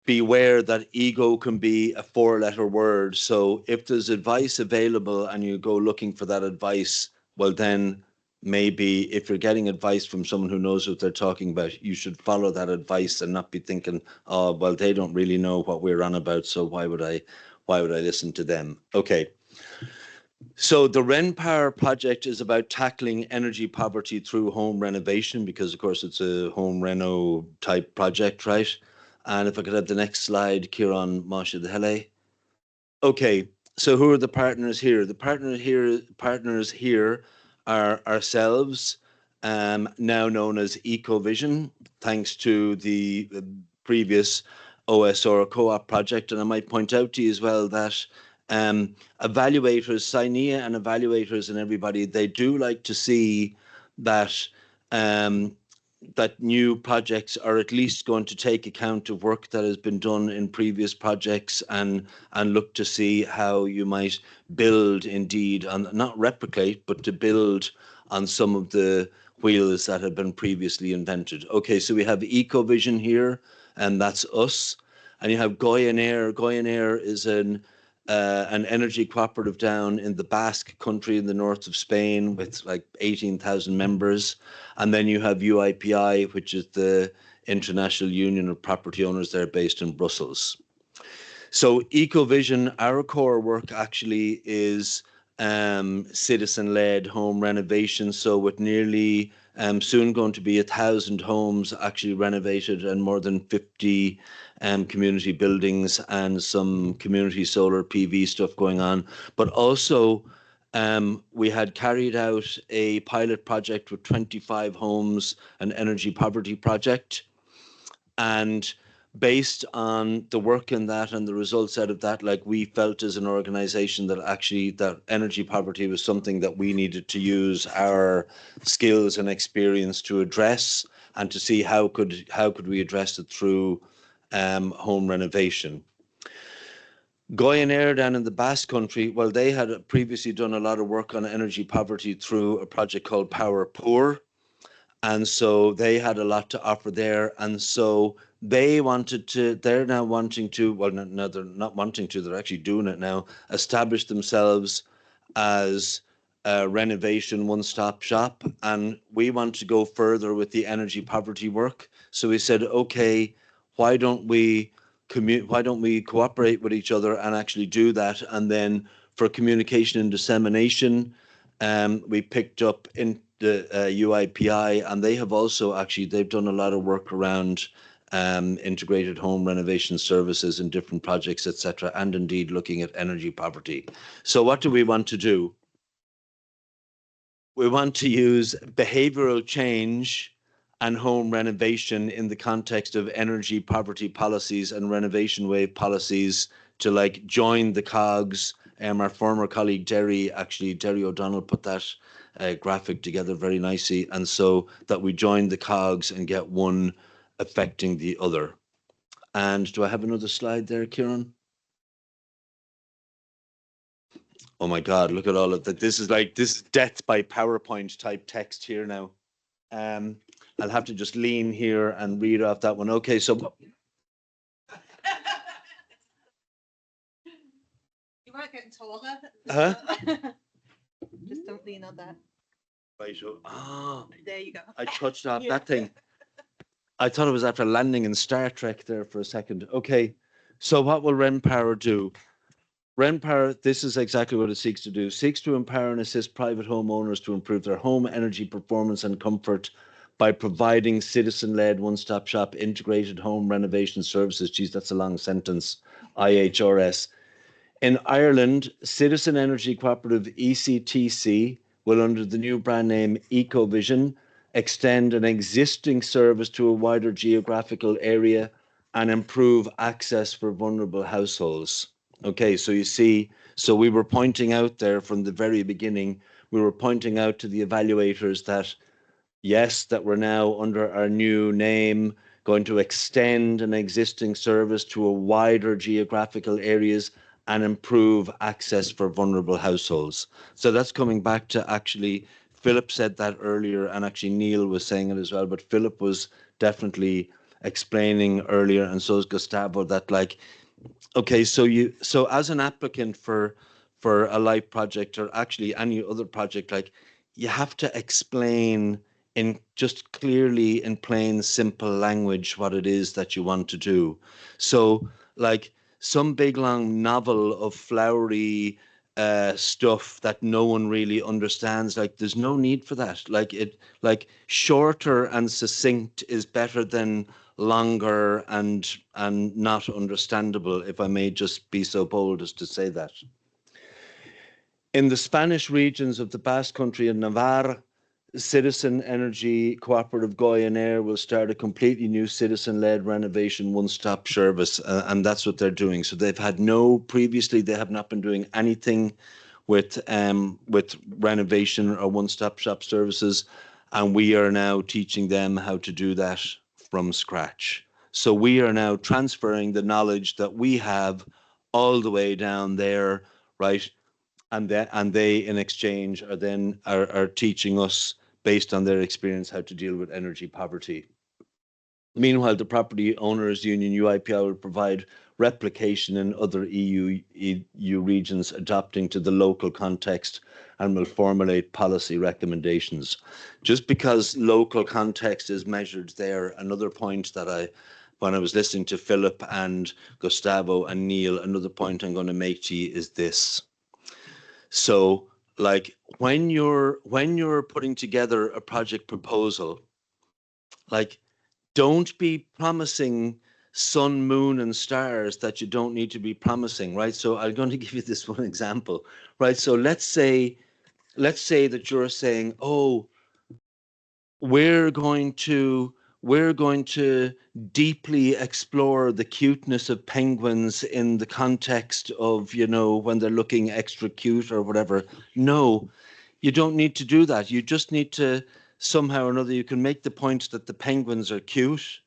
beware that ego can be a 4-letter word. So if there's advice available and you go looking for that advice, well, then maybe if you're getting advice from someone who knows what they're talking about, you should follow that advice and not be thinking, oh, well, they don't really know what we're on about, so why would I listen to them? Okay. So the RenPower project is about tackling energy poverty through home renovation, because of course it's a home reno type project, right? And if I could have the next slide, Kieran Masha the Hele. Okay, so who are the partners here? The partners here are ourselves, now known as Ecovision, thanks to the previous OSR co-op project. And I might point out to you as well that evaluators, SINEA and evaluators and everybody, they do like to see that that new projects are at least going to take account of work that has been done in previous projects and look to see how you might build indeed on, not replicate, but to build on some of the wheels that have been previously invented. Okay, so we have Ecovision here, and that's us. And you have Goyaner. Goyaner is an energy cooperative down in the Basque country in the north of Spain with like 18,000 members. And then you have UIPI, which is the International Union of Property Owners. They're based in Brussels. So Ecovision, our core work actually is citizen-led home renovation. So with nearly soon going to be 1,000 homes actually renovated and more than 50 community buildings and some community solar PV stuff going on. But also we had carried out a pilot project with 25 homes, an energy poverty project. And based on the work in that and the results out of that, like, we felt as an organization that actually that energy poverty was something that we needed to use our skills and experience to address, and to see how could we address it through home renovation. Goyaner down in the Basque country, well, they had previously done a lot of work on energy poverty through a project called Power Poor. And so they had a lot to offer there. And so they're now wanting to, well, no, they're not wanting to, they're actually doing it now, establish themselves as a renovation one-stop shop. And we want to go further with the energy poverty work. So we said, okay, why don't we cooperate with each other and actually do that? And then for communication and dissemination, we picked up in the UIPI, and they have also actually, they've done a lot of work around integrated home renovation services in different projects, etc., and indeed looking at energy poverty. So what do we want to do? We want to use behavioral change and home renovation in the context of energy poverty policies and renovation wave policies to like join the cogs. Our former colleague Derry O'Donnell put that graphic together very nicely, and so that we join the cogs and get one affecting the other. And do I have another slide there, Kieran? Oh my God, look at all of that. This is death by PowerPoint type text here now. I'll have to just lean here and read off that one. Okay, so You weren't getting taller. Huh? Just don't lean on that. right, so There you go. I touched off that thing. I thought it was after landing in Star Trek there for a second. Okay, so what will RenPower do? RenPower, this is exactly what it seeks to do. Seeks to empower and assist private homeowners to improve their home energy performance and comfort by providing citizen-led one-stop shop integrated home renovation services. Geez, that's a long sentence. IHRS. In Ireland, Citizen Energy Cooperative ECTC will, under the new brand name Ecovision, extend an existing service to a wider geographical area and improve access for vulnerable households. Okay, so you see, so we were pointing out there from the very beginning, we were pointing out to the evaluators that, yes, that we're now under our new name going to extend an existing service to a wider geographical areas and improve access for vulnerable households. So that's coming back to actually, Philip said that earlier, and actually Neil was saying it as well, but Philip was definitely explaining earlier, and so is Gustavo, that like, okay, so as an applicant for a life project, or actually any other project, like, you have to explain in just clearly, in plain, simple language, what it is that you want to do. So like, some big long novel of flowery stuff that no one really understands, like, there's no need for that. Like shorter and succinct is better than longer and not understandable, if I may just be so bold as to say that. In the Spanish regions of the Basque Country and Navarre, Citizen Energy Cooperative Goyaner will start a completely new citizen-led renovation one-stop service, and that's what they're doing. So they've had previously they have not been doing anything with renovation or one-stop shop services, and we are now teaching them how to do that from scratch. So we are now transferring the knowledge that we have all the way down there, right? And they in exchange are teaching us, based on their experience, how to deal with energy poverty. Meanwhile, the Property Owners Union, UIPI, will provide replication in other EU regions, adapting to the local context, and will formulate policy recommendations. Just because local context is measured there, another point that when I was listening to Philip and Gustavo and Neil, another point I'm going to make to you is this. So like, when you're putting together a project proposal, like, don't be promising sun, moon, and stars that you don't need to be promising, right? So I'm going to give you this one example, right? So let's say that you're saying, oh, we're going to deeply explore the cuteness of penguins in the context of, when they're looking extra cute or whatever. No, you don't need to do that. You just need to, somehow or another, you can make the point that the penguins are cute,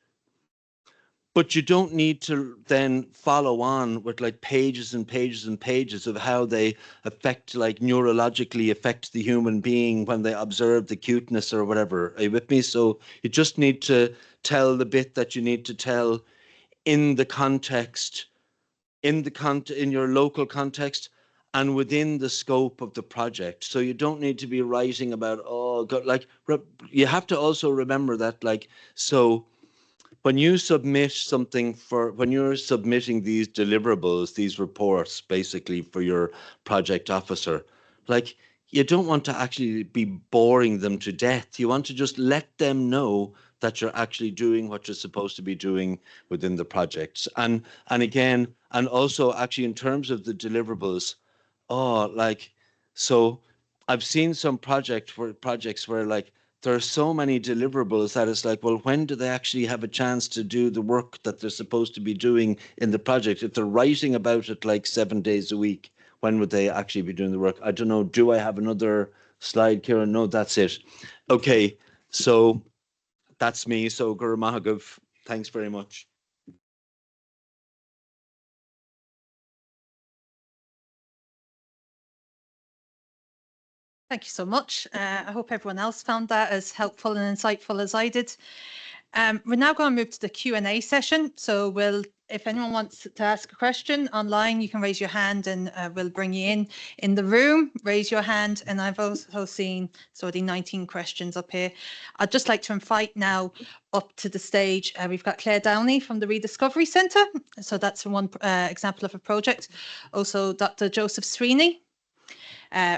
but you don't need to then follow on with like pages and pages and pages of how they affect, like, neurologically affect the human being when they observe the cuteness or whatever. Are you with me? So you just need to tell the bit that you need to tell in the context, in your local context, and within the scope of the project. So you don't need to be writing about, oh God, like, you have to also remember that, like, so when you submit something when you're submitting these deliverables, these reports, basically for your project officer, like, you don't want to actually be boring them to death. You want to just let them know that you're actually doing what you're supposed to be doing within the projects. And again, and also actually in terms of the deliverables, so I've seen some projects where like, there are so many deliverables that it's like, well, when do they actually have a chance to do the work that they're supposed to be doing in the project? If they're writing about it like 7 days a week, when would they actually be doing the work? I don't know. Do I have another slide, Kieran? No, that's it. Okay, so that's me. So Guru Mahagav, thanks very much. Thank you so much. I hope everyone else found that as helpful and insightful as I did. We're now going to move to the Q&A session. So if anyone wants to ask a question online, you can raise your hand and we'll bring you in. In the room, raise your hand. And I've also seen already 19 questions up here. I'd just like to invite now up to the stage. We've got Claire Downey from the Rediscovery Centre. So that's one example of a project. Also, Dr. Joseph Sweeney.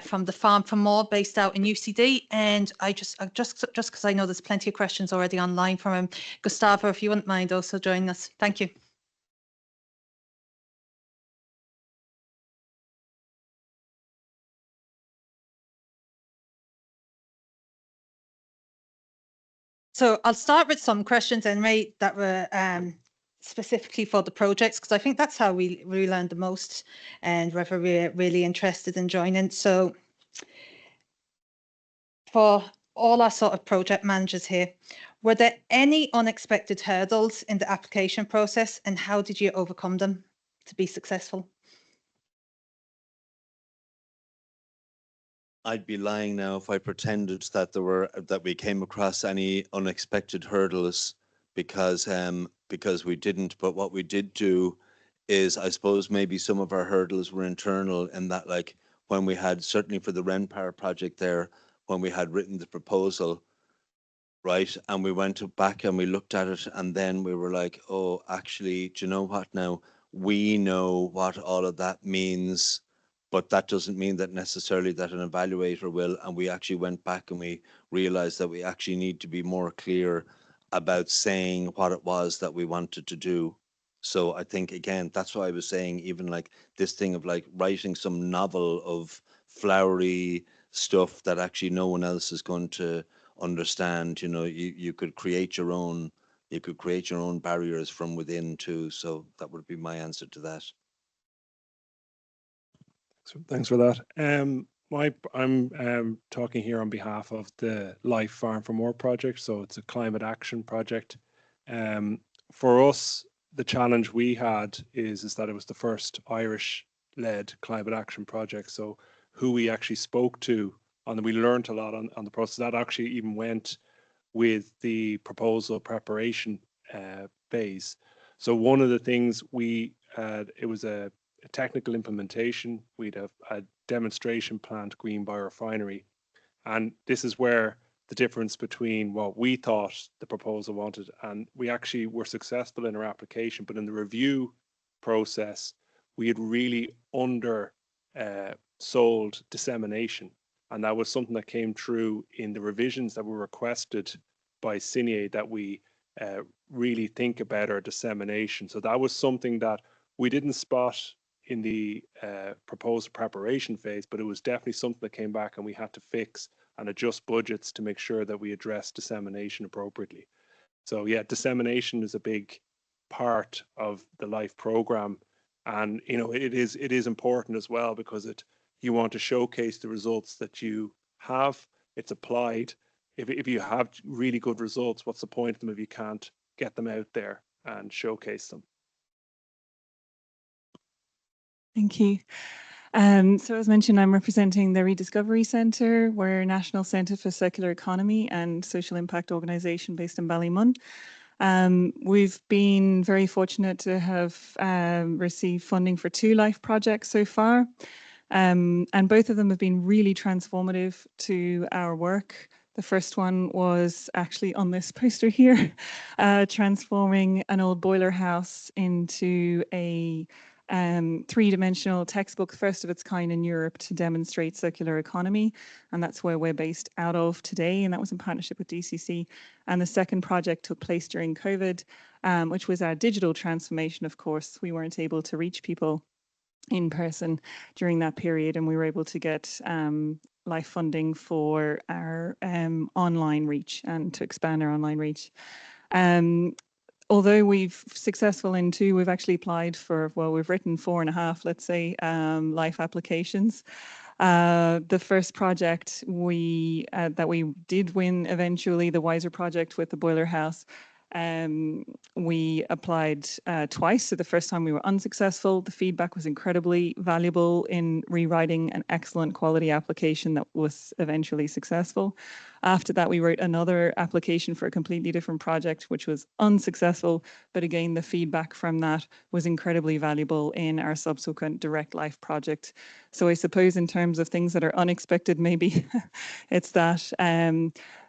From the Farm for More, based out in UCD. And I just because I know there's plenty of questions already online from him, Gustavo, if you wouldn't mind also joining us. Thank you. So I'll start with some questions anyway that were specifically for the projects, because I think that's how we learn the most and whether we're really interested in joining. So for all our sort of project managers here, were there any unexpected hurdles in the application process, and how did you overcome them to be successful? I'd be lying now if I pretended that we came across any unexpected hurdles, because we didn't. But what we did do is, I suppose maybe some of our hurdles were internal, in that, like, when we had, certainly for the Renpower project there, when we had written the proposal, right, and we went back and we looked at it, and then we were like, oh, actually, do you know what now? We know what all of that means, but that doesn't mean that necessarily that an evaluator will. And we actually went back and we realized that we actually need to be more clear about saying what it was that we wanted to do. So I think, again, that's why I was saying, even like this thing of like writing some novel of flowery stuff that actually no one else is going to understand. You could create your own barriers from within too. So that would be my answer to that. So thanks for that. I'm talking here on behalf of the Life Farm for More project. So it's a climate action project. For us, the challenge we had is that it was the first Irish-led climate action project. So who we actually spoke to, and we learned a lot on the process. That actually even went with the proposal preparation phase. So one of the things it was a technical implementation. We'd have a demonstration plant, Green Biorefinery. And this is where the difference between what we thought the proposal wanted, and we actually were successful in our application, but in the review process, we had really sold dissemination. And that was something that came through in the revisions that were requested by CINEA, that we really think about our dissemination. So that was something that we didn't spot in the proposed preparation phase, but it was definitely something that came back and we had to fix and adjust budgets to make sure that we address dissemination appropriately. So yeah, dissemination is a big part of the LIFE program. And it is important as well, because you want to showcase the results that you have. It's applied. If you have really good results, what's the point of them if you can't get them out there and showcase them? Thank you. So as mentioned, I'm representing the Rediscovery Centre. We're a National Centre for Circular Economy and Social Impact organisation based in Ballymun. We've been very fortunate to have received funding for 2 LIFE projects so far. And both of them have been really transformative to our work. The first one was actually on this poster here, transforming an old boiler house into a 3-dimensional textbook, first of its kind in Europe, to demonstrate circular economy. And that's where we're based out of today. And that was in partnership with DCC. And the second project took place during COVID, which was our digital transformation. Of course, we weren't able to reach people in person during that period, and we were able to get LIFE funding for our online reach and to expand our online reach. Although we've successful in 2, we've actually applied for, well, we've written 4.5, let's say, LIFE applications. The first project that we did win eventually, the Wiser project with the boiler house, we applied twice. So the first time we were unsuccessful. The feedback was incredibly valuable in rewriting an excellent quality application that was eventually successful. After that, we wrote another application for a completely different project, which was unsuccessful. But again, the feedback from that was incredibly valuable in our subsequent Direct Life project. So I suppose in terms of things that are unexpected, maybe it's that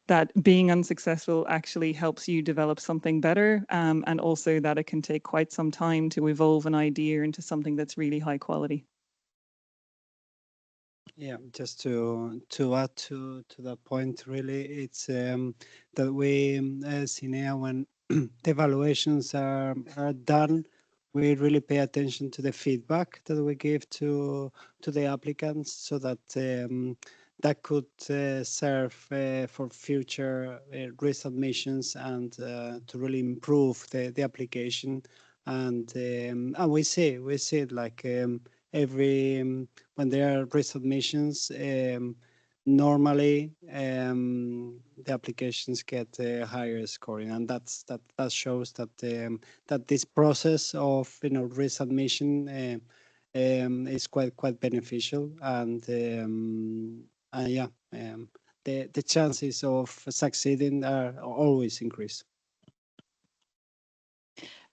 that being unsuccessful actually helps you develop something better, and also that it can take quite some time to evolve an idea into something that's really high quality. Yeah, just to add to that point, really, it's that we, CINEA, when the evaluations are done, we really pay attention to the feedback that we give to the applicants, so that that could serve for future resubmissions and to really improve the application. And we see it like every when there are resubmissions, normally the applications get higher scoring, and that shows that that this process of resubmission is quite beneficial, and yeah, the chances of succeeding are always increased.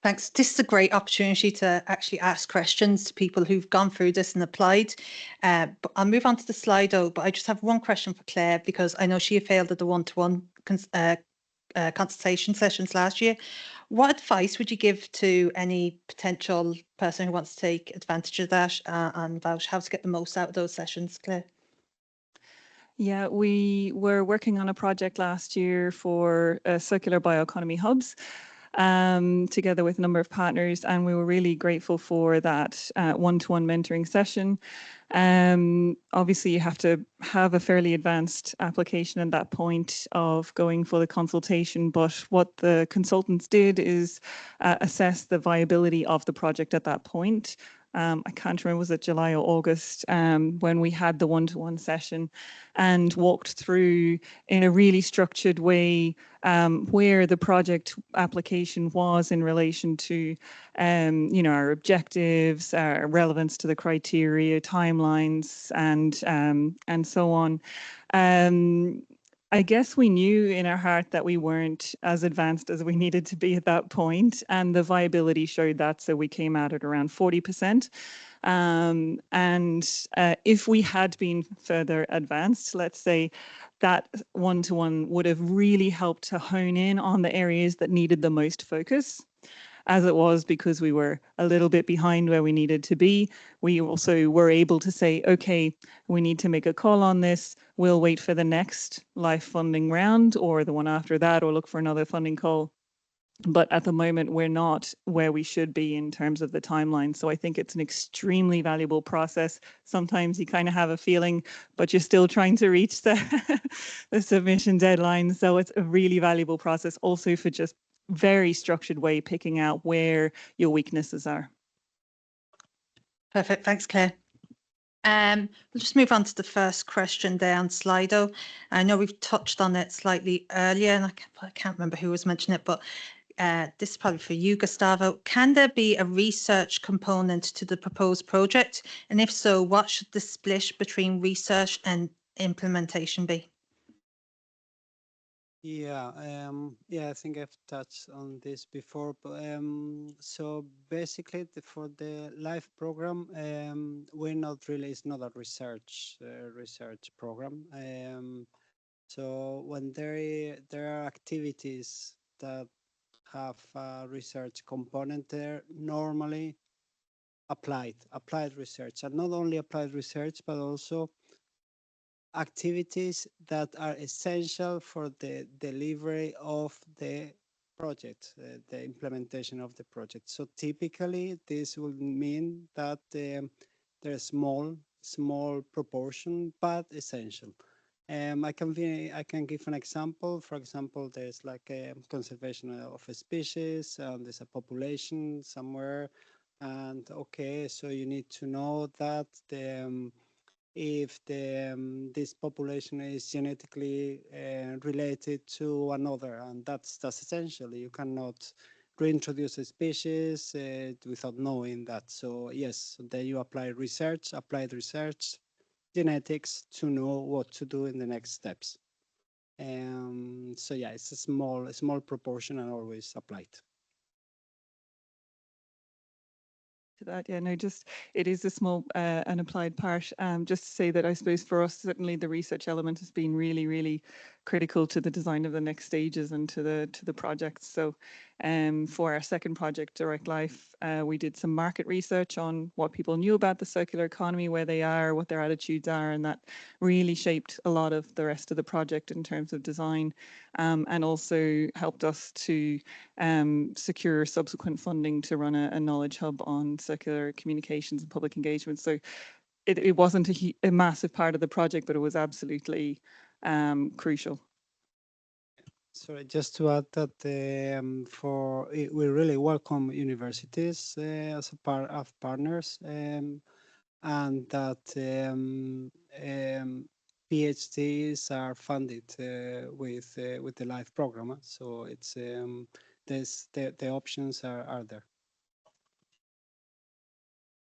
Thanks. This is a great opportunity to actually ask questions to people who've gone through this and applied. But I'll move on to the Slido, but I just have one question for Claire, because I know she failed at the one-to-one consultation sessions last year. What advice would you give to any potential person who wants to take advantage of that and about how to get the most out of those sessions, Claire? Yeah, we were working on a project last year for circular bioeconomy hubs, together with a number of partners, and we were really grateful for that one-to-one mentoring session. Obviously, you have to have a fairly advanced application at that point of going for the consultation, but what the consultants did is assess the viability of the project at that point. I can't remember, was it July or August, when we had the one-to-one session and walked through in a really structured way where the project application was in relation to, our objectives, our relevance to the criteria, timelines, and so on. I guess we knew in our heart that we weren't as advanced as we needed to be at that point, and the viability showed that, so we came out at around 40%. If we had been further advanced, let's say, that one-to-one would have really helped to hone in on the areas that needed the most focus. As it was, because we were a little bit behind where we needed to be, we also were able to say, okay, we need to make a call on this. We'll wait for the next LIFE funding round or the one after that, or look for another funding call. But at the moment, we're not where we should be in terms of the timeline. So I think it's an extremely valuable process. Sometimes you kind of have a feeling, but you're still trying to reach the submission deadline. So it's a really valuable process also for just very structured way picking out where your weaknesses are. Perfect. Thanks, Claire. We'll just move on to the first question there on Slido. I know we've touched on it slightly earlier, and I can't remember who was mentioning it, but this is probably for you, Gustavo. Can there be a research component to the proposed project? And if so, what should the split between research and implementation be? Yeah, I think I've touched on this before. But, so basically, for the LIFE program, we're not really. It's not a research program. So when there are activities that have a research component, there normally applied research, and not only applied research, but also activities that are essential for the delivery of the project, the implementation of the project. So typically, this would mean that there's small proportion, but essential. I can give an example. For example, there's like a conservation of a species, and there's a population somewhere, and okay, so you need to know that if this population is genetically related to another, and that's essential. You cannot reintroduce a species without knowing that. So yes, then you applied research, genetics, to know what to do in the next steps. So yeah, it's a small proportion and always applied. To that, yeah, no, just it is a small and applied part. Just to say that I suppose for us, certainly the research element has been really, really critical to the design of the next stages and to the projects. So for our second project, Direct Life, we did some market research on what people knew about the circular economy, where they are, what their attitudes are, and that really shaped a lot of the rest of the project in terms of design, and also helped us to secure subsequent funding to run a knowledge hub on circular communications and public engagement. So it wasn't a massive part of the project, but it was absolutely crucial. Sorry, just to add that we really welcome universities as a part of partners, and that PhDs are funded with the LIFE program. So it's the options are there.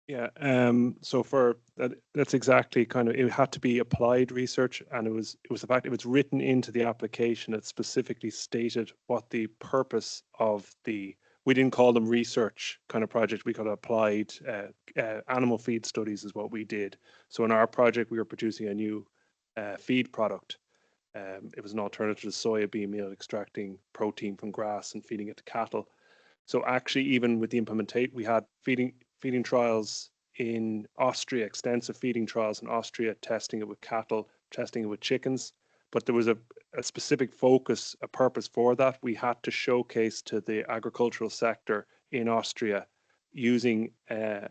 Yeah, so for that's exactly kind of, it had to be applied research, and it was the fact it was written into the application that specifically stated what the purpose of the we didn't call them research kind of projects. We called it applied animal feed studies is what we did. So in our project, we were producing a new feed product. It was an alternative to soybean meal, extracting protein from grass and feeding it to cattle. So actually, even with the implementation, we had feeding trials in Austria, extensive feeding trials in Austria, testing it with cattle, testing it with chickens. But there was a specific focus, a purpose for that. We had to showcase to the agricultural sector in Austria using a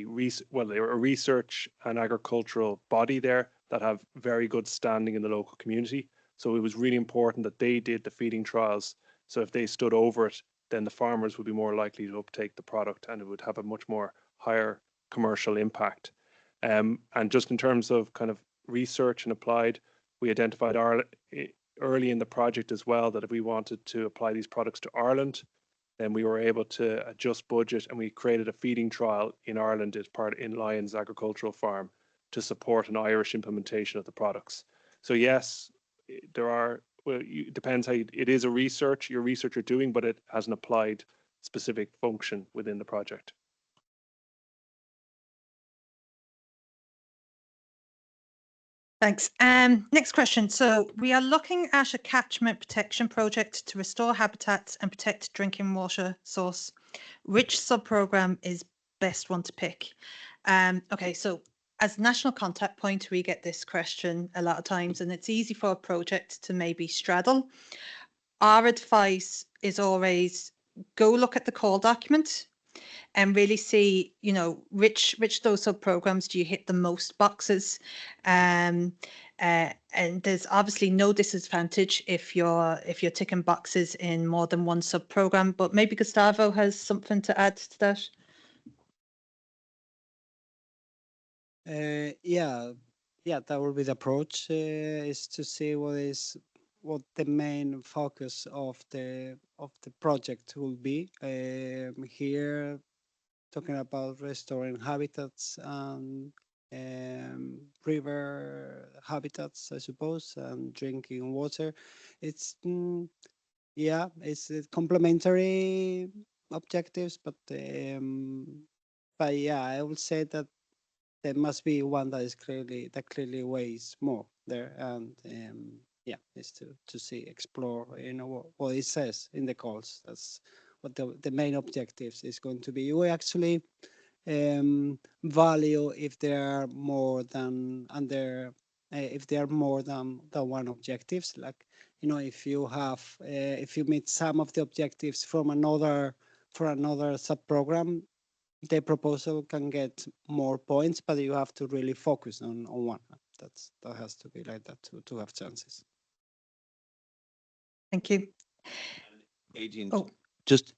research and agricultural body there that have very good standing in the local community. So it was really important that they did the feeding trials. So if they stood over it, then the farmers would be more likely to uptake the product and it would have a much more higher commercial impact. And just in terms of kind of research and applied, we identified early in the project as well that if we wanted to apply these products to Ireland, then we were able to adjust budget and we created a feeding trial in Ireland as part in Lyons Agricultural Farm to support an Irish implementation of the products. So yes, there are, well, it depends how it is your research you're doing, but it has an applied specific function within the project. Thanks. Next question. So we are looking at a catchment protection project to restore habitats and protect drinking water source. Which sub-program is best one to pick? Okay, so as national contact point, we get this question a lot of times, and it's easy for a project to maybe straddle. Our advice is always go look at the call document and really see, you know, which those sub-programs do you hit the most boxes. And there's obviously no disadvantage if you're ticking boxes in more than one sub-program, but maybe Gustavo has something to add to that. Yeah, that will be the approach, is to see what the main focus of the project will be. Here, talking about restoring habitats and river habitats, I suppose, and drinking water. It's it's complementary objectives, but yeah, I would say that there must be one that clearly weighs more there, and is to see, explore, you know, what it says in the calls. That's what the main objectives is going to be. We actually value if there are more than one objectives. Like, you know, if you have if you meet some of the objectives from another sub-program, the proposal can get more points, but you have to really focus on one. That has to be like that to have chances. Thank you. Adrian, Oh. just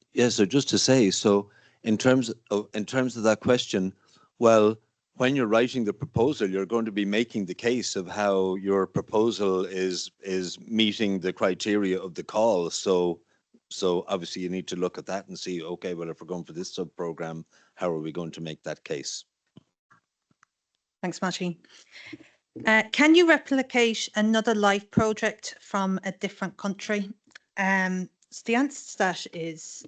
to say, so in terms of that question, well, when you're writing the proposal, you're going to be making the case of how your proposal is meeting the criteria of the call. So obviously you need to look at that and see, okay, well, if we're going for this sub-program, how are we going to make that case? Thanks, Martin. Can you replicate another LIFE project from a different country? So the answer to that is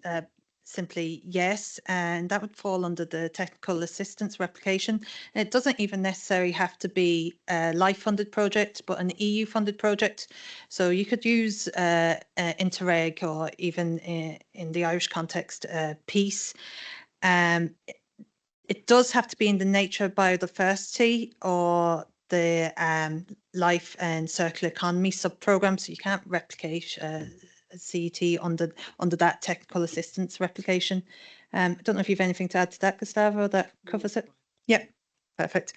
simply yes, and that would fall under the technical assistance replication. And it doesn't even necessarily have to be a LIFE-funded project, but an EU-funded project. So you could use Interreg, or even in the Irish context, PEACE. It does have to be in the nature of biodiversity or the life and circular economy sub-program, so you can't replicate CET under that technical assistance replication. I don't know if you have anything to add to that, Gustavo, that covers it? Yep, perfect.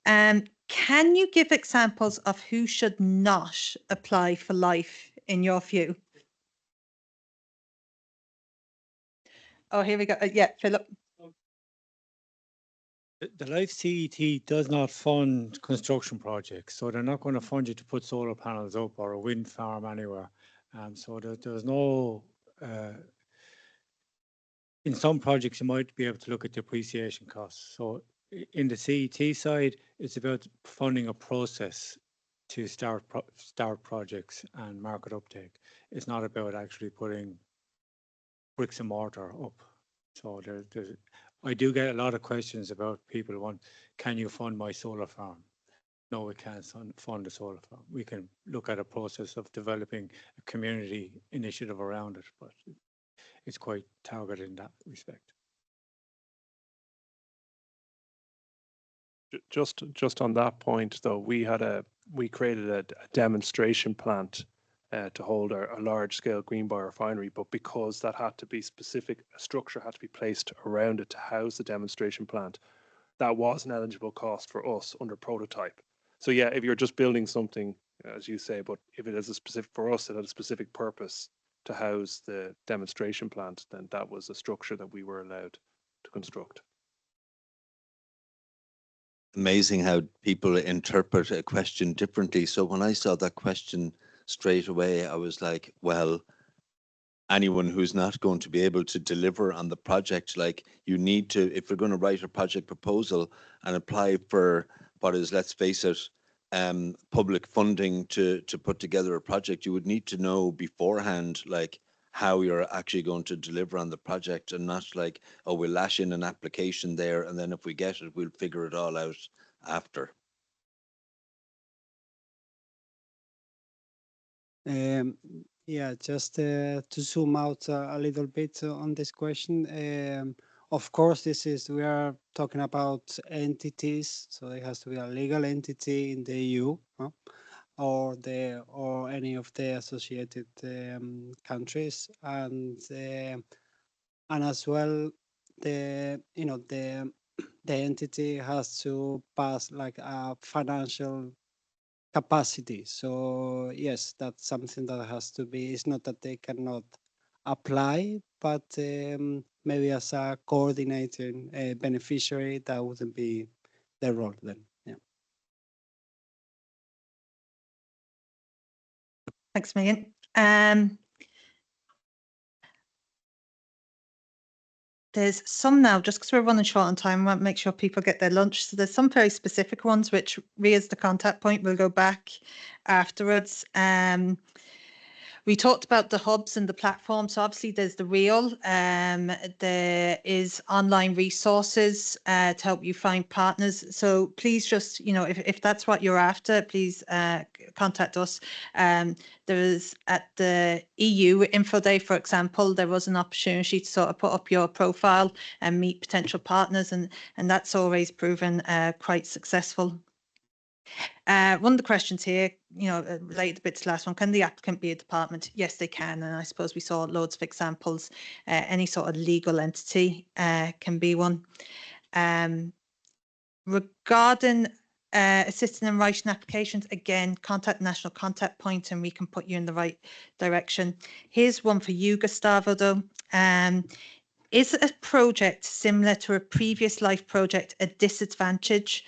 Can you give examples of who should not apply for LIFE in your view? Oh, here we go. Yeah, Philip. The LIFE CET does not fund construction projects, so they're not going to fund you to put solar panels up or a wind farm anywhere. So there's no, in some projects you might be able to look at depreciation costs. So in the CET side, it's about funding a process to start projects and market uptake. It's not about actually putting bricks and mortar up. So I do get a lot of questions about people want, can you fund my solar farm? No, we can't fund a solar farm. We can look at a process of developing a community initiative around it, but it's quite targeted in that respect. Just on that point, though, we created a demonstration plant to hold a large-scale green biorefinery, but because that had to be specific, a structure had to be placed around it to house the demonstration plant. That was an eligible cost for us under prototype. So yeah, if you're just building something, as you say, but if it is a specific, for us, it had a specific purpose to house the demonstration plant, then that was a structure that we were allowed to construct. Amazing how people interpret a question differently. So when I saw that question straight away, I was like, well, anyone who's not going to be able to deliver on the project, like you need to, if you're going to write a project proposal and apply for what is, let's face it, public funding to put together a project, you would need to know beforehand, like how you're actually going to deliver on the project, and not like, oh, we'll lash in an application there, and then if we get it, we'll figure it all out after. Yeah, just to zoom out a little bit on this question. Of course, we are talking about entities, so it has to be a legal entity in the EU, or any of the associated countries, and as well, the entity has to pass like a financial capacity. So yes, that's something that has to be. It's not that they cannot apply, but maybe as a coordinating beneficiary, that wouldn't be their role then. Yeah. Thanks, Megan. There's some now, just because we're running short on time, I want to make sure people get their lunch. So there's some very specific ones, which Ria is the contact point. We'll go back afterwards. We talked about the hubs and the platform. So obviously there's the Reel. There is online resources to help you find partners. So please just, if that's what you're after, please contact us. There is at the EU Info Day, for example, there was an opportunity to sort of put up your profile and meet potential partners, and that's always proven quite successful. One of the questions here, related a bit to the last one, can the applicant be a department? Yes, they can. And I suppose we saw loads of examples. Any sort of legal entity can be one. Regarding assisting in writing applications, again, contact the National Contact Point and we can put you in the right direction. Here's one for you, Gustavo, though. Is a project similar to a previous life project a disadvantage?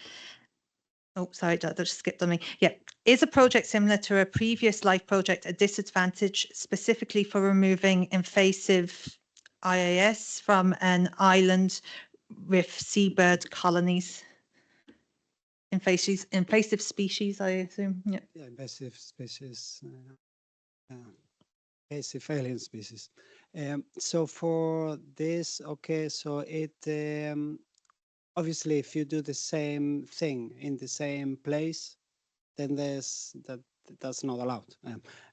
Oh, sorry, that just skipped on me. Yeah. Is a project similar to a previous life project a disadvantage, specifically for removing invasive IAS from an island with seabird colonies? Invasive species, I assume. Yeah. Yeah, invasive species. Invasive alien species. So for this, okay, so it obviously, if you do the same thing in the same place, then that's not allowed.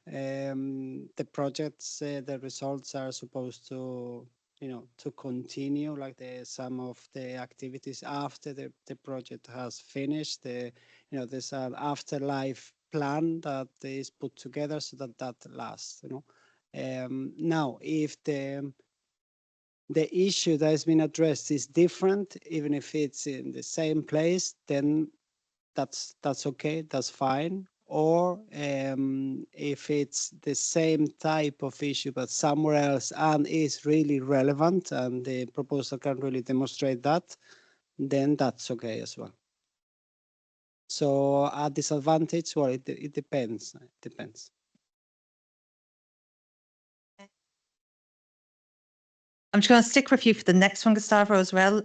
The projects, the results are supposed to, to continue, like some of the activities after the project has finished. There's an afterlife plan that is put together so that lasts. Now, if the issue that has been addressed is different, even if it's in the same place, then that's okay, that's fine. Or if it's the same type of issue but somewhere else and is really relevant and the proposal can really demonstrate that, then that's okay as well. So a disadvantage, well, it depends. It depends. I'm just going to stick with you for the next one, Gustavo, as well.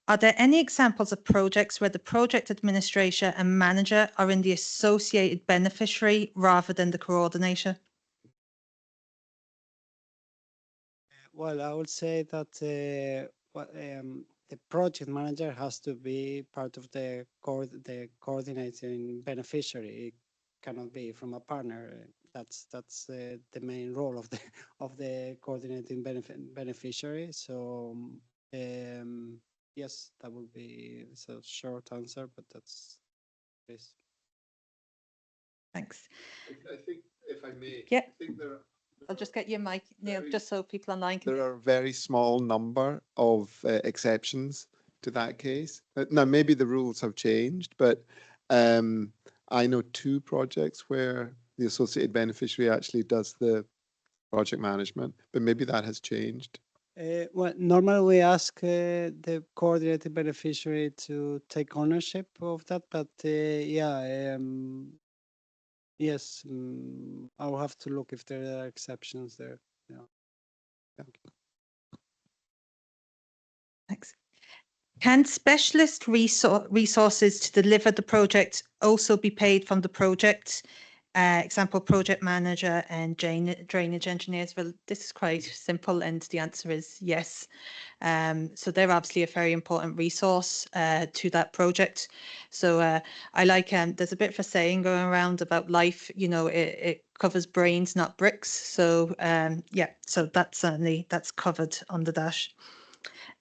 Are there any examples of projects where the project administrator and manager are in the associated beneficiary rather than the coordinator? Well, I would say that the project manager has to be part of the coordinating beneficiary. It cannot be from a partner. That's the main role of the coordinating beneficiary. So yes, that would be a short answer, but that's this. Thanks. I think, if I may, Yeah. I think I'll just get your mic, Neil, just so people online can. there are a very small number of exceptions to that case. Now, maybe the rules have changed, but I know 2 projects where the associated beneficiary actually does the project management, but maybe that has changed. Well, normally we ask the coordinated beneficiary to take ownership of that, but yeah, yes, I'll have to look if there are exceptions there. Yeah. Thank you. Thanks. Can specialist resources to deliver the project also be paid from the project? Example, project manager and drainage engineers. Well, this is quite simple, and the answer is yes. So they're obviously a very important resource to that project. So I like, there's a bit of a saying going around about life, you know, it covers brains, not bricks. So yeah, so that's covered under that.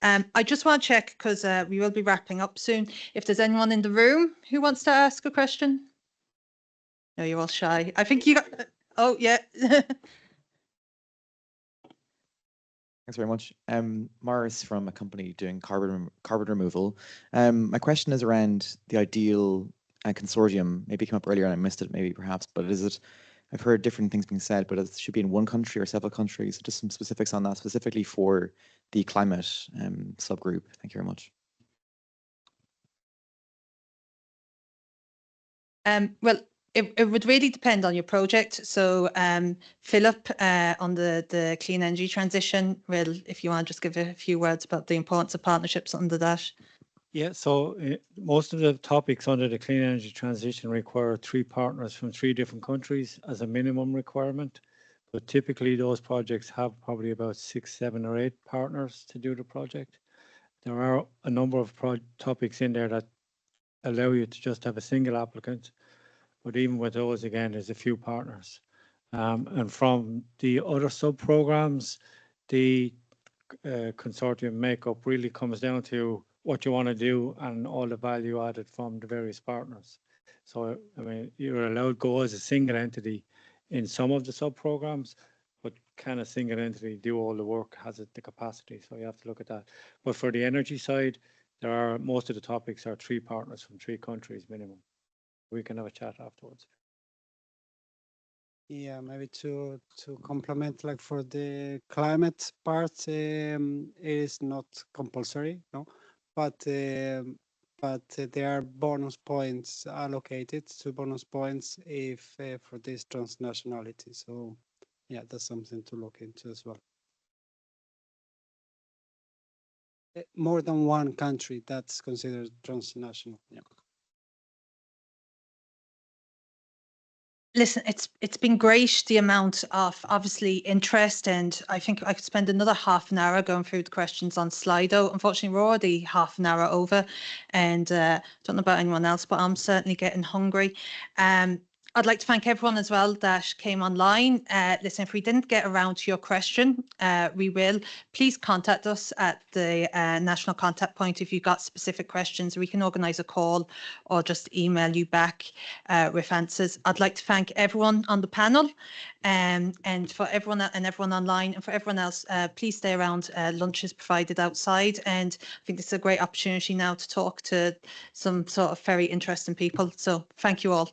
I just want to check, because we will be wrapping up soon, if there's anyone in the room who wants to ask a question. No, you're all shy. I think you got, oh yeah. Thanks very much. Morris from a company doing carbon removal. My question is around the ideal consortium. Maybe it came up earlier and I missed it, maybe perhaps, but is it, I've heard different things being said, but it should be in one country or several countries. Just some specifics on that, specifically for the climate subgroup. Thank you very much. Well, it would really depend on your project. So Philip on the clean energy transition, well, if you want to just give a few words about the importance of partnerships under that. Yeah, so most of the topics under the clean energy transition require 3 partners from 3 different countries as a minimum requirement. But typically those projects have probably about 6, 7 or 8 partners to do the project. There are a number of topics in there that allow you to just have a single applicant. But even with those, again, there's a few partners. And from the other sub-programs, the consortium makeup really comes down to what you want to do and all the value added from the various partners. So, I mean, you're allowed to go as a single entity in some of the sub-programs, but can a single entity do all the work? Has it the capacity? So you have to look at that. But for the energy side, most of the topics are 3 partners from 3 countries minimum. We can have a chat afterwards. Yeah, maybe to complement, like for the climate part, it is not compulsory, no, but there are bonus points allocated, 2 bonus points if for this transnationality. So yeah, that's something to look into as well. More than 1 country, that's considered transnational. Yeah. Listen, it's been great, the amount of obviously interest, and I think I could spend another half an hour going through the questions on Slido. Unfortunately, we're already half an hour over, and don't know about anyone else, but I'm certainly getting hungry. I'd like to thank everyone as well that came online. Listen, if we didn't get around to your question, we will. Please contact us at the National Contact Point if you've got specific questions. We can organise a call or just email you back with answers. I'd like to thank everyone on the panel, and for everyone online, and for everyone else, please stay around. Lunch is provided outside, and I think this is a great opportunity now to talk to some sort of very interesting people. So thank you all.